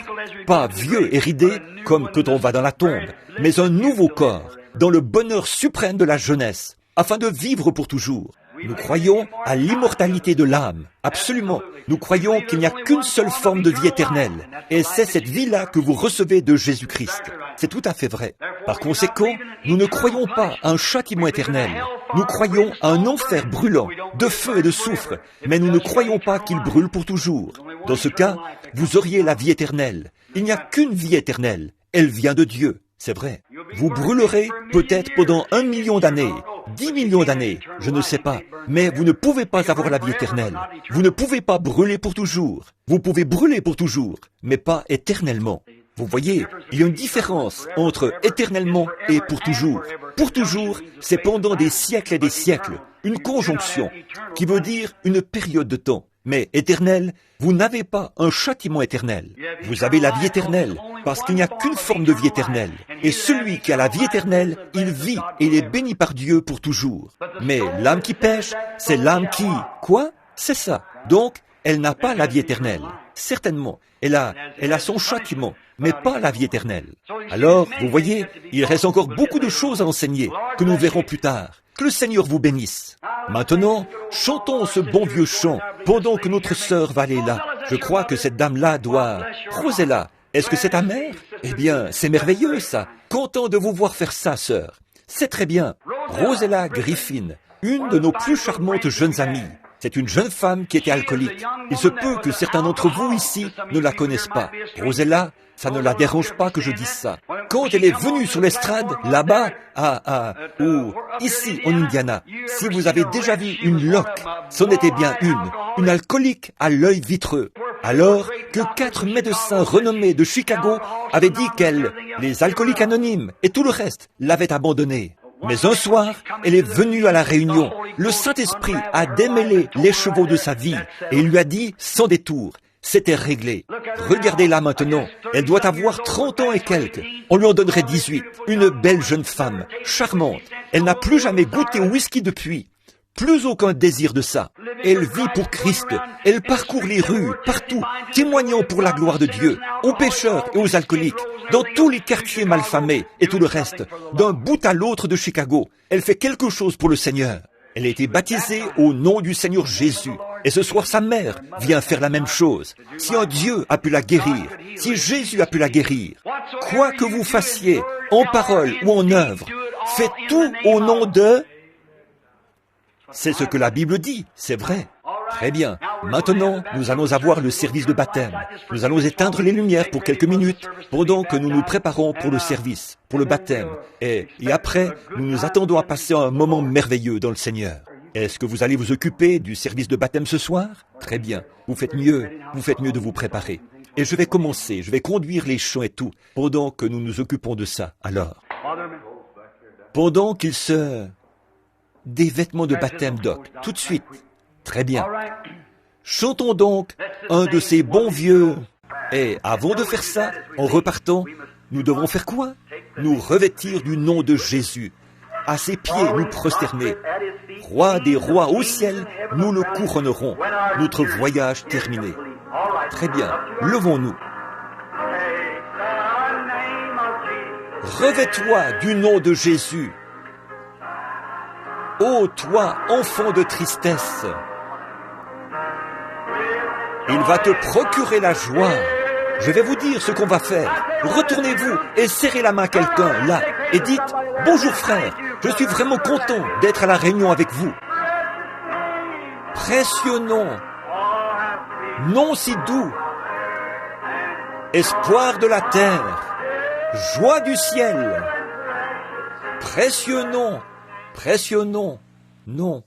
pas vieux et ridé comme quand on va dans la tombe, mais un nouveau corps, dans le bonheur suprême de la jeunesse, afin de vivre pour toujours. Nous croyons à l'immortalité de l'âme, absolument. Nous croyons qu'il n'y a qu'une seule forme de vie éternelle, et c'est cette vie-là que vous recevez de Jésus-Christ. C'est tout à fait vrai. Par conséquent, nous ne croyons pas à un châtiment éternel. Nous croyons à un enfer brûlant, de feu et de soufre, mais nous ne croyons pas qu'il brûle pour toujours. Dans ce cas, vous auriez la vie éternelle. Il n'y a qu'une vie éternelle. Elle vient de Dieu. C'est vrai. Vous brûlerez peut-être pendant 1 million d'années, 10 millions d'années, je ne sais pas. Mais vous ne pouvez pas avoir la vie éternelle. Vous ne pouvez pas brûler pour toujours. Vous pouvez brûler pour toujours, mais pas éternellement. Vous voyez, il y a une différence entre éternellement et pour toujours. Pour toujours, c'est pendant des siècles et des siècles, une conjonction, qui veut dire une période de temps. Mais éternel, vous n'avez pas un châtiment éternel. Vous avez la vie éternelle, parce qu'il n'y a qu'une forme de vie éternelle. Et celui qui a la vie éternelle, il vit et il est béni par Dieu pour toujours. Mais l'âme qui pêche, c'est l'âme qui... Quoi? C'est ça. Donc, elle n'a pas la vie éternelle. Certainement, elle a son châtiment, mais pas la vie éternelle. Alors, vous voyez, il reste encore beaucoup de choses à enseigner, que nous verrons plus tard. Que le Seigneur vous bénisse. Maintenant, chantons ce bon vieux chant, pendant que notre sœur va aller là. Je crois que cette dame-là doit... Rosella, est-ce que c'est ta mère? Eh bien, c'est merveilleux, ça. Content de vous voir faire ça, sœur. C'est très bien. Rosella Griffin, une de nos plus charmantes jeunes amies. C'est une jeune femme qui était alcoolique. Il se peut que certains d'entre vous ici ne la connaissent pas. Rosella, ça ne la dérange pas que je dise ça. Quand elle est venue sur l'estrade, là-bas, ou ici, en Indiana, si vous avez déjà vu une loque, c'en était bien une alcoolique à l'œil vitreux. Alors que 4 médecins renommés de Chicago avaient dit les alcooliques anonymes et tout le reste, l'avaient abandonnée. Mais un soir, elle est venue à la réunion. Le Saint-Esprit a démêlé les chevaux de sa vie et il lui a dit, sans détour, c'était réglé. Regardez-la maintenant. Elle doit avoir 30 ans et quelques. On lui en donnerait 18. Une belle jeune femme, charmante. Elle n'a plus jamais goûté au whisky depuis. Plus aucun désir de ça. Elle vit pour Christ. Elle parcourt les rues, partout, témoignant pour la gloire de Dieu, aux pécheurs et aux alcooliques, dans tous les quartiers malfamés et tout le reste, d'un bout à l'autre de Chicago. Elle fait quelque chose pour le Seigneur. Elle a été baptisée au nom du Seigneur Jésus. Et ce soir, sa mère vient faire la même chose. Si un Dieu a pu la guérir, si Jésus a pu la guérir, quoi que vous fassiez, en parole ou en œuvre, faites tout au nom de... C'est ce que la Bible dit, c'est vrai. Très bien. Maintenant, nous allons avoir le service de baptême. Nous allons éteindre les lumières pour quelques minutes pendant que nous nous préparons pour le service, pour le baptême. Et après, nous nous attendons à passer un moment merveilleux dans le Seigneur. Est-ce que vous allez vous occuper du service de baptême ce soir? Très bien. Vous faites mieux de vous préparer. Et je vais commencer, je vais conduire les chants et tout, pendant que nous nous occupons de ça. Alors, pendant qu'il se... Des vêtements de baptême, Doc, tout de suite. Très bien. Chantons donc un de ces bons vieux. Et avant de faire ça, en repartant, nous devons faire quoi? Nous revêtir du nom de Jésus. À ses pieds, nous prosterner. Roi des rois au ciel, nous le couronnerons. Notre voyage terminé. Très bien. Levons-nous. Revêt-toi du nom de Jésus. Ô toi, enfant de tristesse, il va te procurer la joie. Je vais vous dire ce qu'on va faire. Retournez-vous et serrez la main à quelqu'un, là, et dites « Bonjour frère, je suis vraiment content d'être à la réunion avec vous. » Précieux nom, nom si doux, espoir de la terre, joie du ciel, précieux nom, nom